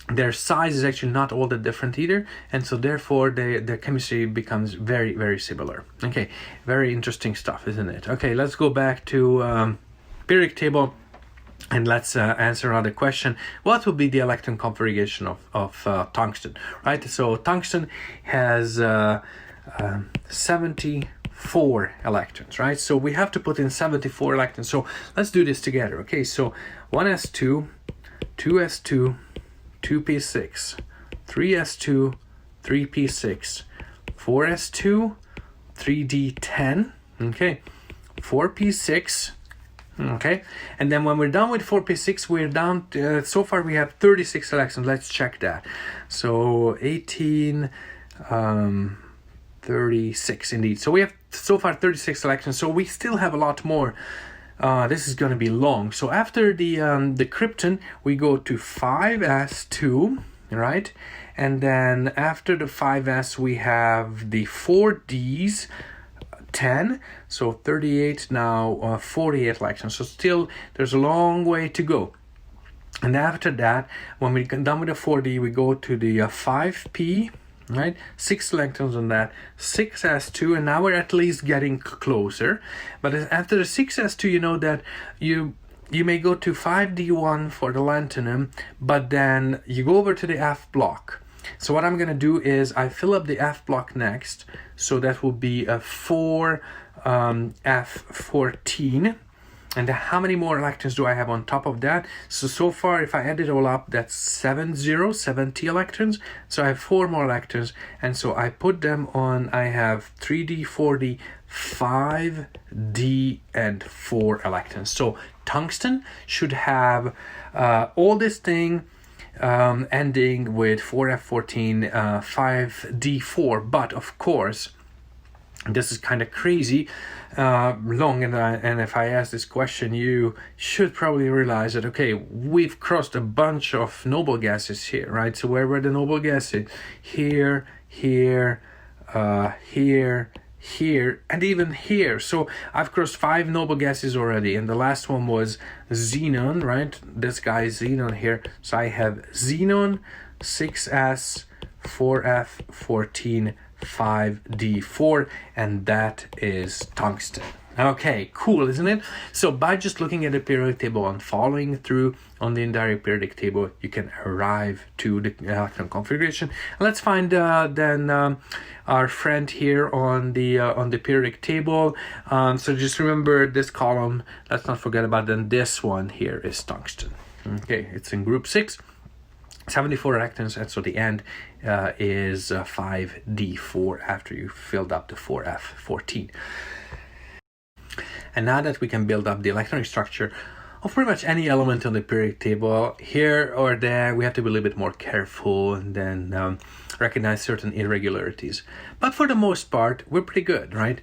their size is actually not all that different either, and so therefore their chemistry becomes very, very similar. Okay, very interesting stuff, isn't it? Okay, let's go back to periodic table and let's answer another question. What would be the electron configuration of tungsten, right? So tungsten has 74 electrons, right? So we have to put in 74 electrons. So let's do this together. Okay, so 1s2, 2s2, 2p6, 3s2, 3p6, 4s2, 3d10, okay, 4p6, okay, and then when we're done with 4p6, we're down to, so far we have 36 electrons. Let's check that. So 18, 36 indeed. So we have so far 36 electrons, so we still have a lot more. This is going to be long. So after the krypton, we go to 5s2, right? And then after the 5s, we have the 4ds, 10, so 38, now 48 electrons. So still, there's a long way to go. And after that, when we get done with the 4d, we go to the 5p, right? 6 electrons on that, 6s2, and now we're at least getting closer. But after the 6s2, you know that you may go to 5d1 for the lanthanum, but then you go over to the F block. So what I'm going to do is I fill up the F block next, so that will be a 4f14. And how many more electrons do I have on top of that? So far, if I add it all up, that's 70 electrons. So I have 4 more electrons. And so I put them on, I have 3d, 4d, 5d, and 4 electrons. So tungsten should have all this thing ending with 4f14, 5d4. But of course, this is kind of crazy long, and if I ask this question, you should probably realize that, okay, we've crossed a bunch of noble gases here, right? So where were the noble gases? Here, here, here, here, and even here. So I've crossed 5 noble gases already, and the last one was xenon, right? This guy is xenon here. So I have xenon, 6s, 4f, 14, 5d4, and that is tungsten. Okay, cool, isn't it? So by just looking at the periodic table and following through on the entire periodic table, you can arrive to the electron configuration. Let's find then our friend here on the periodic table. So just remember this column. Let's not forget about then this one here is tungsten. Okay, it's in group 6. 74 electrons, and so the end is 5d4 after you filled up the 4f14. And now that we can build up the electronic structure of pretty much any element on the periodic table, here or there we have to be a little bit more careful and then recognize certain irregularities. But for the most part, we're pretty good, right?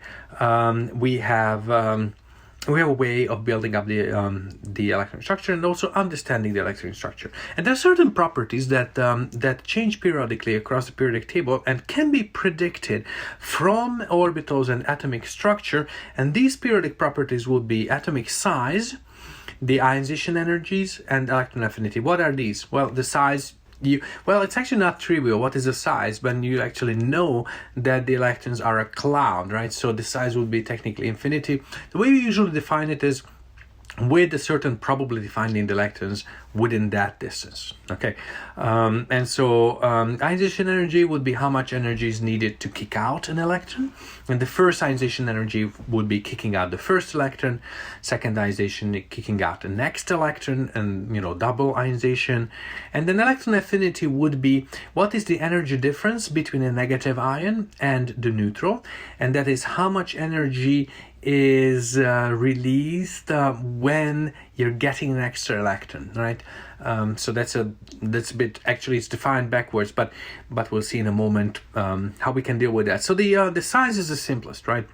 We have a way of building up the electron structure and also understanding the electron structure. And there are certain properties that that change periodically across the periodic table and can be predicted from orbitals and atomic structure. And these periodic properties would be atomic size, the ionization energies, and electron affinity. What are these? Well, the size. Well, it's actually not trivial. What is the size? When you actually know that the electrons are a cloud, right? So the size would be technically infinity. The way we usually define it is with a certain probability finding the electrons within that distance. Okay, and so ionization energy would be how much energy is needed to kick out an electron, and the first ionization energy would be kicking out the first electron, second ionization kicking out the next electron, and double ionization. And then electron affinity would be what is the energy difference between a negative ion and the neutral, and that is how much energy is released when you're getting an extra electron, right? So that's a bit, actually it's defined backwards, but we'll see in a moment how we can deal with that. So the size is the simplest, right?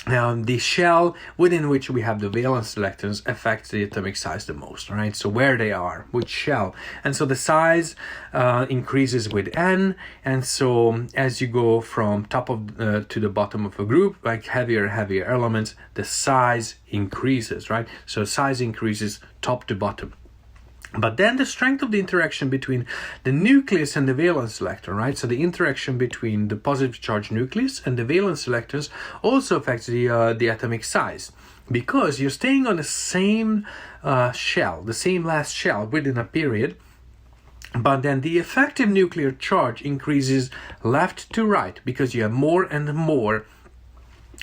The shell within which we have the valence electrons affects the atomic size the most, right? So where they are, which shell. And so the size increases with n, and so as you go from top of to the bottom of a group, like heavier elements, the size increases, right? So size increases top to bottom. But then the strength of the interaction between the nucleus and the valence electron, right? So the interaction between the positive charge nucleus and the valence electrons also affects the atomic size, because you're staying on the same shell, the same last shell within a period, but then the effective nuclear charge increases left to right because you have more and more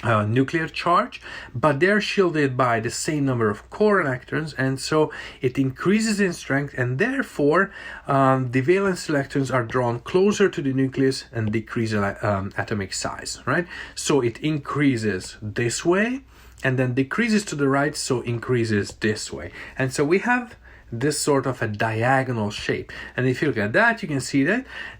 nuclear charge, but they're shielded by the same number of core electrons, and so it increases in strength, and therefore the valence electrons are drawn closer to the nucleus and decrease atomic size, right? So it increases this way and then decreases to the right, so increases this way. And so we have this sort of a diagonal shape, and if you look at that, you can see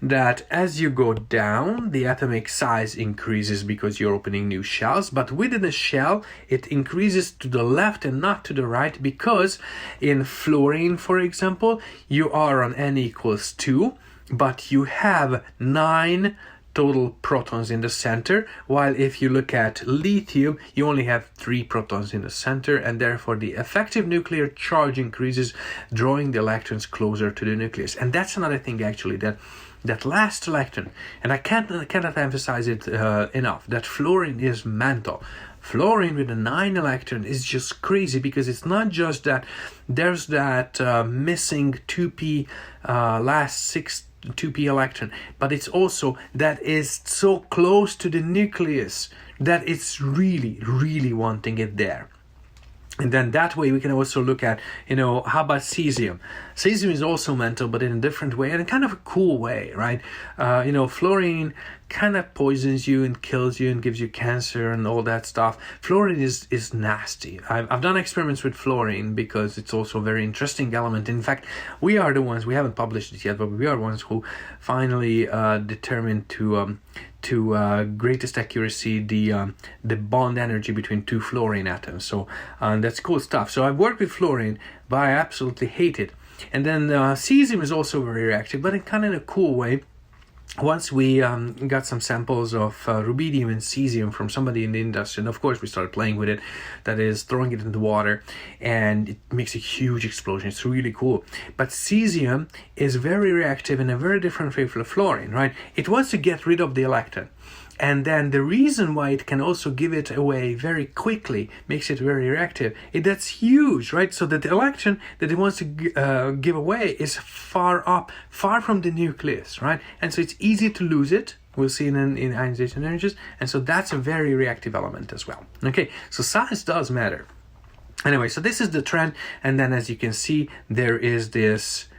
that as you go down, the atomic size increases because you're opening new shells, but within a shell it increases to the left and not to the right, because in fluorine, for example, you are on n equals 2, but you have 9 total protons in the center, while if you look at lithium, you only have 3 protons in the center, and therefore the effective nuclear charge increases, drawing the electrons closer to the nucleus. And that's another thing, actually, that last electron, and I cannot emphasize it enough, that fluorine is mental. Fluorine with a 9 electron is just crazy, because it's not just that there's that missing 2p last 2p electron, but it's also that is so close to the nucleus that it's really wanting it there. And then that way we can also look at, how about cesium? Cesium is also mental, but in a different way, and in kind of a cool way, right? Fluorine kind of poisons you and kills you and gives you cancer and all that stuff. Fluorine is nasty. I've done experiments with fluorine because it's also a very interesting element. In fact, we are the ones, we haven't published it yet, but we are the ones who finally determined to greatest accuracy the bond energy between 2 fluorine atoms. So that's cool stuff. So I've worked with fluorine, but I absolutely hate it. And then cesium is also very reactive, but in kind of a cool way. once we got some samples of rubidium and cesium from somebody in the industry, and of course we started playing with it, that is throwing it into water, and it makes a huge explosion. It's really cool. But cesium is very reactive in a very different way from fluorine, right? It wants to get rid of the electron. And then the reason why it can also give it away very quickly, makes it very reactive, that's huge, right? So that the electron that it wants to give away is far up, far from the nucleus, right? And so it's easy to lose it. We'll see in ionization energies. And so that's a very reactive element as well. Okay, so size does matter. Anyway, so this is the trend. And then as you can see, there is this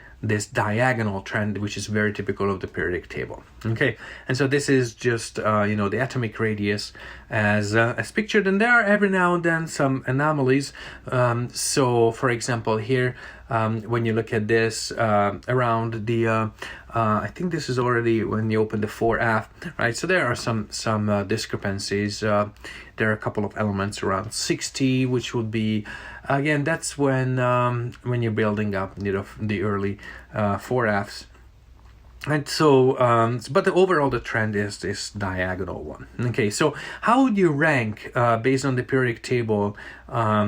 diagonal trend, which is very typical of the periodic table. Okay, and so this is just the atomic radius as pictured, and there are every now and then some anomalies. So for example here, when you look at this around the I think this is already when you open the 4F, right? So there are some discrepancies. There are a couple of elements around 60, which would be, again, that's when you're building up the early 4Fs. And so, but the trend is this diagonal one. Okay, so how would you rank based on the periodic table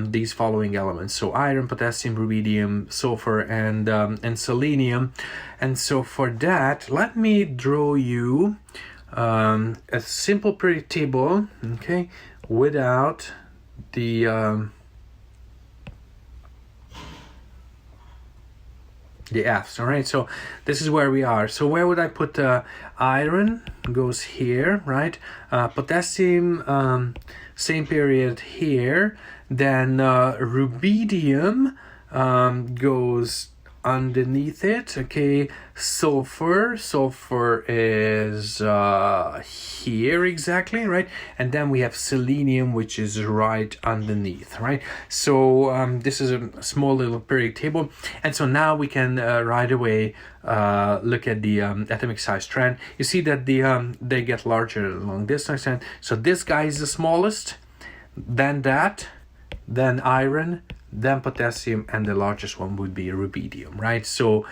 these following elements? So iron, potassium, rubidium, sulfur, and selenium. And so for that, let me draw you a simple periodic table, okay, without the F's. All right, so this is where we are. So where would I put iron? Goes here, right? Potassium, same period here. Then rubidium goes underneath it. Okay, sulfur is here exactly, right? And then we have selenium, which is right underneath, right? So this is a small little periodic table, and so now we can right away look at the atomic size trend. You see that they get larger along this extent. So this guy is the smallest, then iron, then potassium, and the largest one would be rubidium, right? So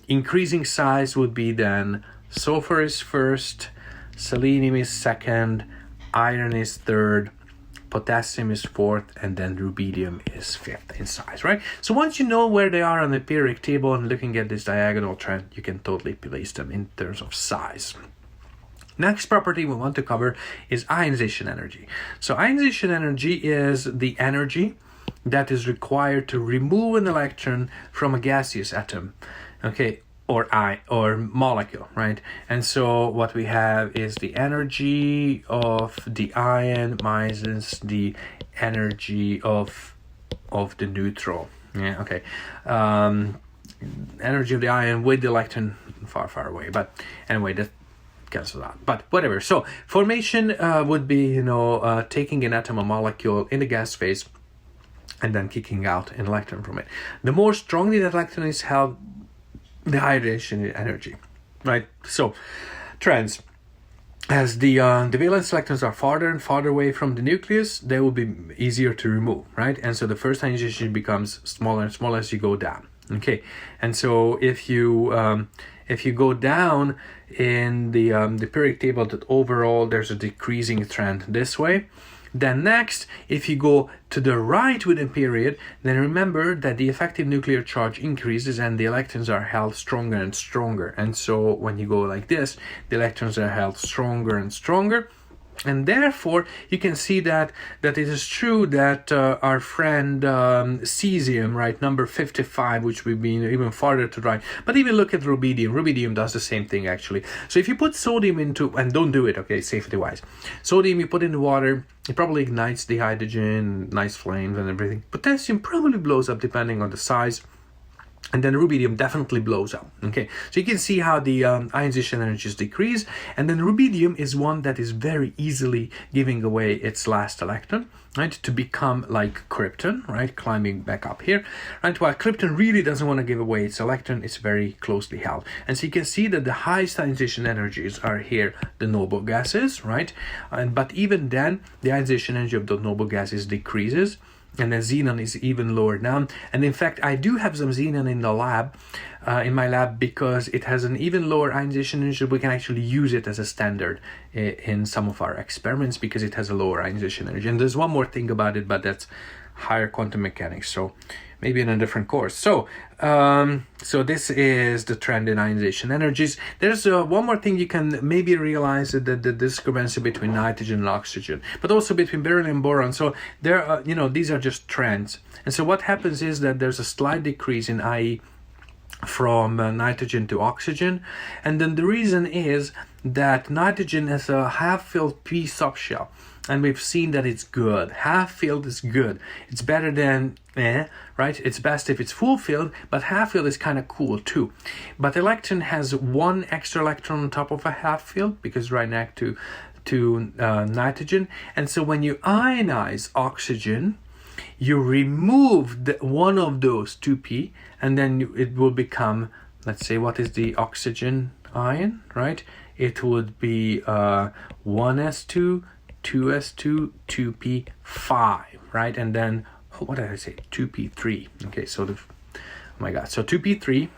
increasing size would be then sulfur is first, selenium is second, iron is third, potassium is fourth, and then rubidium is fifth in size, right? So once you know where they are on the periodic table and looking at this diagonal trend, you can totally place them in terms of size. Next property we want to cover is ionization energy. So ionization energy is the energy that is required to remove an electron from a gaseous atom, okay, or molecule, right? And so what we have is the energy of the ion minus the energy of the neutral. Yeah, okay. Energy of the ion with the electron far away, but anyway, that cancel out, but whatever. So formation would be taking an atom or molecule in the gas phase and then kicking out an electron from it. The more strongly that electron is held, the higher the energy, right? So trends, as the valence electrons are farther and farther away from the nucleus, they will be easier to remove, right? And so the first ionization becomes smaller and smaller as you go down. Okay, and so if you go down in the periodic table, that overall there's a decreasing trend this way. Then next, if you go to the right within period, then remember that the effective nuclear charge increases and the electrons are held stronger and stronger. And so when you go like this, the electrons are held stronger and stronger. And therefore, you can see that it is true that our friend cesium, right, number 55, which would be even farther to the right. But even look at rubidium. Rubidium does the same thing, actually. So if you put sodium into, and don't do it, okay, safety-wise. Sodium you put in the water, it probably ignites the hydrogen, nice flames and everything. Potassium probably blows up depending on the size. And then rubidium definitely blows up. Okay, so you can see how the ionization energies decrease, and then rubidium is one that is very easily giving away its last electron, right, to become like krypton, right, climbing back up here, right. While krypton really doesn't want to give away its electron, it's very closely held, and so you can see that the highest ionization energies are here, the noble gases, right, but even then the ionization energy of the noble gases decreases. And then xenon is even lower down. And in fact, I do have some xenon in the lab in my lab because it has an even lower ionization energy. We can actually use it as a standard in some of our experiments because it has a lower ionization energy. And there's one more thing about it, but that's higher quantum mechanics, so maybe in a different course. So this is the trend in ionization energies. There's one more thing you can maybe realize, that the discrepancy between nitrogen and oxygen, but also between beryllium and boron. So there are, these are just trends. And so what happens is that there's a slight decrease in IE from nitrogen to oxygen, and then the reason is that nitrogen has a half-filled p subshell, and we've seen that it's good. Half-filled is good. It's better than right? It's best if it's full-filled, but half-filled is kind of cool too. But electron has one extra electron on top of a half-filled because right next to nitrogen, and so when you ionize oxygen, you remove one of those 2p, and then it will become, let's say, what is the oxygen ion, right? It would be 1s2, 2s2, 2p5, right? And then, what did I say? 2p3. Okay, so oh my God, so 2p3.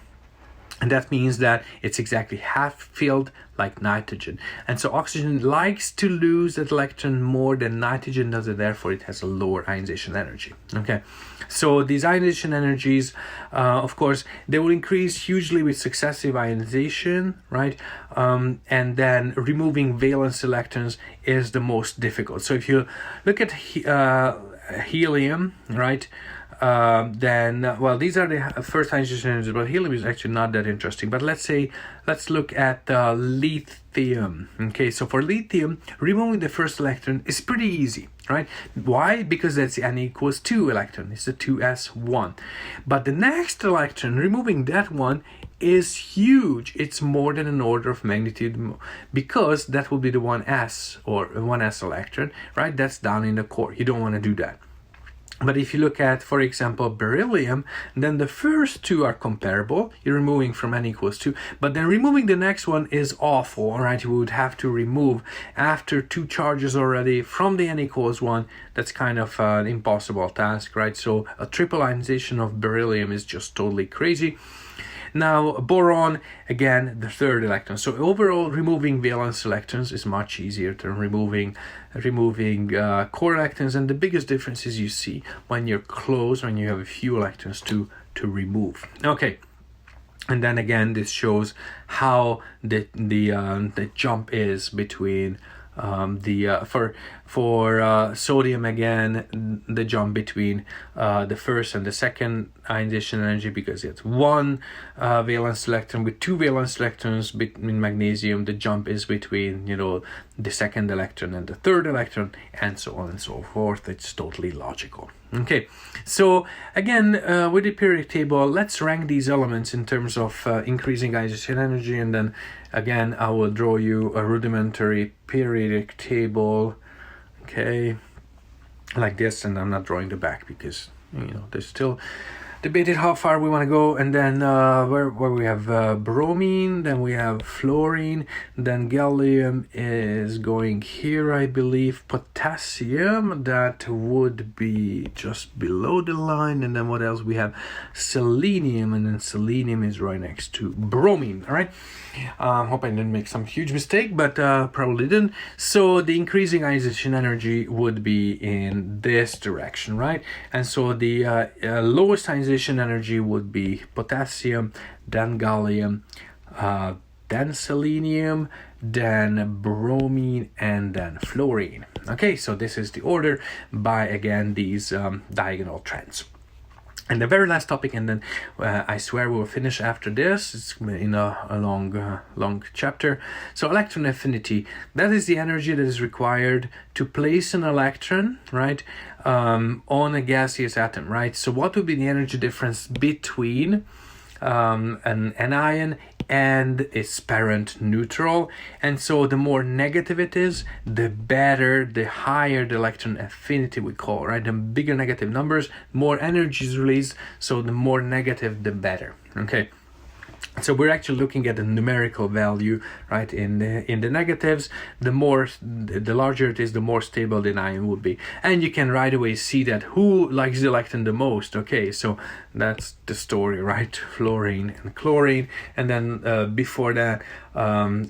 And that means that it's exactly half filled like nitrogen. And so oxygen likes to lose that electron more than nitrogen does, it, therefore it has a lower ionization energy. Okay, so these ionization energies, of course, they will increase hugely with successive ionization, right? And then removing valence electrons is the most difficult. So if you look at helium, right? Then, well, these are the first ionization energies, but helium is actually not that interesting. But let's look at lithium. Okay, so for lithium, removing the first electron is pretty easy, right? Why? Because that's N equals 2 electron. It's the 2s1. But the next electron, removing that one, is huge. It's more than an order of magnitude, because that will be the 1s or 1s electron, right? That's down in the core. You don't want to do that. But if you look at, for example, beryllium, then the first two are comparable. You're removing from N equals 2, but then removing the next one is awful, right? You would have to remove after 2 charges already from the N equals 1. That's kind of an impossible task, right? So a triple ionization of beryllium is just totally crazy. Now, boron, again, the third electron. So overall, removing valence electrons is much easier than removing core electrons. And the biggest difference is you see when you're close, when you have a few electrons to remove. Okay. And then again, this shows how the jump is between for sodium, again, the jump between the first and the second ionization energy, because it's one valence electron with 2 valence electrons. In magnesium, the jump is between the second electron and the third electron, and so on and so forth. It's totally logical. Okay, so again, with the periodic table, let's rank these elements in terms of increasing ionization energy, and then again I will draw you a rudimentary periodic table, okay, like this. And I'm not drawing the back because there's still debated how far we want to go. And then where we have bromine, then we have fluorine, then gallium is going here, I believe. Potassium, that would be just below the line. And then what else? We have selenium, and then selenium is right next to bromine. All right, hope I didn't make some huge mistake, but probably didn't. So the increasing ionization energy would be in this direction, right? And so the lowest ionization energy would be potassium, then gallium, then selenium, then bromine, and then fluorine. Okay, so this is the order by, again, these diagonal trends. And the very last topic, and then I swear we'll finish after this. It's in a long chapter. So electron affinity, that is the energy that is required to place an electron, right, on a gaseous atom, right? So what would be the energy difference between an anion and its parent neutral? And so the more negative it is, the better, the higher the electron affinity we call, right? The bigger negative numbers, more energy is released, so the more negative, the better. Okay. So we're actually looking at a numerical value, right? In the negatives, the larger it is, the more stable the ion would be. And you can right away see that who likes the electron the most. Okay, so that's the story, right? Fluorine and chlorine. And then before that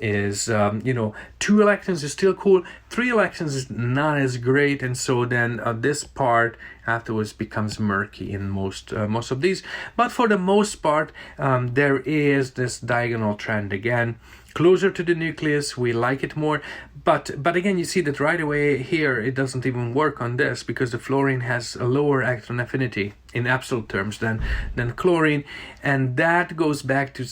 is 2 electrons is still cool. 3 electrons is not as great, and so then this part afterwards becomes murky in most of these. But for the most part, there is this diagonal trend again. Closer to the nucleus, we like it more, but again, you see that right away here it doesn't even work on this, because the fluorine has a lower electron affinity in absolute terms than chlorine, and that goes back to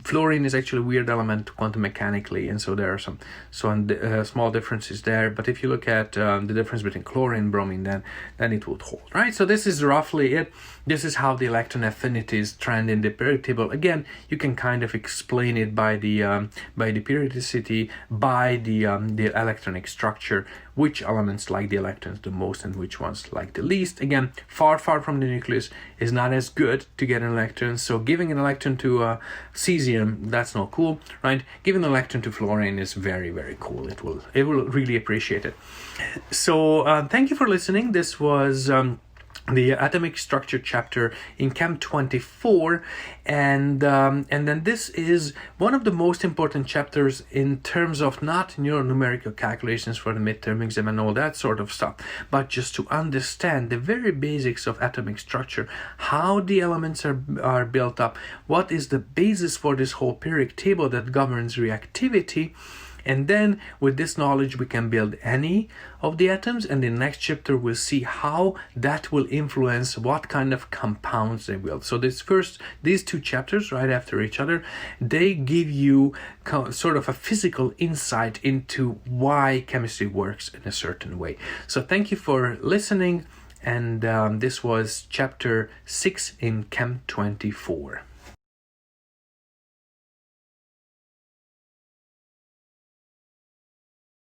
fluorine is actually a weird element quantum mechanically, and so there are some small differences there. But if you look at the difference between chlorine and bromine, then it would hold, right? So this is roughly it. This is how the electron affinities trend in the periodic table. Again, you can kind of explain it by the periodicity, by the electronic structure, which elements like the electrons the most and which ones like the least. Again, far from the nucleus is not as good to get an electron. So giving an electron to cesium, that's not cool, right? Giving an electron to fluorine is very, very cool. It will really appreciate it. So thank you for listening. This was the atomic structure chapter in Chem24, and then this is one of the most important chapters in terms of not numerical calculations for the midterm exam and all that sort of stuff, but just to understand the very basics of atomic structure, how the elements are built up, what is the basis for this whole periodic table that governs reactivity. And then with this knowledge we can build any of the atoms, and in the next chapter we'll see how that will influence what kind of compounds they will. So these 2 chapters right after each other, they give you sort of a physical insight into why chemistry works in a certain way. So thank you for listening, and this was chapter 6 in Chem24.